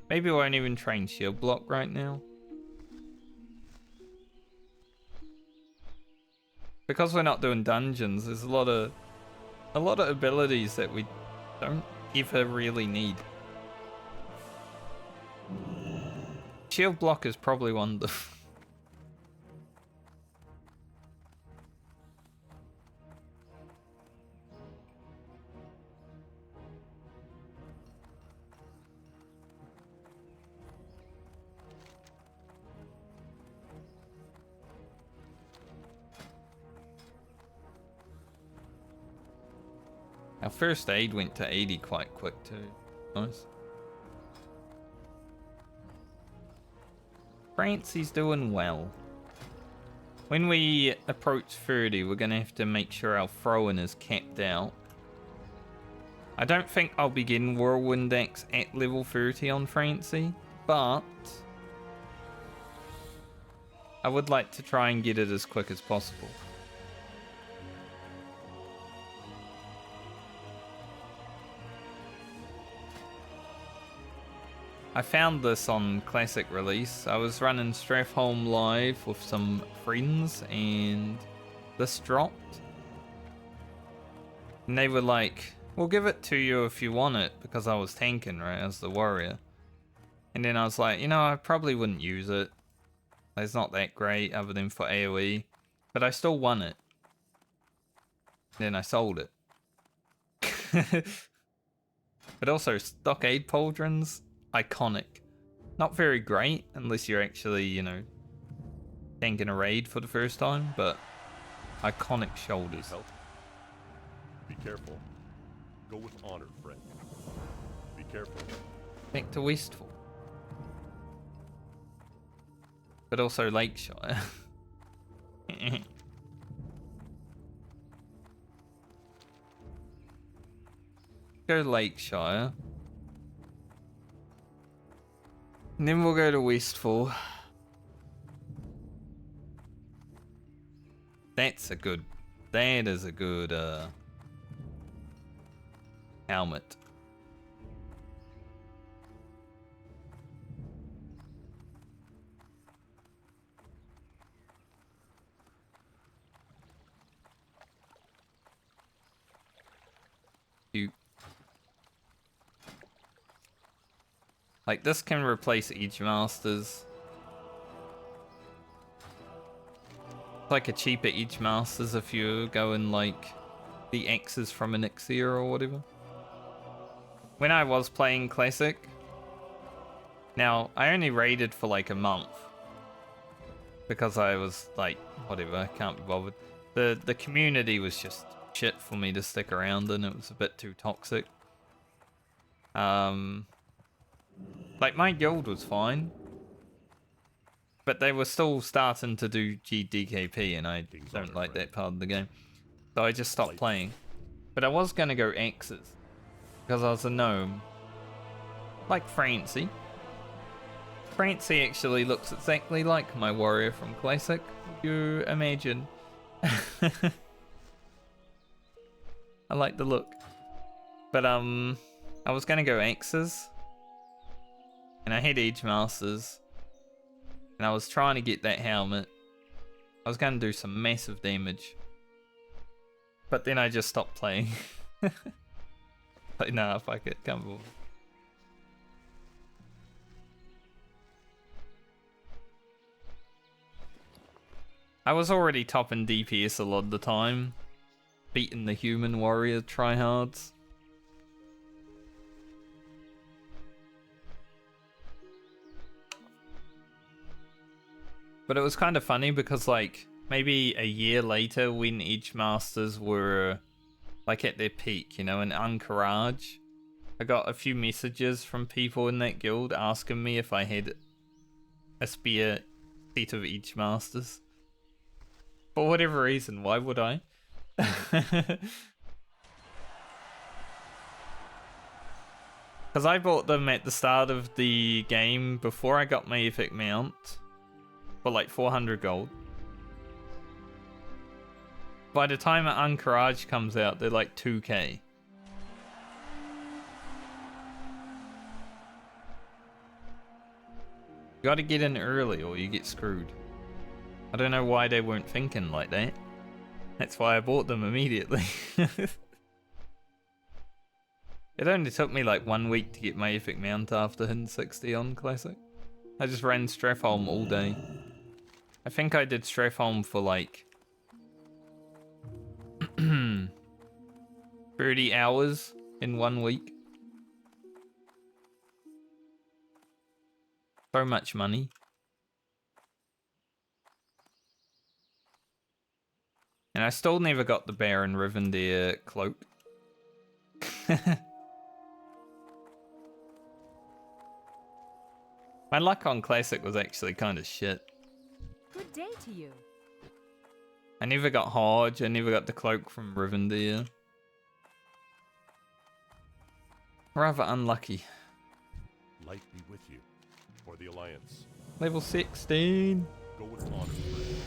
Maybe I won't even train Shield Block right now. Because we're not doing dungeons, there's a lot of abilities that we don't ever really need. Shield Block is probably one of the Our first aid went to 80 quite quick too. Nice. Francie's doing well. When we approach 30, we're gonna have to make sure our throwing is capped out. I don't think I'll begin Whirlwind Axe at level 30 on Francie, but I would like to try and get it as quick as possible. I found this on Classic Release. I was running Strathholm live with some friends and this dropped. And they were like, we'll give it to you if you want it, because I was tanking, right, as the warrior. And then I was like, you know, I probably wouldn't use it. It's not that great other than for AoE. But I still won it. Then I sold it. But also, Stockade Pauldrons, iconic. Not very great, unless you're actually, you know, tanking a raid for the first time, but iconic shoulders. Help. Be careful. Go with honor, friend. Be careful. Back to Westfall. But also Lakeshire. Go Lakeshire. And then we'll go to Westfall. That is a good helmet. Like, this can replace Edge Masters. like a cheaper Edge Masters if you go in like the X's from Elixir or whatever. When I was playing Classic, now I only raided for like a month because I was like, whatever, I can't be bothered. The community was just shit for me to stick around in. It was a bit too toxic. Like my guild was fine, but they were still starting to do GDKP, and I don't like that part of the game. So I just stopped playing. But I was going to go X's, because I was a gnome. Like Francie. Francie actually looks exactly like my warrior from Classic. You imagine. I like the look. But I was going to go X's. And I had Edge Masters. And I was trying to get that helmet. I was going to do some massive damage. But then I just stopped playing. Like, nah, fuck it, come on. I was already topping DPS a lot of the time. Beating the human warrior tryhards. But it was kind of funny because, like, maybe a year later when Edge Masters were, like, at their peak, you know, in Anchorage, I got a few messages from people in that guild asking me if I had a spare set of Edge Masters. For whatever reason, why would I? Because I bought them at the start of the game before I got my epic mount. For like 400 gold. By the time Anchorage comes out, they're like 2k. You gotta get in early or you get screwed. I don't know why they weren't thinking like that. That's why I bought them immediately. It only took me like 1 week to get my epic mount after hitting 60 on Classic. I just ran Strathholm all day. I think I did Strathholm for like 30 hours in 1 week. So much money. And I still never got the Baron Rivendare cloak. My luck on Classic was actually kind of shit. Good day to you. I never got Hodge, I never got the cloak from Rivendare. Rather unlucky. Light be with you. For the Alliance. Level 16. Go with honor, friend.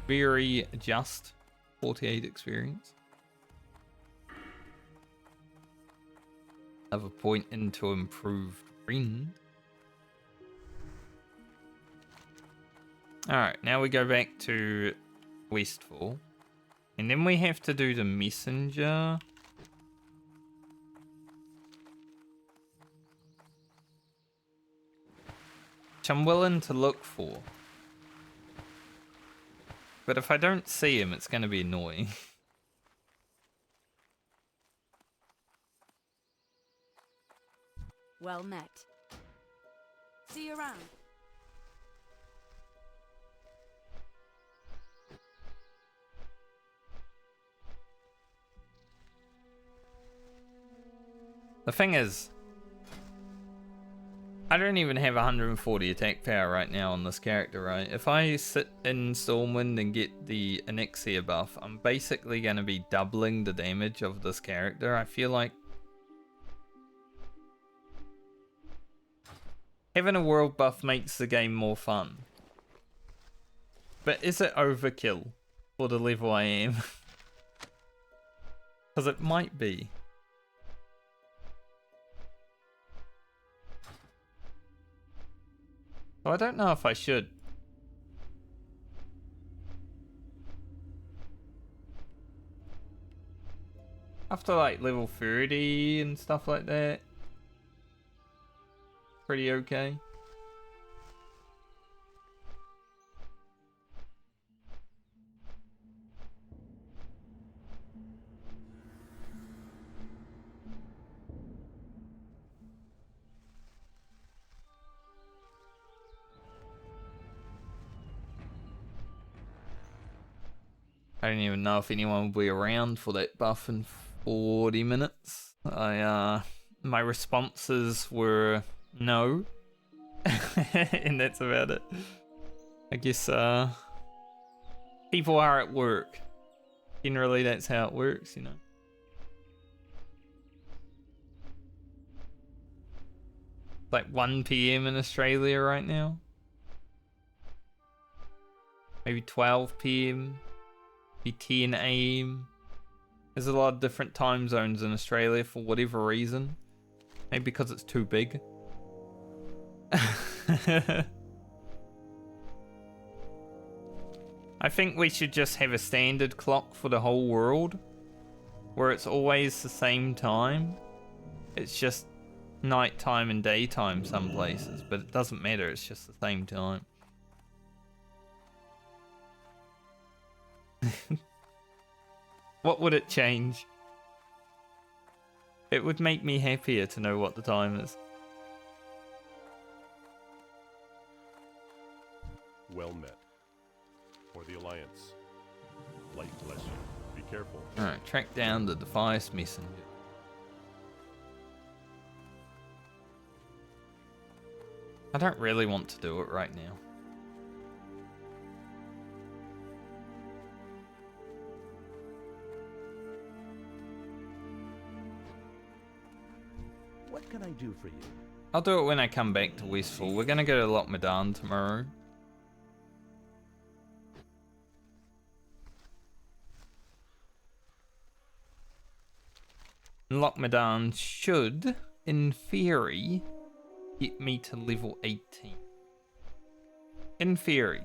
Very just. 48 experience. Have a point into improved friend. Alright, now we go back to Westfall. And then we have to do the messenger. Which I'm willing to look for. But if I don't see him, it's going to be annoying. Well met. See you around. The thing is, I don't even have 140 attack power right now on this character, right? If I sit in Stormwind and get the Elixir buff, I'm basically going to be doubling the damage of this character. I feel like having a world buff makes the game more fun. But is it overkill for the level I am? Because it might be. So I don't know if I should. After like level 30 and stuff like that. Pretty okay. I don't even know if anyone will be around for that buff in 40 minutes. My responses were no. And that's about it. I guess, people are at work. Generally, that's how it works, you know. Like 1 PM in Australia right now. Maybe 12 PM. Maybe 10 AM. There's a lot of different time zones in Australia for whatever reason. Maybe because it's too big. I think we should just have a standard clock for the whole world where it's always the same time. It's just nighttime and daytime some places, but it doesn't matter, it's just the same time. What would it change? It would make me happier to know what the time is. Well met. For the Alliance. Light bless you. Be careful. Alright, track down the device messenger. I don't really want to do it right now. What can I do for you? I'll do it when I come back to Westfall. We're gonna go to Loch Medan tomorrow. Loch Medan should, in theory, get me to level 18. In theory.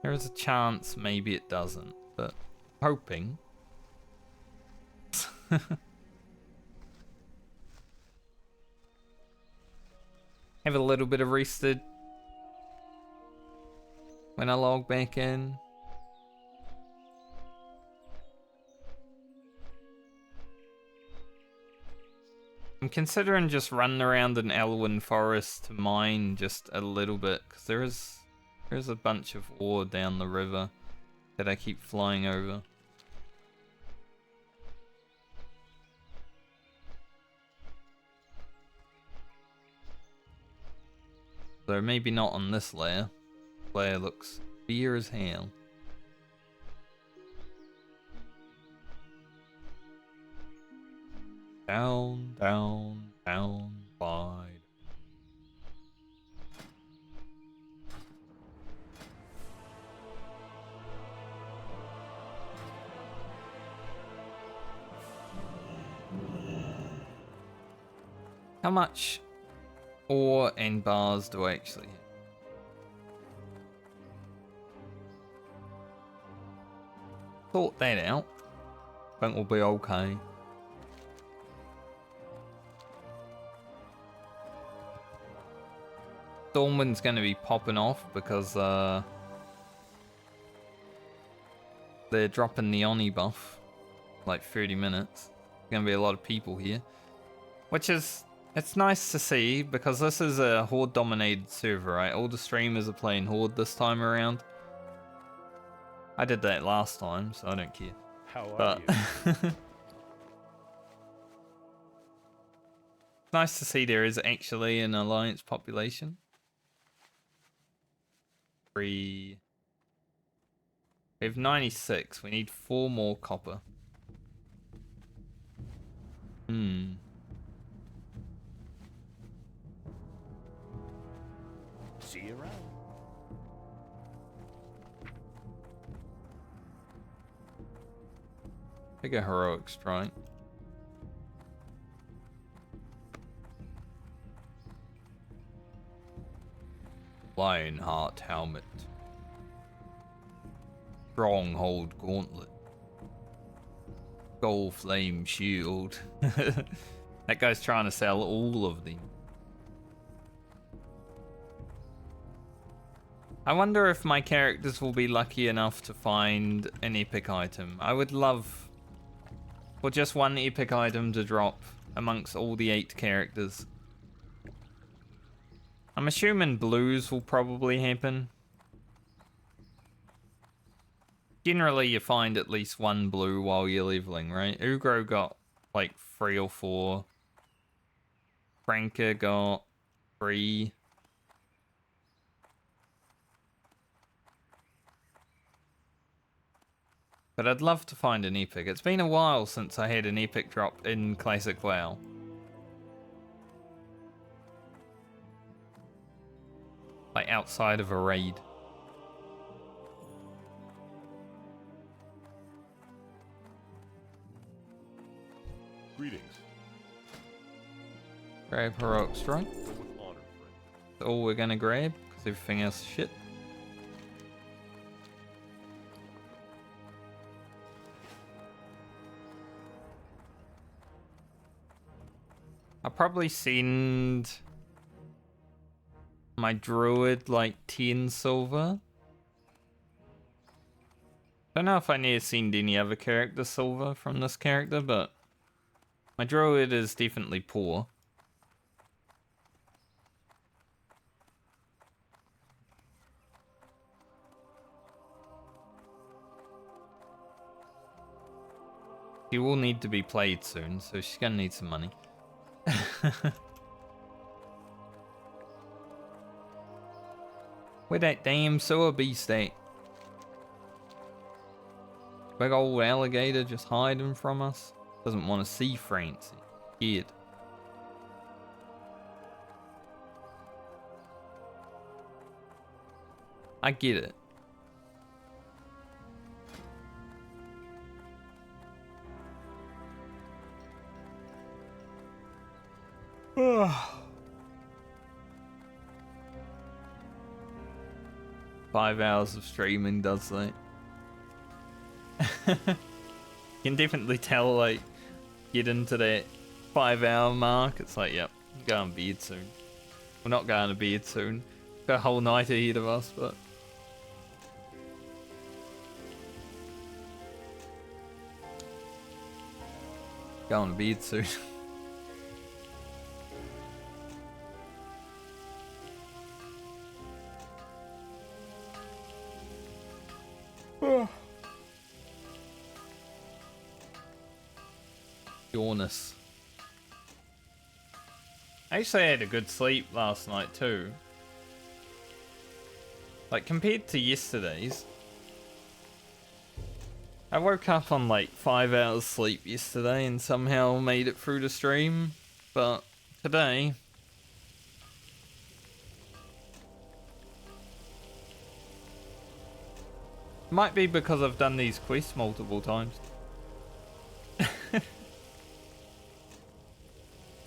There is a chance maybe it doesn't, but hoping. Have a little bit of rested when I log back in. I'm considering just running around in Elwyn Forest to mine just a little bit, because there's a bunch of ore down the river that I keep flying over. So maybe not on this layer. Layer looks bare as hell. Down, down, down, wide. How much ore and bars do I actually have? Sort that out. Think we'll be okay. Stormwind's going to be popping off because they're dropping the Oni buff like 30 minutes. There's going to be a lot of people here, which is, it's nice to see because this is a Horde dominated server, right? All the streamers are playing Horde this time around. I did that last time, so I don't care. How are But you? it's nice to see there is actually an Alliance population. We have 96. We need 4 more copper. See you around. Take a heroic strike. Lionheart helmet. Stronghold gauntlet. Gold flame shield. That guy's trying to sell all of them. I wonder if my characters will be lucky enough to find an epic item. I would love for just one epic item to drop amongst all the 8 characters. I'm assuming blues will probably happen. Generally, you find at least one blue while you're leveling, right? Ugro got like 3 or 4. Franca got 3. But I'd love to find an epic. It's been a while since I had an epic drop in Classic WoW. Like outside of a raid. Greetings. Grab Heroic Strike. Go with honor, friend. That's all we're gonna grab, because everything else is shit. I'll probably send my druid like 10 silver. Don't know if I need to send any other character silver from this character, but my druid is definitely poor. She will need to be played soon, so she's gonna need some money. Where that damn sewer beast at? Big old alligator just hiding from us. Doesn't want to see Francie. Scared. I get it. Five hours of streaming does that. You can definitely tell, like, get into that 5-hour mark. It's like, yep, going to bed soon. We're not going to bed soon. Got a whole night ahead of us, but going to bed soon. Yawness. Actually, I had a good sleep last night too. Like, compared to yesterday's. I woke up on like 5 hours sleep yesterday and somehow made it through the stream. But today, might be because I've done these quests multiple times.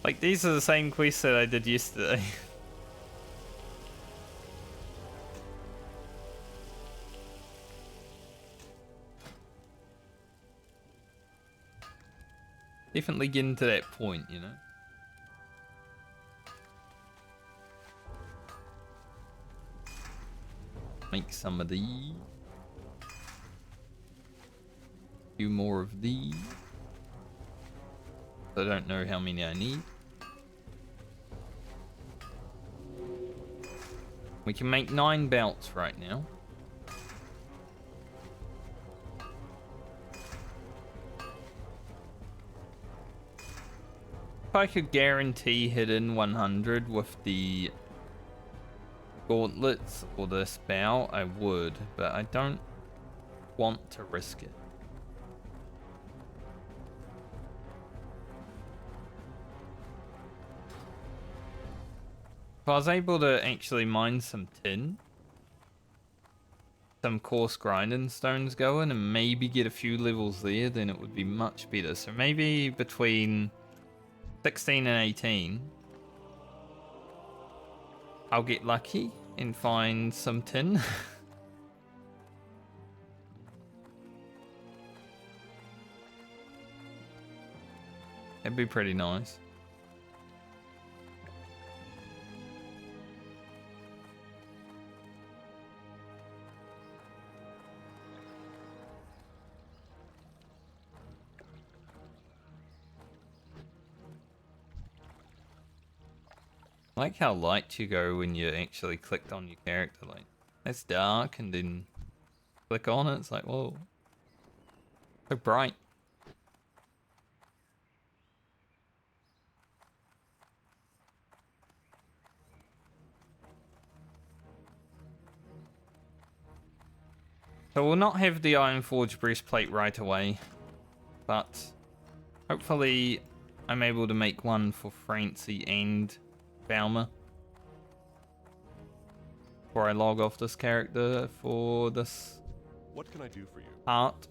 Like, these are the same quests that I did yesterday. Definitely getting to that point, you know? Make some of these. Few more of these. I don't know how many I need. We can make 9 belts right now. If I could guarantee hitting 100 with the gauntlets or the spout, I would, but I don't want to risk it. If I was able to actually mine some tin, some coarse grinding stones going, and maybe get a few levels there, then it would be much better. So maybe between 16 and 18, I'll get lucky and find some tin. That'd be pretty nice. I like how light you go when you actually clicked on your character. Like, that's dark, and then Click on it, it's like, whoa. So bright. So we'll not have the Iron Forge breastplate right away, but hopefully I'm able to make one for Francie and Balmer before I log off this character for this What can I do for you? art.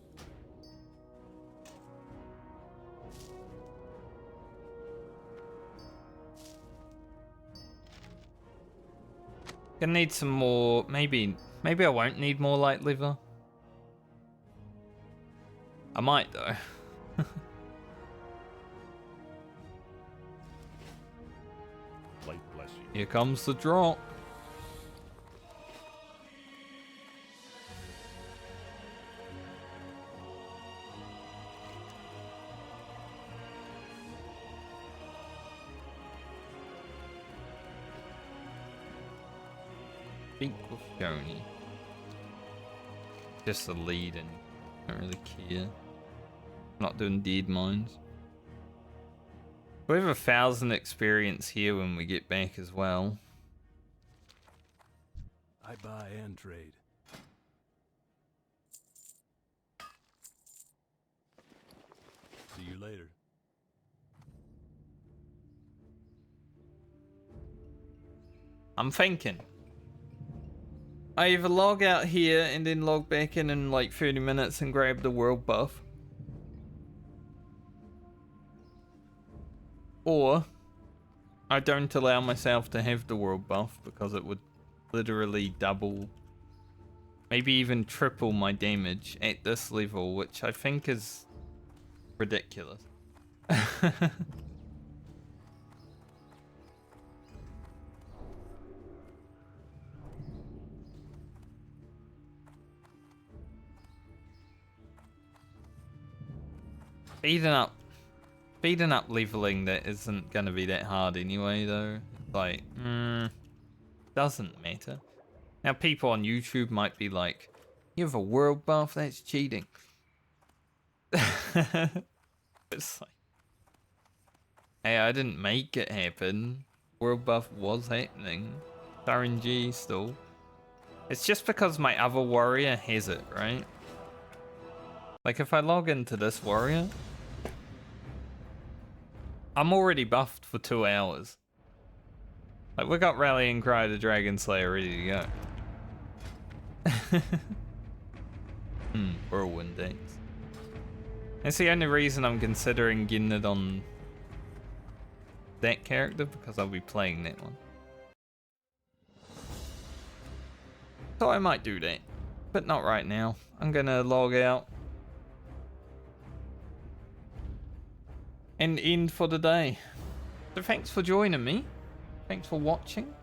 Gonna need some more, maybe I won't need more light lever. I might though. Light bless you. Here comes the drop. Think with Joni. Just the lead and don't really care. Not doing dead mines. We have 1,000 experience here when we get back as well. I buy and trade. See you later. I'm thinking. I either log out here and then log back in like 30 minutes and grab the world buff. Or I don't allow myself to have the world buff because it would literally double, maybe even triple my damage at this level, which I think is ridiculous. Speeding up leveling that isn't gonna be that hard anyway though. It's like, doesn't matter. Now people on YouTube might be like, you have a world buff, that's cheating. It's like, hey, I didn't make it happen. World buff was happening. It's RNG still. It's just because my other warrior has it, right? Like if I log into this warrior, I'm already buffed for 2 hours. Like we got Rallying Cry to Dragon Slayer ready to go. Whirlwind Dance. That's the only reason I'm considering getting it on that character, because I'll be playing that one. So I might do that, but not right now. I'm gonna log out and end for the day. So thanks for joining me. Thanks for watching,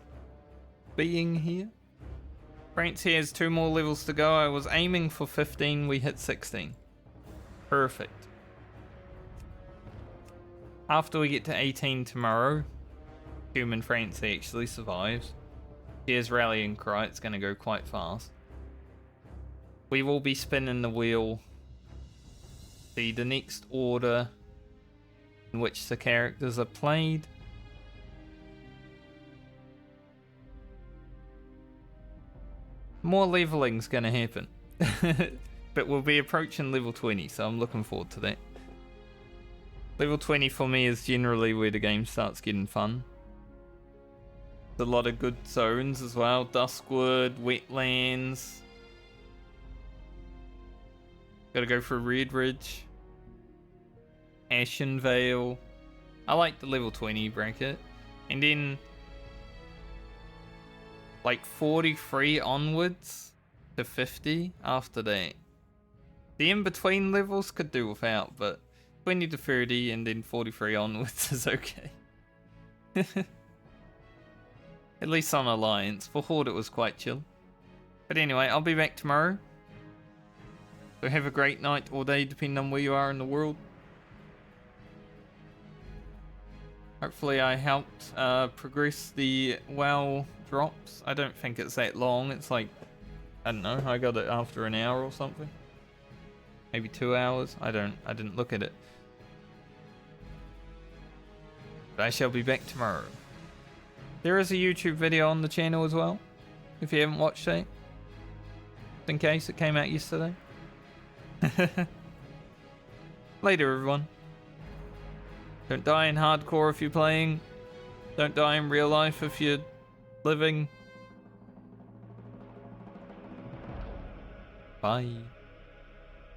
being here. Francie has 2 more levels to go. I was aiming for 15, we hit 16. Perfect. After we get to 18 tomorrow, human Francie actually survives. Here's Rallying Cry, it's gonna go quite fast. We will be spinning the wheel. See the next order in which the characters are played. More leveling's gonna happen. But we'll be approaching level 20, so I'm looking forward to that. Level 20 for me is generally where the game starts getting fun. There's a lot of good zones as well. Duskwood, Wetlands. Gotta go for Red Ridge. Ashen Vale. I like the level 20 bracket. And then like 43 onwards to 50 after that. The in-between levels could do without, but 20 to 30 and then 43 onwards is okay. At least on Alliance. For Horde it was quite chill. But anyway, I'll be back tomorrow. So have a great night or day depending on where you are in the world. Hopefully I helped progress the WoW drops. I don't think it's that long. It's like I don't know. I got it after an hour or something. Maybe 2 hours. I didn't look at it. But I shall be back tomorrow. There is a YouTube video on the channel as well, if you haven't watched it. In case it came out yesterday. Later, everyone. Don't die in hardcore if you're playing. Don't die in real life if you're living. Bye.